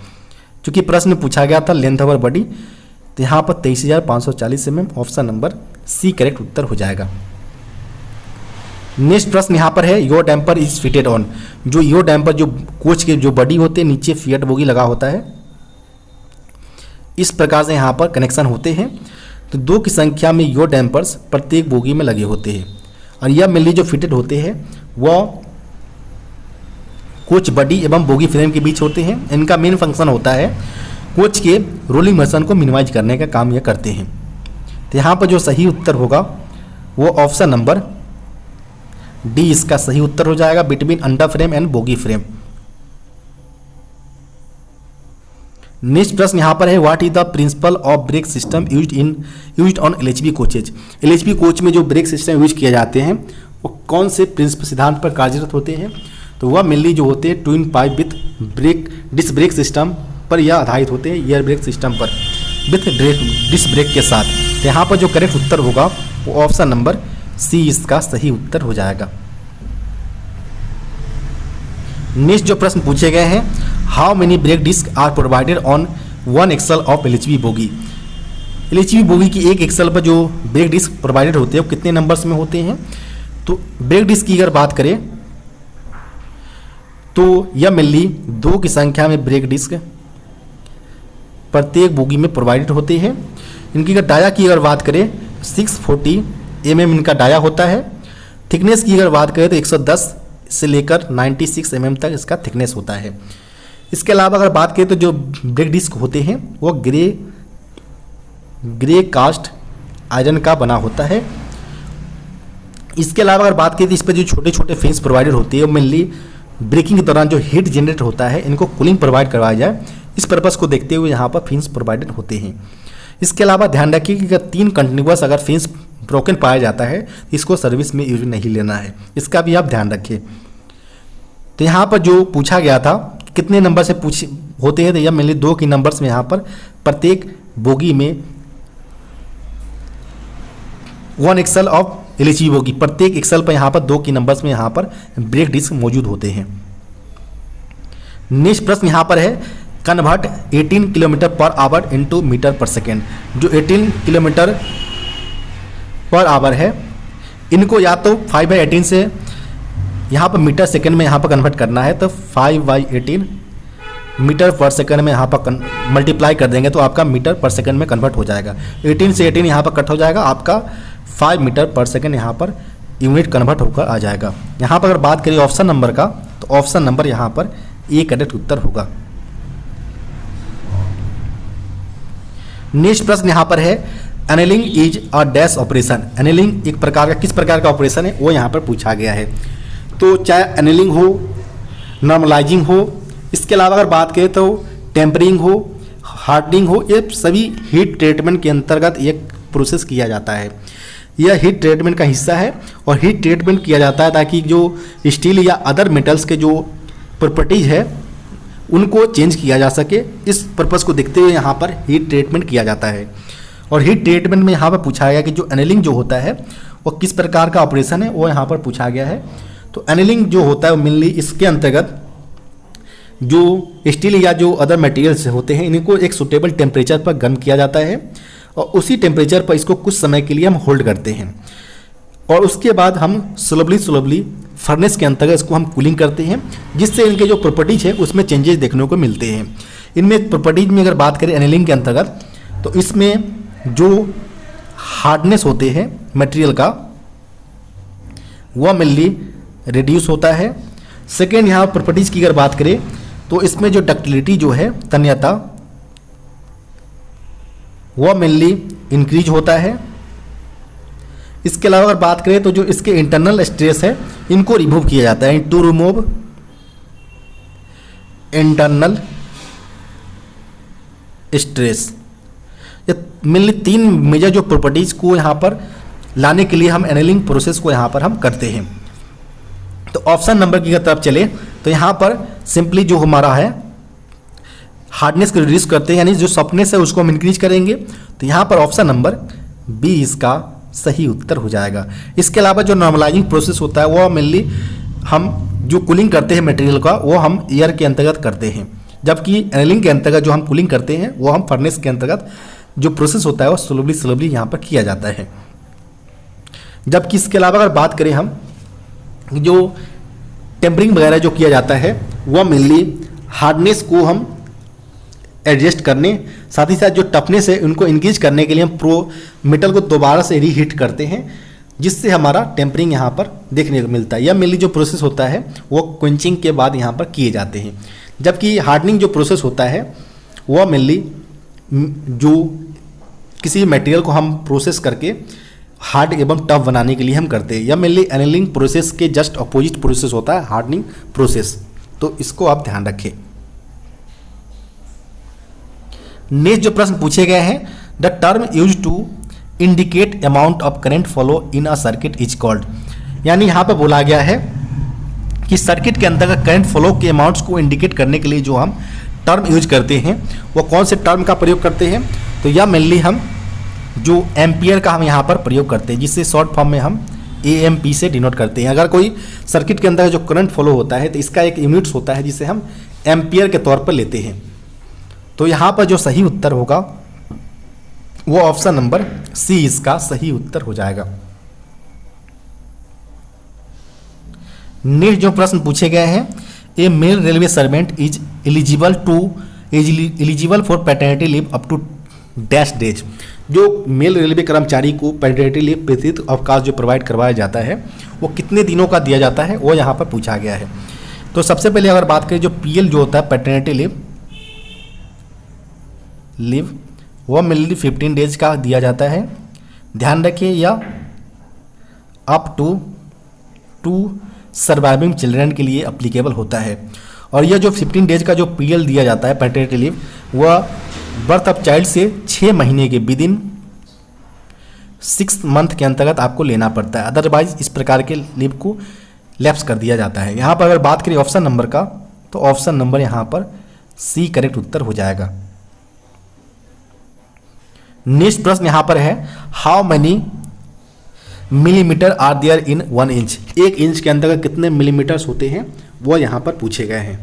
चूँकि प्रश्न पूछा गया था लेंथ आवर बॉडी, तो यहाँ पर 23,540 mm, option number C correct उत्तर हो जाएगा। नेक्स्ट प्रश्न यहाँ पर है your damper is fitted on. जो योर डैम्पर जो कोच के जो बॉडी होते हैं नीचे फिएट बोगी लगा होता है, इस प्रकार से यहाँ पर कनेक्शन होते हैं। तो 2 की संख्या में योर डैम्पर्स प्रत्येक बोगी में लगे होते हैं और यह मेनली जो फिटेड होते हैं वह कोच बॉडी एवं बोगी फ्रेम के बीच होते हैं। इनका मेन फंक्शन होता है कोच के रोलिंग मोशन को मिनिमाइज करने का काम यह करते हैं। तो यहाँ पर जो सही उत्तर होगा वो ऑप्शन नंबर डी इसका सही उत्तर हो जाएगा, between under frame and bogie frame. Next प्रश्न यहाँ पर है, what is the principle of brake system used on LHB coaches. LHB coach में जो ब्रेक सिस्टम यूज किए जाते हैं वो कौन से प्रिंसिपल सिद्धांत पर कार्यरत होते हैं? तो वह मेनली जो होते हैं twin pipe with brake disc brake system पर यह आधारित होते हैं, एयर ब्रेक सिस्टम पर विथ डिस्क ब्रेक के साथ। तो यहाँ पर जो करेक्ट उत्तर होगा वो ऑप्शन नंबर सी इसका सही उत्तर हो जाएगा। नेक्स्ट जो प्रश्न पूछे गए हैं, how many brake disc are provided on one axle of LHB bogie. LHB bogie की एक एक्सल पर जो ब्रेक डिस्क प्रोवाइडेड होते हैं वो कितने नंबर्स में होते हैं? तो ब्रेक डिस्क की अगर बात करें तो यह मेनली 2 की संख्या में ब्रेक डिस्क प्रत्येक बोगी में प्रोवाइडेड होते हैं। इनकी अगर डाया की अगर बात करें 640 mm इनका डाया होता है। थिकनेस की अगर बात करें तो 110 से लेकर 96 mm तक इसका थिकनेस होता है। इसके अलावा अगर बात करें तो जो ब्रेक डिस्क होते हैं वो ग्रे कास्ट आयरन का बना होता है। इसके अलावा अगर बात करें तो इस पर जो छोटे छोटे फिन्स प्रोवाइडेड होती है वो मेनली ब्रेकिंग के दौरान जो हीट जनरेट होता है इनको कूलिंग प्रोवाइड करवाया जाए, इस पर्पस को देखते हुए यहाँ पर फिन्स प्रोवाइडेड होते हैं। इसके अलावा ध्यान रखिए कि अगर 3 कंटिन्यूअस अगर फिन्स ब्रोकन पाया जाता है तो इसको सर्विस में यूज नहीं लेना है, इसका भी आप ध्यान रखिए। तो यहाँ पर जो पूछा गया था कितने नंबर से होते हैं, तो यह मेनली 2 की नंबर्स में यहाँ पर प्रत्येक बोगी में 1 एक्सल ऑफ एलएचबी बोगी, प्रत्येक एक्सल पर यहाँ पर 2 की नंबर्स में यहाँ पर ब्रेक डिस्क मौजूद होते हैं। नेक्स्ट प्रश्न यहाँ पर है, convert 18 kilometre per hour into metre per second. जो 18 किलोमीटर पर आवर है इनको या तो 5/18 से यहाँ पर मीटर सेकेंड में यहाँ पर कन्वर्ट करना है, तो 5/18 मीटर पर सेकेंड में यहाँ पर मल्टीप्लाई कर देंगे तो आपका मीटर पर सेकेंड में कन्वर्ट हो जाएगा। 18 से 18 यहाँ पर कट हो जाएगा, आपका 5 मीटर पर सेकेंड यहाँ पर यूनिट कन्वर्ट होकर आ जाएगा। यहाँ पर अगर बात करें ऑप्शन नंबर का तो ऑप्शन नंबर यहाँ पर ए करेक्ट उत्तर होगा। नेक्स्ट प्रश्न यहाँ पर है, annealing is a dash operation. Annealing एक प्रकार का किस प्रकार का ऑपरेशन है वो यहाँ पर पूछा गया है। तो चाहे एनेलिंग हो, नॉर्मलाइजिंग हो, इसके अलावा अगर बात करें तो टेम्परिंग हो, हार्डनिंग हो, ये सभी हीट ट्रीटमेंट के अंतर्गत एक प्रोसेस किया जाता है। यह हीट ट्रीटमेंट का हिस्सा है और हीट ट्रीटमेंट किया जाता है ताकि जो स्टील या अदर मेटल्स के जो प्रॉपर्टीज है उनको चेंज किया जा सके। इस पर्पस को देखते हुए यहाँ पर हीट ट्रीटमेंट किया जाता है। और हीट ट्रीटमेंट में यहाँ पर पूछा गया कि जो एनेलिंग जो होता है वो किस प्रकार का ऑपरेशन है वो यहाँ पर पूछा गया है। तो एनेलिंग जो होता है वो मेनली इसके अंतर्गत जो स्टील या जो अदर मटेरियल्स होते हैं इनको एक सुटेबल टेम्परेचर पर गर्म किया जाता है और उसी टेम्परेचर पर इसको कुछ समय के लिए हम होल्ड करते हैं और उसके बाद हम स्लोबली फर्नेस के अंतर्गत इसको हम कूलिंग करते हैं, जिससे इनके जो प्रॉपर्टीज है उसमें चेंजेस देखने को मिलते हैं। इनमें प्रॉपर्टीज में अगर बात करें एनेलिंग के अंतर्गत तो इसमें जो हार्डनेस होते हैं मटेरियल का वह मेनली रिड्यूस होता है। सेकेंड यहाँ प्रॉपर्टीज की अगर बात करें तो इसमें जो डक्टिलिटी जो है तन्यता वह मेनली इंक्रीज होता है। इसके अलावा अगर बात करें तो जो इसके इंटरनल स्ट्रेस है इनको रिमूव किया जाता है। टू रिमूव इंटरनल स्ट्रेस, ये मेनली 3 मेजर जो प्रॉपर्टीज को यहाँ पर लाने के लिए हम एनेलिंग प्रोसेस को यहाँ पर हम करते हैं। तो ऑप्शन नंबर की तरफ चले तो यहाँ पर सिंपली जो हमारा है हार्डनेस को रिड्यूस करते हैं, यानी जो सॉफ्टनेस है उसको हम इंक्रीज करेंगे। तो यहाँ पर ऑप्शन नंबर बी इसका सही उत्तर हो जाएगा। इसके अलावा जो नॉर्मलाइजिंग प्रोसेस होता है वो मेनली हम जो कूलिंग करते हैं मटेरियल का वो हम एयर के अंतर्गत करते हैं, जबकि एनेलिंग के अंतर्गत जो हम कूलिंग करते हैं वो हम फर्नेस के अंतर्गत जो प्रोसेस होता है वो स्लोबली यहाँ पर किया जाता है। जबकि इसके अलावा अगर बात करें हम जो टेम्परिंग वगैरह जो किया जाता है वह मेनली हार्डनेस को हम एडजस्ट करने, साथ ही साथ जो टफनेस है उनको इंक्रीज करने के लिए हम मेटल को दोबारा से रीहीट करते हैं, जिससे हमारा टेम्परिंग यहाँ पर देखने को मिलता है। यह मेनली जो प्रोसेस होता है वो क्वेंचिंग के बाद यहाँ पर किए जाते हैं। जबकि हार्डनिंग जो प्रोसेस होता है वह मेनली जो किसी मटेरियल को हम प्रोसेस करके हार्ड एवं टफ बनाने के लिए हम करते हैं। यह मेनली एनेलिंग प्रोसेस के जस्ट अपोजिट प्रोसेस होता है हार्डनिंग प्रोसेस, तो इसको आप ध्यान रखें। नेक्स्ट जो प्रश्न पूछे गए हैं, the term use to indicate amount of current flow in a circuit is called. यानी यहाँ पे बोला गया है कि सर्किट के अंतर्गत करंट फ्लो के अमाउंट्स को इंडिकेट करने के लिए जो हम टर्म यूज करते हैं वो कौन से टर्म का प्रयोग करते हैं, तो यह मेनली हम जो एम्पियर का हम यहाँ पर प्रयोग करते हैं, जिससे शॉर्ट फॉर्म में हम AMP से डिनोट करते हैं। अगर कोई सर्किट के अंदर जो करंट फ्लो होता है तो इसका एक यूनिट्स होता है जिसे हम एम्पियर के तौर पर लेते हैं। तो यहाँ पर जो सही उत्तर होगा वो ऑप्शन नंबर सी इसका सही उत्तर हो जाएगा। नेक्स्ट जो प्रश्न पूछे गए हैं, a male railway servant is eligible for paternity leave up to dash days. जो मेल रेलवे कर्मचारी को पैटर्निटी लीव प्रतित अवकाश जो प्रोवाइड करवाया जाता है वो कितने दिनों का दिया जाता है, वो यहाँ पर पूछा गया है। तो सबसे पहले अगर बात करें जो PL जो होता है पैटर्निटी लीव वो मेनली 15 डेज का दिया जाता है। ध्यान रखिए यह अप टू सर्वाइविंग चिल्ड्रन के लिए अप्लीकेबल होता है। और यह जो 15 डेज का जो PL दिया जाता है पैटर्निटी लीव वह बर्थ ऑफ चाइल्ड से 6 महीने के विदिन 6 मंथ के अंतर्गत आपको लेना पड़ता है, अदरवाइज इस प्रकार के लीव को लैप्स कर दिया जाता है। यहाँ पर अगर बात करें ऑप्शन नंबर का तो ऑप्शन नंबर यहाँ पर सी करेक्ट उत्तर हो जाएगा। नेक्स्ट प्रश्न यहाँ पर है, how many millimetre are there in 1 inch. 1 inch के अंतर्गत कितने मिलीमीटर्स होते हैं वो यहाँ पर पूछे गए हैं।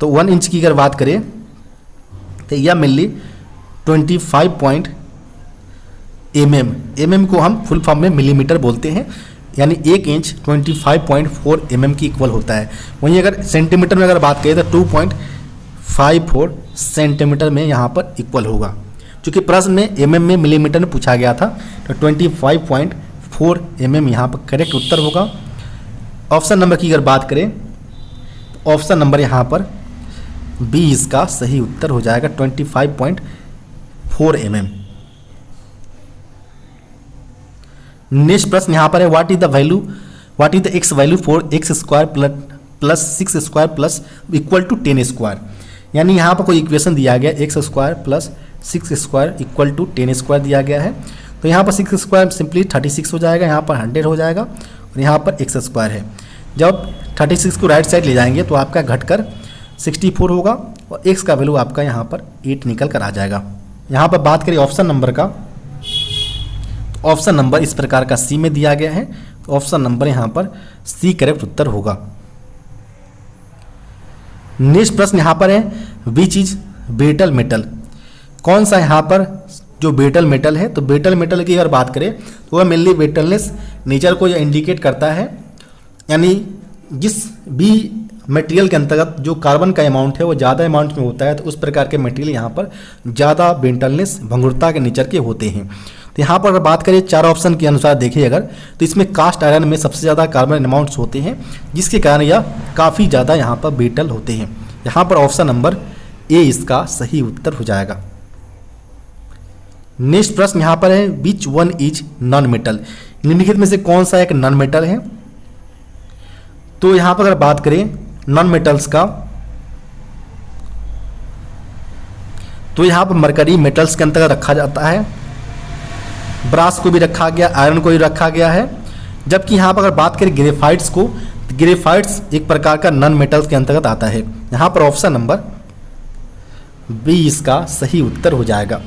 तो 1 इंच की अगर बात करें तो यह मेनली 25 mm को हम फुल फॉर्म में मिलीमीटर बोलते हैं, यानी 1 इंच 25.4 mm की इक्वल होता है। वहीं अगर सेंटीमीटर में अगर बात करें तो 2.54 सेंटीमीटर में यहाँ पर इक्वल होगा। चूँकि प्रश्न में mm में मिलीमीटर में पूछा गया था तो 25.4 mm यहाँ पर करेक्ट उत्तर होगा। ऑप्शन नंबर की अगर बात करें तो ऑप्शन नंबर यहाँ पर बी इसका सही उत्तर हो जाएगा 25.4 mm। नेक्स्ट प्रश्न यहाँ पर है, what is the x value for x square plus 6 square plus equal to 10 square. यानी यहाँ पर कोई इक्वेशन दिया गया x square plus 6 square equal to 10 square दिया गया है। तो यहाँ पर 6 स्क्वायर सिंपली 36 हो जाएगा, यहाँ पर 100 हो जाएगा और यहाँ पर एक्स स्क्वायर है। जब 36 को राइट साइड ले जाएंगे तो आपका घटकर 64 होगा और x का वैल्यू आपका यहाँ पर 8 निकल कर आ जाएगा। यहाँ पर बात करें ऑप्शन नंबर का, तो ऑप्शन नंबर इस प्रकार का सी में दिया गया है, तो ऑप्शन नंबर यहाँ पर सी करेक्ट उत्तर होगा। नेक्स्ट प्रश्न यहाँ पर है, विच इज बेटल मेटल। कौन सा यहाँ पर जो बेटल मेटल है, तो बेटल मेटल की अगर बात करें तो वह मेनली बेटलनेस नेचर को यह इंडिकेट करता है, यानी जिस भी मटेरियल के अंतर्गत जो कार्बन का अमाउंट है वो ज़्यादा अमाउंट में होता है तो उस प्रकार के मटेरियल यहाँ पर ज़्यादा बेटलनेस भंगुरता के नेचर के होते हैं। तो यहाँ पर अगर बात करें 4 ऑप्शन के अनुसार देखिए अगर, तो इसमें कास्ट आयरन में सबसे ज़्यादा कार्बन अमाउंट्स होते हैं जिसके कारण यह काफ़ी ज़्यादा यहाँ पर बेटल होते हैं। यहाँ पर ऑप्शन नंबर ए इसका सही उत्तर हो जाएगा। नेक्स्ट प्रश्न यहाँ पर है, which one is non metal. निम्नलिखित में से कौन सा एक नॉन मेटल है। तो यहाँ पर अगर बात करें नॉन मेटल्स का, तो यहाँ पर मरकरी मेटल्स के अंतर्गत रखा जाता है, ब्रास को भी रखा गया, आयरन को भी रखा गया है। जबकि यहाँ पर अगर बात करें ग्रेफाइट्स को, ग्रेफाइट्स एक प्रकार का नॉन मेटल्स के अंतर्गत आता है। यहाँ पर ऑप्शन नंबर बी इसका सही उत्तर हो जाएगा।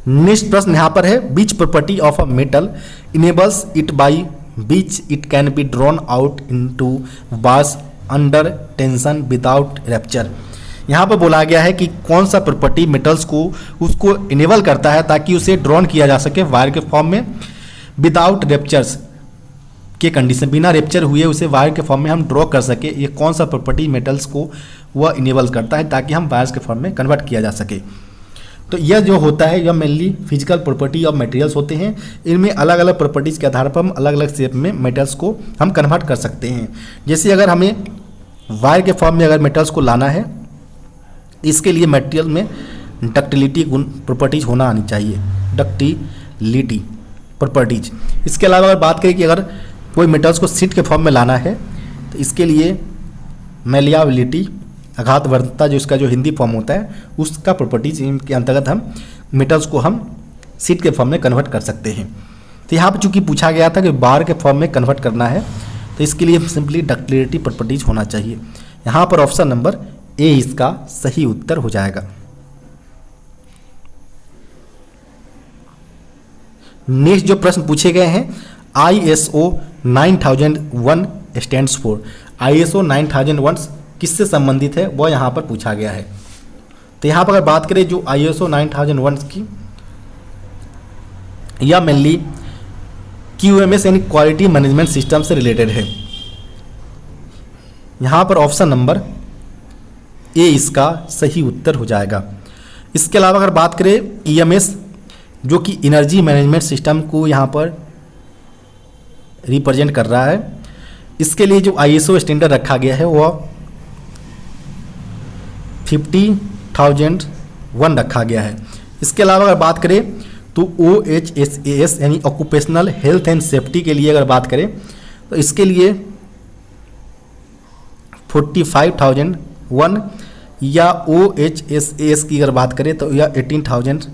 नेक्स्ट प्रश्न यहाँ पर है, which property of a metal enables it by which it can be drawn out into bars under tension without rapture. यहाँ पर बोला गया है कि कौन सा प्रॉपर्टी मेटल्स को उसको इनेबल करता है ताकि उसे ड्रॉन किया जा सके वायर के फॉर्म में विदाउट रैप्चर्स के कंडीशन, बिना रैप्चर हुए उसे वायर के फॉर्म में हम ड्रॉ कर सके। ये कौन सा प्रॉपर्टी मेटल्स को वह इनेबल करता है ताकि हम वायर्स के फॉर्म में कन्वर्ट किया जा सके। तो यह जो होता है यह mainly physical property of materials होते हैं। इनमें अलग अलग प्रॉपर्टीज़ के आधार पर हम अलग अलग शेप में मेटल्स को हम कन्वर्ट कर सकते हैं। जैसे अगर हमें वायर के फॉर्म में अगर मेटल्स को लाना है, इसके लिए मटेरियल में डक्टिलिटी गुण प्रॉपर्टीज होना आनी चाहिए, डक्टिलिटी प्रॉपर्टीज। इसके अलावा अगर बात करें कि अगर कोई मेटल्स को सीट के फॉर्म में लाना है तो इसके लिए मेलियाबिलिटी, आघातवर्धता जो इसका जो हिंदी फॉर्म होता है उसका प्रॉपर्टीज के अंतर्गत हम मेटल्स को हम सीट के फॉर्म में कन्वर्ट कर सकते हैं। तो यहाँ पर चूंकि पूछा गया था कि बार के फॉर्म में कन्वर्ट करना है तो इसके लिए सिंपली डक्टिलिटी प्रॉपर्टीज होना चाहिए। यहाँ पर ऑप्शन नंबर ए इसका सही उत्तर हो जाएगा। नेक्स्ट जो प्रश्न पूछे गए हैं ISO 9001 स्टैंड्स फॉर, ISO 9001 किससे संबंधित है वह यहाँ पर पूछा गया है। तो यहाँ पर अगर बात करें जो ISO 9001 की, यह मेनली QMS यानी क्वालिटी मैनेजमेंट सिस्टम से रिलेटेड है। यहाँ पर ऑप्शन नंबर ए इसका सही उत्तर हो जाएगा। इसके अलावा अगर बात करें EMS जो कि एनर्जी मैनेजमेंट सिस्टम को यहाँ पर रिप्रेजेंट कर रहा है, इसके लिए जो ISO स्टैंडर्ड रखा गया है वह 50,001 रखा गया है। इसके अलावा अगर बात करें तो OHSAS यानी ऑक्यूपेशनल हेल्थ एंड सेफ्टी के लिए अगर बात करें तो इसके लिए 45,001 या OHSAS की अगर बात करें तो यह 18,000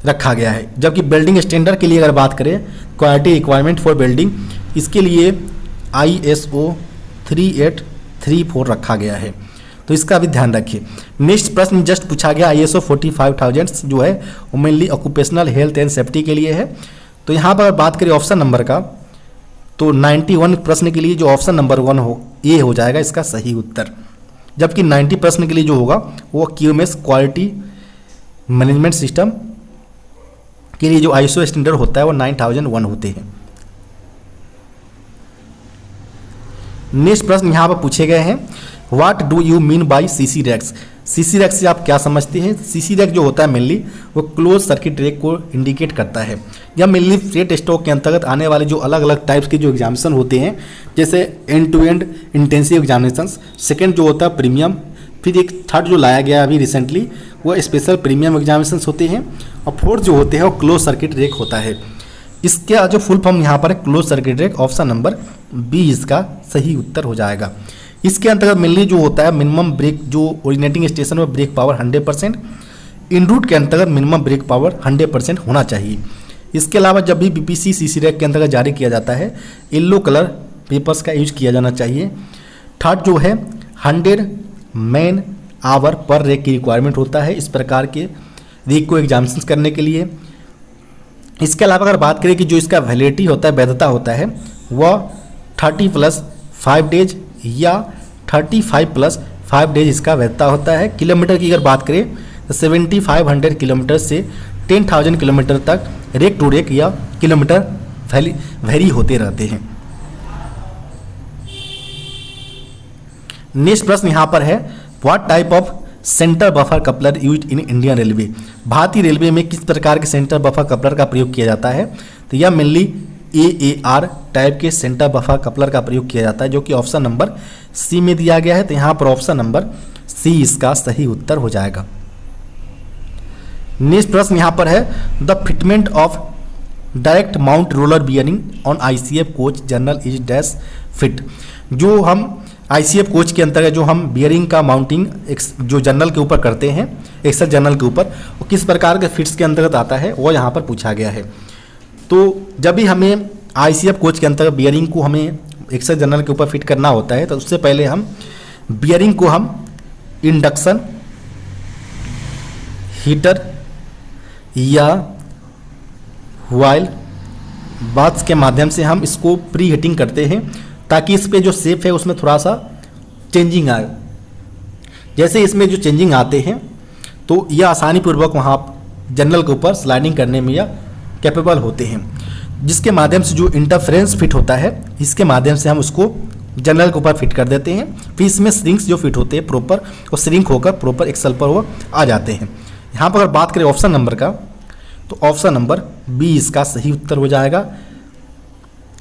रखा गया है। जबकि बिल्डिंग स्टैंडर्ड के लिए अगर बात करें क्वालिटी रिक्वायरमेंट फॉर बिल्डिंग, इसके लिए ISO 3834 रखा गया है। तो इसका भी ध्यान रखिए। नेक्स्ट प्रश्न जस्ट पूछा गया ISO 45,000 जो है वो mainly occupational health and safety के लिए है। तो यहाँ पर बात करें ऑप्शन नंबर का तो 91 प्रश्न के लिए जो ऑप्शन नंबर 1 हो ए हो जाएगा इसका सही उत्तर। जबकि 90 प्रश्न के लिए जो होगा वो QMS क्वालिटी मैनेजमेंट सिस्टम के लिए जो ISO स्टैंडर्ड होता है वो 9001 होते हैं। नेक्स्ट प्रश्न यहाँ पर पूछे गए हैं what do you mean by CC racks. CC rack से आप क्या समझते हैं। CC रैक जो होता है मेनली वो क्लोज सर्किट रैक को इंडिकेट करता है। यह मेनली फ्रेट स्टॉक के अंतर्गत आने वाले जो अलग अलग टाइप्स के जो एग्जामिनेशन होते हैं जैसे end to end intensive examination, second जो होता है प्रीमियम, फिर एक थर्ड जो लाया गया अभी रिसेंटली वो स्पेशल प्रीमियम एग्जामिनेशन होते हैं, और फोर्थ जो होते हैं वो क्लोज सर्किट रैक होता है। इसका जो फुल फॉर्म यहाँ पर है close circuit rack. Option number B इसका सही उत्तर हो जाएगा। इसके अंतर्गत मेनली जो होता है मिनिमम ब्रेक जो ओरिजिनेटिंग स्टेशन में ब्रेक पावर 100%, इन रूट के अंतर्गत मिनिमम ब्रेक पावर 100% होना चाहिए। इसके अलावा जब भी BPC CC रैक के अंतर्गत जारी किया जाता है येलो कलर पेपर्स का यूज किया जाना चाहिए। थर्ड जो है 100 मैन आवर पर रैक की रिक्वायरमेंट होता है इस प्रकार के रैक को एग्जामिनेशन करने के लिए। इसके अलावा अगर बात करें कि जो इसका वैलिडिटी होता है वैधता होता है वह 30+5 डेज या 35+5 डेज इसका वैधता होता है। किलोमीटर की अगर बात करें तो 7500 किलोमीटर से 10,000 किलोमीटर तक रेक टू रेक या किलोमीटर वेरी होते रहते हैं। नेक्स्ट प्रश्न यहाँ पर है what type of centre buffer coupler used in Indian railway. भारतीय रेलवे में किस प्रकार के सेंटर बफर कपलर का प्रयोग किया जाता है। तो यह मेनली AAR टाइप के सेंटर बफर कपलर का प्रयोग किया जाता है जो कि ऑप्शन नंबर सी में दिया गया है। तो यहाँ पर ऑप्शन नंबर सी इसका सही उत्तर हो जाएगा। नेक्स्ट प्रश्न यहाँ पर है the fitment of direct mount roller bearing on ICF coach general is dash fit. जो हम ICF कोच के अंतर्गत जो हम बियरिंग का माउंटिंग जो जनरल के ऊपर करते हैं एक्सल जनरल के ऊपर वो किस प्रकार के फिट्स के अंतर्गत आता है वो यहाँ पर पूछा गया है। तो जब भी हमें ICF कोच के अंतर्गत बियरिंग को हमें एक्सल जनरल के ऊपर फिट करना होता है तो उससे पहले हम बियरिंग को हम इंडक्शन हीटर या व्हाइल बाथ्स के माध्यम से हम इसको प्री हीटिंग करते हैं ताकि इस पे जो शेप है उसमें थोड़ा सा चेंजिंग आए। जैसे इसमें जो चेंजिंग आते हैं तो यह आसानी पूर्वक वहाँ जनरल के ऊपर स्लाइडिंग करने में यह कैपेबल होते हैं, जिसके माध्यम से जो इंटरफेरेंस फिट होता है इसके माध्यम से हम उसको जनरल के ऊपर फिट कर देते हैं। फिर इसमें स्ट्रिंग्स जो फिट होते हैं प्रॉपर वो श्रिंक होकर प्रॉपर एक्सल पर वो आ जाते हैं। यहाँ पर अगर बात करें ऑप्शन नंबर का तो ऑप्शन नंबर बी इसका सही उत्तर हो जाएगा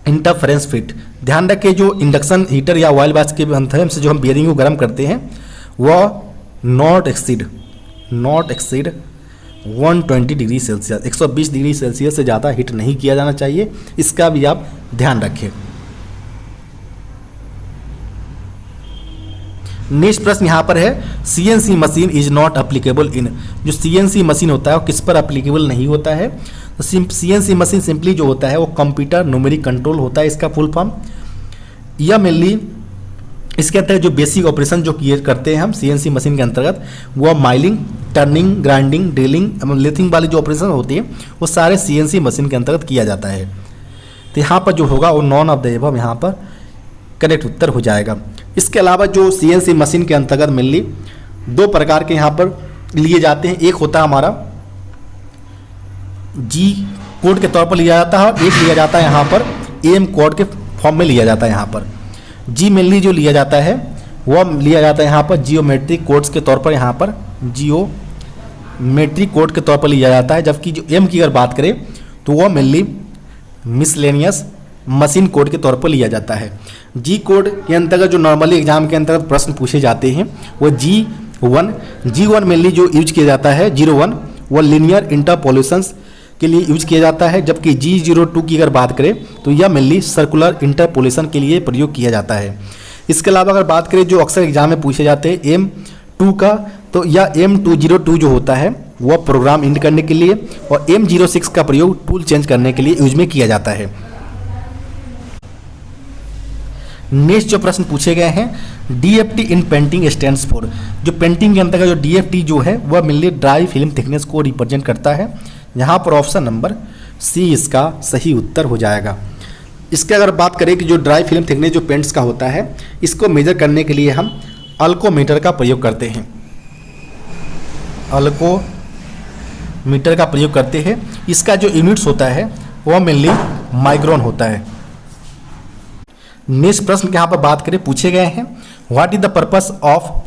इंटरफेरेंस फिट। ध्यान रखें जो इंडक्शन हीटर या ऑयल बाथ के माध्यम से जो हम बियरिंग को गर्म करते हैं वह not exceed 120 degree Celsius 120 degree Celsius से ज़्यादा हीट नहीं किया जाना चाहिए, इसका भी आप ध्यान रखें। नेक्स्ट प्रश्न यहाँ पर है CNC machine is not applicable in. जो सीएनसी मशीन होता है वो किस पर अप्लीकेबल नहीं होता है? तो सीएनसी मशीन सिंपली जो होता है वो कंप्यूटर न्यूमेरिक कंट्रोल होता है इसका फुल फॉर्म। यह मेनली इसके अंतर्गत जो बेसिक ऑपरेशन जो किए करते हैं हम सीएनसी मशीन के अंतर्गत, वो माइलिंग, टर्निंग, ग्राइंडिंग, ड्रिलिंग एवं लेथिंग वाली जो ऑपरेशन होती है वो सारे सीएनसी मशीन के अंतर्गत किया जाता है। तो यहाँ पर जो होगा वो नॉन ऑफ द एबव यहाँ पर करेक्ट उत्तर हो जाएगा। इसके अलावा जो सीएनसी मशीन के अंतर्गत मेनली दो प्रकार के यहाँ पर लिए जाते हैं। एक होता है हमारा जी कोड के तौर पर लिया जाता है और एक लिया जाता है यहाँ पर एम कोड के फॉर्म में लिया जाता है। यहाँ पर जी मेनली जो लिया जाता है वह लिया जाता है यहाँ पर जियोमेट्रिक कोड्स के तौर पर, यहाँ पर जियोमेट्रिक कोड के तौर पर लिया जाता है। जबकि जो एम की अगर बात करें तो वह मेनली मिसलेनियस मशीन कोड के तौर पर लिया जाता है। जी कोड के अंतर्गत जो नॉर्मली एग्जाम के अंतर्गत प्रश्न पूछे जाते हैं वो जी वन मेनली जो यूज किया जाता है 01 वो लीनियर इंटरपोलेशंस के लिए यूज किया जाता है। जबकि G02 की अगर बात करें तो यह मेनली सर्कुलर इंटरपोलेशन के लिए प्रयोग किया जाता है। इसके अलावा अगर बात करें जो अक्सर एग्जाम में पूछे जाते हैं M2 का, तो यह M202 जो होता है वह प्रोग्राम इंड करने के लिए और M06 का प्रयोग टूल चेंज करने के लिए यूज में किया जाता है। नेक्स्ट जो प्रश्न पूछे गए हैं DFT in painting stands for. जो पेंटिंग के अंतर्गत जो DFT जो है वह मेनली ड्राई फिल्म थिकनेस को रिप्रेजेंट करता है। यहाँ पर ऑप्शन नंबर सी इसका सही उत्तर हो जाएगा। इसके अगर बात करें कि जो ड्राई फिल्म थिकनेस जो पेंट्स का होता है इसको मेजर करने के लिए हम अल्कोमीटर का प्रयोग करते हैं। अल्कोमीटर का प्रयोग करते हैं। इसका जो यूनिट्स होता है वह मेनली माइक्रोन होता है। नेक्स्ट प्रश्न यहाँ पर बात करें पूछे गए हैं what is the purpose of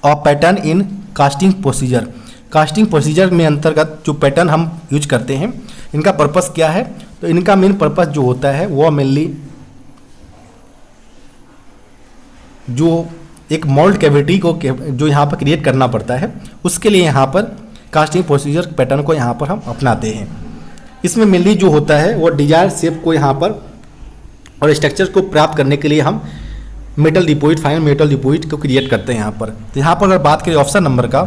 a pattern in casting procedure. Casting procedure में अंतर्गत जो पैटर्न हम यूज करते हैं इनका पर्पस क्या है? तो इनका मेन पर्पस जो होता है वो मेनली जो एक मोल्ड कैविटी को जो यहाँ पर क्रिएट करना पड़ता है उसके लिए यहाँ पर कास्टिंग प्रोसीजर पैटर्न को यहाँ पर हम अपनाते हैं। इसमें मेनली जो होता है वो डिजायर शेप को यहाँ पर और स्ट्रक्चर को प्राप्त करने के लिए हम metal deposit, fine metal deposit को क्रिएट करते हैं यहाँ पर। तो यहाँ पर अगर बात करें ऑप्शन नंबर का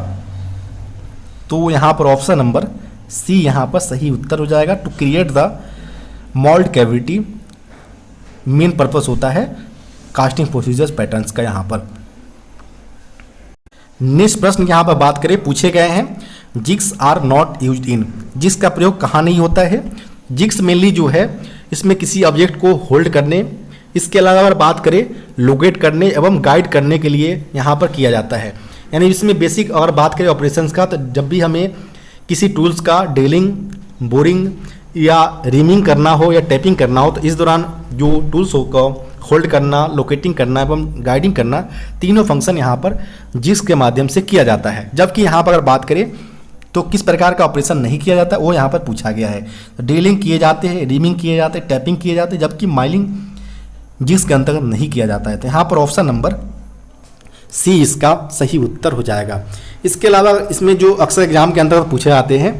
तो यहाँ पर ऑप्शन नंबर सी यहाँ पर सही उत्तर हो जाएगा। To create the mould cavity main purpose होता है कास्टिंग प्रोसीजर्स पैटर्न्स का। यहाँ पर नेक्स्ट प्रश्न यहाँ पर बात करें पूछे गए हैं jigs are not used in. Jigs का प्रयोग कहाँ नहीं होता है? जिग्स मेनली जो है इसमें किसी ऑब्जेक्ट को होल्ड करने, इसके अलावा अगर बात करें लोकेट करने एवं गाइड करने के लिए यहाँ पर किया जाता है। यानी इसमें बेसिक अगर बात करें ऑपरेशंस का तो जब भी हमें किसी टूल्स का ड्रिलिंग, बोरिंग या रिमिंग करना हो या टैपिंग करना हो तो इस दौरान जो टूल्स को होल्ड करना, लोकेटिंग करना एवं गाइडिंग करना, तीनों फंक्शन यहाँ पर जिग्स के माध्यम से किया जाता है। जबकि यहाँ पर अगर बात करें तो किस प्रकार का ऑपरेशन नहीं किया जाता वो यहाँ पर पूछा गया है। तो ड्रिलिंग किए जाते हैं, रिमिंग किए जाते हैं, टैपिंग किए जाते हैं, जबकि माइलिंग जिग्स के अंतर्गत नहीं किया जाता है। तो यहाँ पर ऑप्शन नंबर सी इसका सही उत्तर हो जाएगा। इसके अलावा इसमें जो अक्सर एग्जाम के अंतर्गत पूछे जाते हैं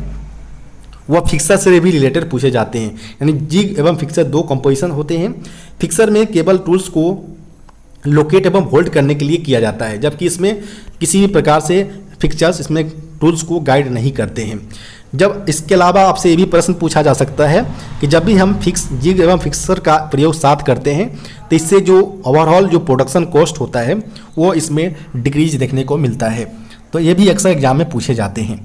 वह फिक्सर से भी रिलेटेड पूछे जाते हैं। यानी जिग एवं फिक्सर दो कंपोजिशन होते हैं। फिक्सर में केवल टूल्स को लोकेट एवं होल्ड करने के लिए किया जाता है, जबकि इसमें किसी भी प्रकार से फिक्सर्स इसमें टूल्स को गाइड नहीं करते हैं। जब इसके अलावा आपसे ये भी प्रश्न पूछा जा सकता है कि जब भी हम फिक्स जिग एवं फिक्सर का प्रयोग साथ करते हैं तो इससे जो ओवरऑल जो प्रोडक्शन कॉस्ट होता है वो इसमें डिक्रीज देखने को मिलता है। तो ये भी अक्सर एग्जाम में पूछे जाते हैं।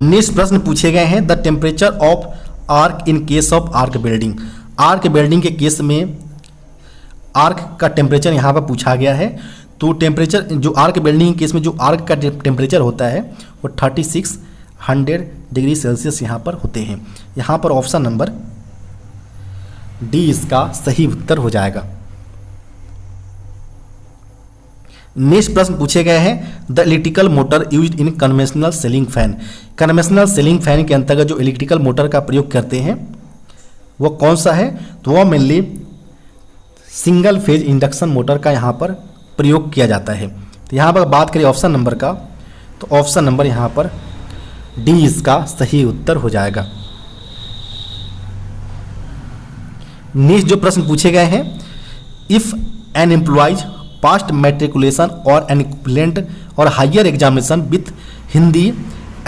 नेक्स्ट प्रश्न पूछे गए हैं the temperature of arc in case of arc welding. Arc welding के केस में आर्क का टेम्परेचर यहाँ पर पूछा गया है। तो टेम्परेचर जो आर्क वेल्डिंग के केस में जो आर्क का टेम्परेचर होता है वो 3600 डिग्री सेल्सियस यहाँ पर होते हैं। यहाँ पर ऑप्शन नंबर डी इसका सही उत्तर हो जाएगा। नेक्स्ट प्रश्न पूछे गए हैं the electrical motor used in conventional ceiling fan. Conventional ceiling fan के अंतर्गत जो इलेक्ट्रिकल मोटर का प्रयोग करते हैं वो कौन सा है? तो वह mainly single phase induction motor का यहाँ पर प्रयोग किया जाता है। तो यहाँ पर बात करें ऑप्शन नंबर का तो ऑप्शन नंबर यहाँ पर डी इसका सही उत्तर हो जाएगा। नेक्स्ट जो प्रश्न पूछे गए हैं if an employees passed matriculation और एन इक्विवेलेंट और higher examination with Hindi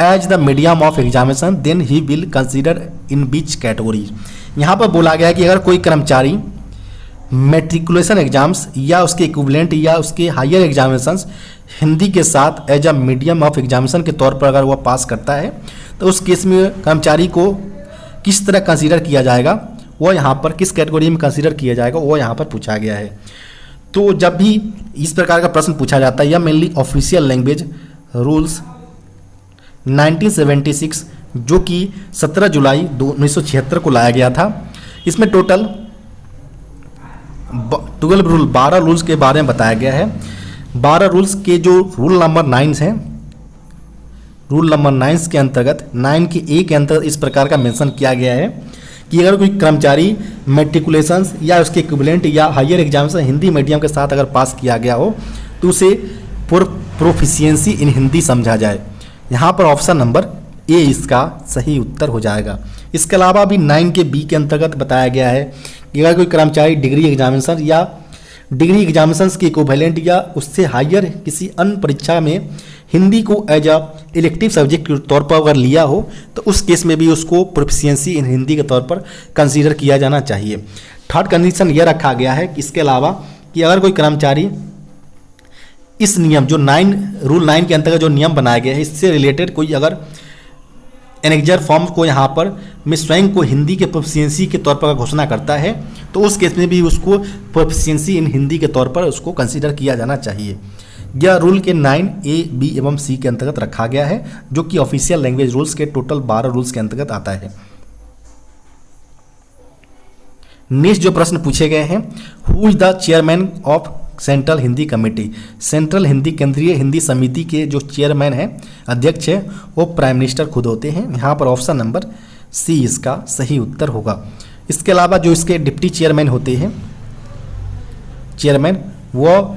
as the medium of examination then he will consider in which category. यहाँ पर बोला गया है कि अगर कोई कर्मचारी मैट्रिकुलेशन एग्जाम्स या उसके इक्विवेलेंट या उसके हायर एग्जामिनेशंस हिंदी के साथ as a medium of examination के तौर पर अगर वह पास करता है तो उस केस में कर्मचारी को किस तरह कंसीडर किया जाएगा, वो यहाँ पर किस कैटेगरी में कंसीडर किया जाएगा वो यहाँ पर पूछा गया है। तो जब भी इस प्रकार का प्रश्न पूछा जाता है, यह मेनली ऑफिशियल लैंग्वेज रूल्स 1976 जो कि 17 जुलाई 1976 को लाया गया था। इसमें टोटल 12 रूल्स के बारे में बताया गया है। 12 रूल्स के जो रूल नंबर 9 हैं, रूल नंबर 9 के अंतर्गत 9 के ए के अंतर्गत इस प्रकार का मेंशन किया गया है कि अगर कोई कर्मचारी मैट्रिकुलेशन या उसके इक्विवेलेंट या हायर एग्जामिनेशन हिंदी मीडियम के साथ अगर पास किया गया हो तो उसे प्रोफिशिएंसी इन हिंदी समझा जाए। यहाँ पर ऑप्शन नंबर ए इसका सही उत्तर हो जाएगा। इसके अलावा भी 9 के बी के अंतर्गत बताया गया है कि अगर कोई कर्मचारी डिग्री एग्जामिनेशन या डिग्री एग्जामिनेशंस के इक्विवेलेंट या उससे हायर किसी अन्य परीक्षा में हिंदी को एज अ इलेक्टिव सब्जेक्ट के तौर पर अगर लिया हो तो उस केस में भी उसको प्रोफिशिएंसी इन हिंदी के तौर पर कंसीडर किया जाना चाहिए। थर्ड कंडीशन यह रखा गया है कि इसके अलावा कि अगर कोई कर्मचारी इस नियम जो रूल 9 के अंतर्गत जो नियम बनाया गया है इससे रिलेटेड कोई अगर एनेक्जर फॉर्म को यहाँ पर में स्वयं को हिंदी के प्रोफिशिएंसी के तौर पर घोषणा करता है तो उस केस में भी उसको प्रोफिशिएंसी इन हिंदी के तौर पर उसको कंसीडर किया जाना चाहिए। यह रूल के 9 ए बी एवं सी के अंतर्गत रखा गया है जो कि ऑफिशियल लैंग्वेज रूल्स के टोटल 12 रूल्स के अंतर्गत आता है। नेक्स्ट जो प्रश्न पूछे गए हैं, who is the chairman of central Hindi committee. Central Hindi केंद्रीय हिंदी समिति के जो चेयरमैन हैं, अध्यक्ष है, वो प्राइम मिनिस्टर खुद होते हैं। यहाँ पर ऑप्शन नंबर सी इसका सही उत्तर होगा। इसके अलावा जो इसके डिप्टी चेयरमैन होते हैं, चेयरमैन वो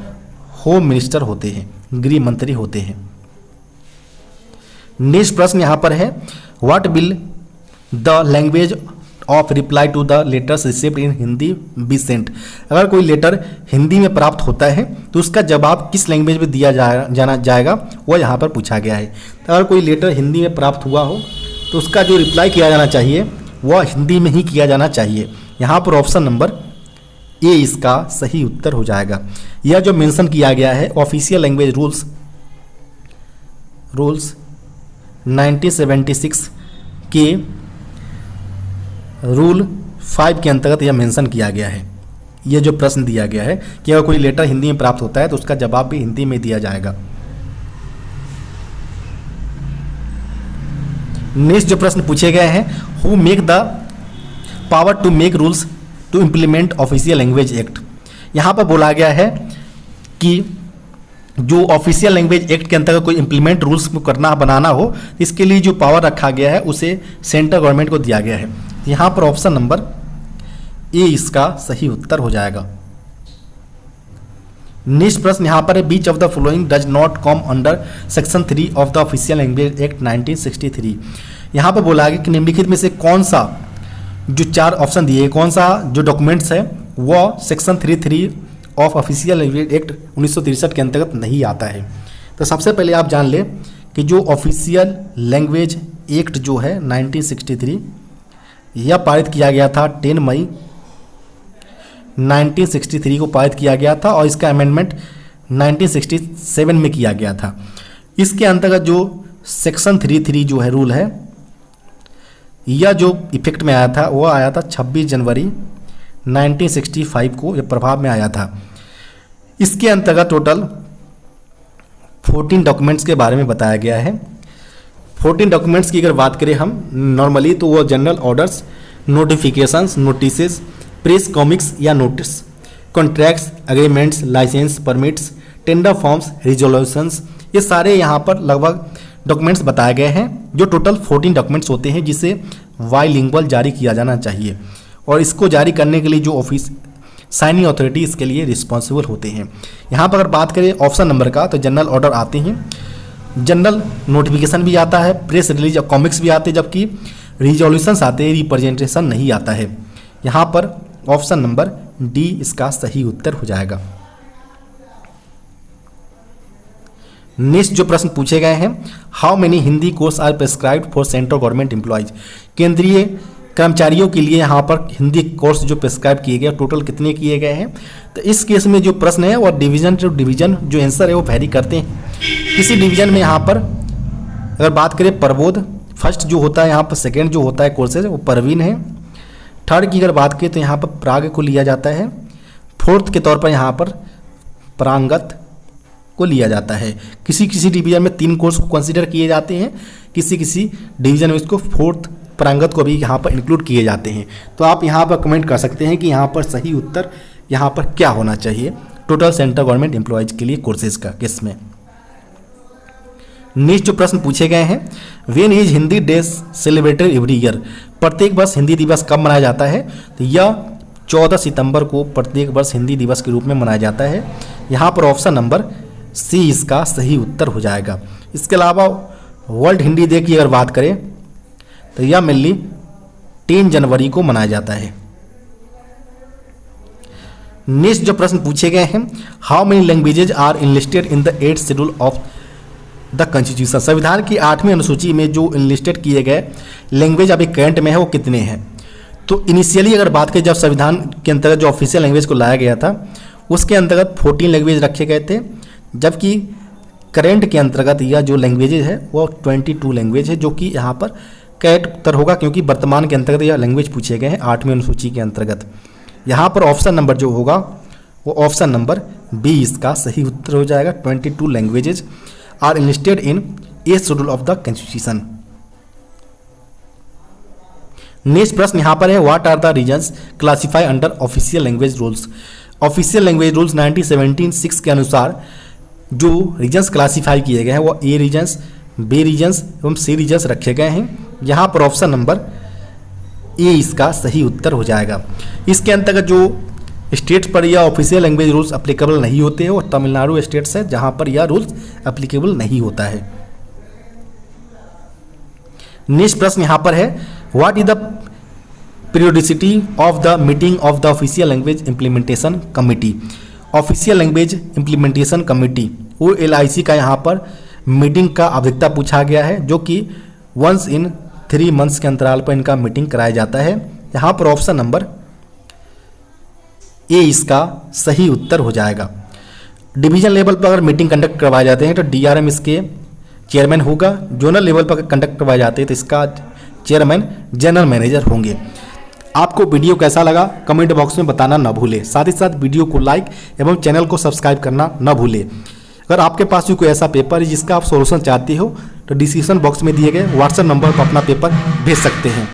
होम मिनिस्टर होते हैं, गृह मंत्री होते हैं। नेक्स्ट प्रश्न यहाँ पर है, what will the language of reply to the letters received in Hindi be sent. अगर कोई लेटर हिंदी में प्राप्त होता है तो उसका जवाब किस लैंग्वेज में दिया जाएगा वो यहाँ पर पूछा गया है। तो अगर कोई लेटर हिंदी में प्राप्त हुआ हो तो उसका जो रिप्लाई किया जाना चाहिए वह हिंदी में ही किया जाना चाहिए। यहाँ पर ऑप्शन नंबर ए इसका सही उत्तर हो जाएगा। यह जो मेंशन किया गया है ऑफिशियल लैंग्वेज रूल्स 1976 के रूल 5 के अंतर्गत यह मेंशन किया गया है। यह जो प्रश्न दिया गया है कि अगर कोई लेटर हिंदी में प्राप्त होता है तो उसका जवाब भी हिंदी में दिया जाएगा। नेक्स्ट जो प्रश्न पूछे गए हैं, who make the power to make rules to implement official language act. यहाँ पर बोला गया है कि जो ऑफिशियल लैंग्वेज एक्ट के अंतर्गत कोई इम्प्लीमेंट रूल्स करना बनाना हो इसके लिए जो पावर रखा गया है उसे सेंट्रल गवर्नमेंट को दिया गया है। यहाँ पर ऑप्शन नंबर ए इसका सही उत्तर हो जाएगा। नेक्स्ट प्रश्न यहाँ पर है, which of the following does not come under section 3 of the official language act 1963। यहाँ पर बोला गया कि निम्नलिखित में से कौन सा जो 4 ऑप्शन दिए कौन सा जो डॉक्यूमेंट्स है वह section 33 of official language act 1963 के अंतर्गत नहीं आता है। तो सबसे पहले आप जान लें कि जो ऑफिशियल लैंग्वेज एक्ट जो है 1963 यह पारित किया गया था 10 मई 1963 को पारित किया गया था और इसका अमेंडमेंट 1967 में किया गया था। इसके अंतर्गत जो सेक्शन 33 जो है रूल है यह जो इफेक्ट में आया था वह आया था 26 जनवरी 1965 को यह प्रभाव में आया था। इसके अंतर्गत टोटल 14 डॉक्यूमेंट्स के बारे में बताया गया है। 14 डॉक्यूमेंट्स की अगर बात करें हम नॉर्मली तो वो general orders, notifications, notices, press comics या notice, contracts, agreements, licence, permits, tender forms, resolutions, ये सारे यहाँ पर लगभग डॉक्यूमेंट्स बताए गए हैं जो टोटल 14 डॉक्यूमेंट्स होते हैं जिसे बाइलिंगुअल जारी किया जाना चाहिए और इसको जारी करने के लिए जो ऑफिस साइनिंग अथॉरिटी इसके लिए रिस्पॉन्सिबल होते हैं। यहाँ पर अगर बात करें ऑप्शन नंबर का तो जनरल ऑर्डर आते हैं, जनरल नोटिफिकेशन भी आता है, प्रेस रिलीज और कॉमिक्स भी आते हैं, जबकि रिजोल्यूशंस आते हैं, रिप्रेजेंटेशन नहीं आता है। यहाँ पर ऑप्शन नंबर डी इसका सही उत्तर हो जाएगा। नेक्स्ट जो प्रश्न पूछे गए हैं, how many Hindi course are prescribed for central government employees, केंद्रीय कर्मचारियों के लिए यहाँ पर हिंदी कोर्स जो प्रिस्क्राइब किए गए टोटल कितने किए गए हैं। तो इस केस में जो प्रश्न है और डिवीजन जो आंसर है वो वैरी करते हैं। किसी डिवीजन में यहाँ पर अगर बात करें प्रबोध, फर्स्ट जो होता है यहाँ पर, सेकेंड जो होता है कोर्सेज वो परवीन है, थर्ड की अगर बात करें तो यहाँ पर प्राग को लिया जाता है, फोर्थ के तौर पर यहाँ पर प्रांगत को लिया जाता है। किसी किसी डिवीजन में 3 कोर्स को कंसीडर किए जाते हैं, किसी किसी डिवीजन में इसको फोर्थ प्रांगत को भी यहाँ पर इंक्लूड किए जाते हैं। तो आप यहाँ पर कमेंट कर सकते हैं कि यहाँ पर सही उत्तर यहाँ पर क्या होना चाहिए टोटल सेंट्रल गवर्नमेंट एम्प्लॉयज के लिए कोर्सेज का केस में। नेक्स्ट जो प्रश्न पूछे गए हैं, when is Hindi day celebrated every year, प्रत्येक वर्ष हिंदी दिवस कब मनाया जाता है। तो यह 14 सितंबर को प्रत्येक वर्ष हिंदी दिवस के रूप में मनाया जाता है। यहाँ पर ऑप्शन नंबर सी इसका सही उत्तर हो जाएगा। इसके अलावा वर्ल्ड हिंदी डे की अगर बात करें तो यह मेनली 3 जनवरी को मनाया जाता है। नेक्स्ट जो प्रश्न पूछे गए हैं, how many languages are enlisted in the 8th schedule of the constitution, संविधान की 8वीं अनुसूची में जो इनलिस्टेड किए गए लैंग्वेज अभी करंट में है वो कितने हैं। तो इनिशियली अगर बात करें जब संविधान के अंतर्गत जो ऑफिशियल लैंग्वेज को लाया गया था उसके अंतर्गत 14 लैंग्वेज रखे गए थे, जबकि करंट के अंतर्गत यह जो लैंग्वेजेज है वो 22 लैंग्वेज है, जो कि यहाँ पर करेक्ट उत्तर होगा क्योंकि वर्तमान के अंतर्गत यह लैंग्वेज पूछे गए हैं 8वीं अनुसूची के अंतर्गत। यहाँ पर ऑप्शन नंबर जो होगा वो ऑप्शन नंबर बी इसका सही उत्तर हो जाएगा। 22 languages are enlisted in 8th schedule of the constitution. Next प्रश्न यहाँ पर है, what are the reasons classify under official language rules. Official language rules 1917 के अनुसार जो रीजन्स क्लासीफाई किए गए हैं वो ए रीजन्स, बी रीजन्स एवं सी रीजन्स रखे गए हैं। यहाँ पर ऑप्शन नंबर ए इसका सही उत्तर हो जाएगा। इसके अंतर्गत जो स्टेट्स पर यह ऑफिशियल लैंग्वेज रूल्स अप्लीकेबल नहीं होते हैं और तमिलनाडु स्टेट्स है जहाँ पर यह रूल्स अप्लीकेबल नहीं होता है। नेक्स्ट प्रश्न यहाँ पर है, what is the periodicity of the meeting of the official language implementation committee. Official language implementation committee OLIC का यहाँ पर मीटिंग का आवश्यकता पूछा गया है, जो कि वंस इन 3 मंथ्स के अंतराल पर इनका मीटिंग कराया जाता है। यहाँ पर ऑप्शन नंबर ए इसका सही उत्तर हो जाएगा। डिवीजन लेवल पर अगर मीटिंग कंडक्ट करवाए जाते हैं तो DRM इसके चेयरमैन होगा, जोनल लेवल पर कंडक्ट करवाए जाते हैं तो इसका चेयरमैन जनरल मैनेजर होंगे। आपको वीडियो कैसा लगा कमेंट बॉक्स में बताना ना भूलें, साथ ही साथ वीडियो को लाइक एवं चैनल को सब्सक्राइब करना ना भूलें। अगर आपके पास भी कोई ऐसा पेपर है जिसका आप सॉल्यूशन चाहते हो तो डिस्क्रिप्शन बॉक्स में दिए गए व्हाट्सएप नंबर पर अपना पेपर भेज सकते हैं।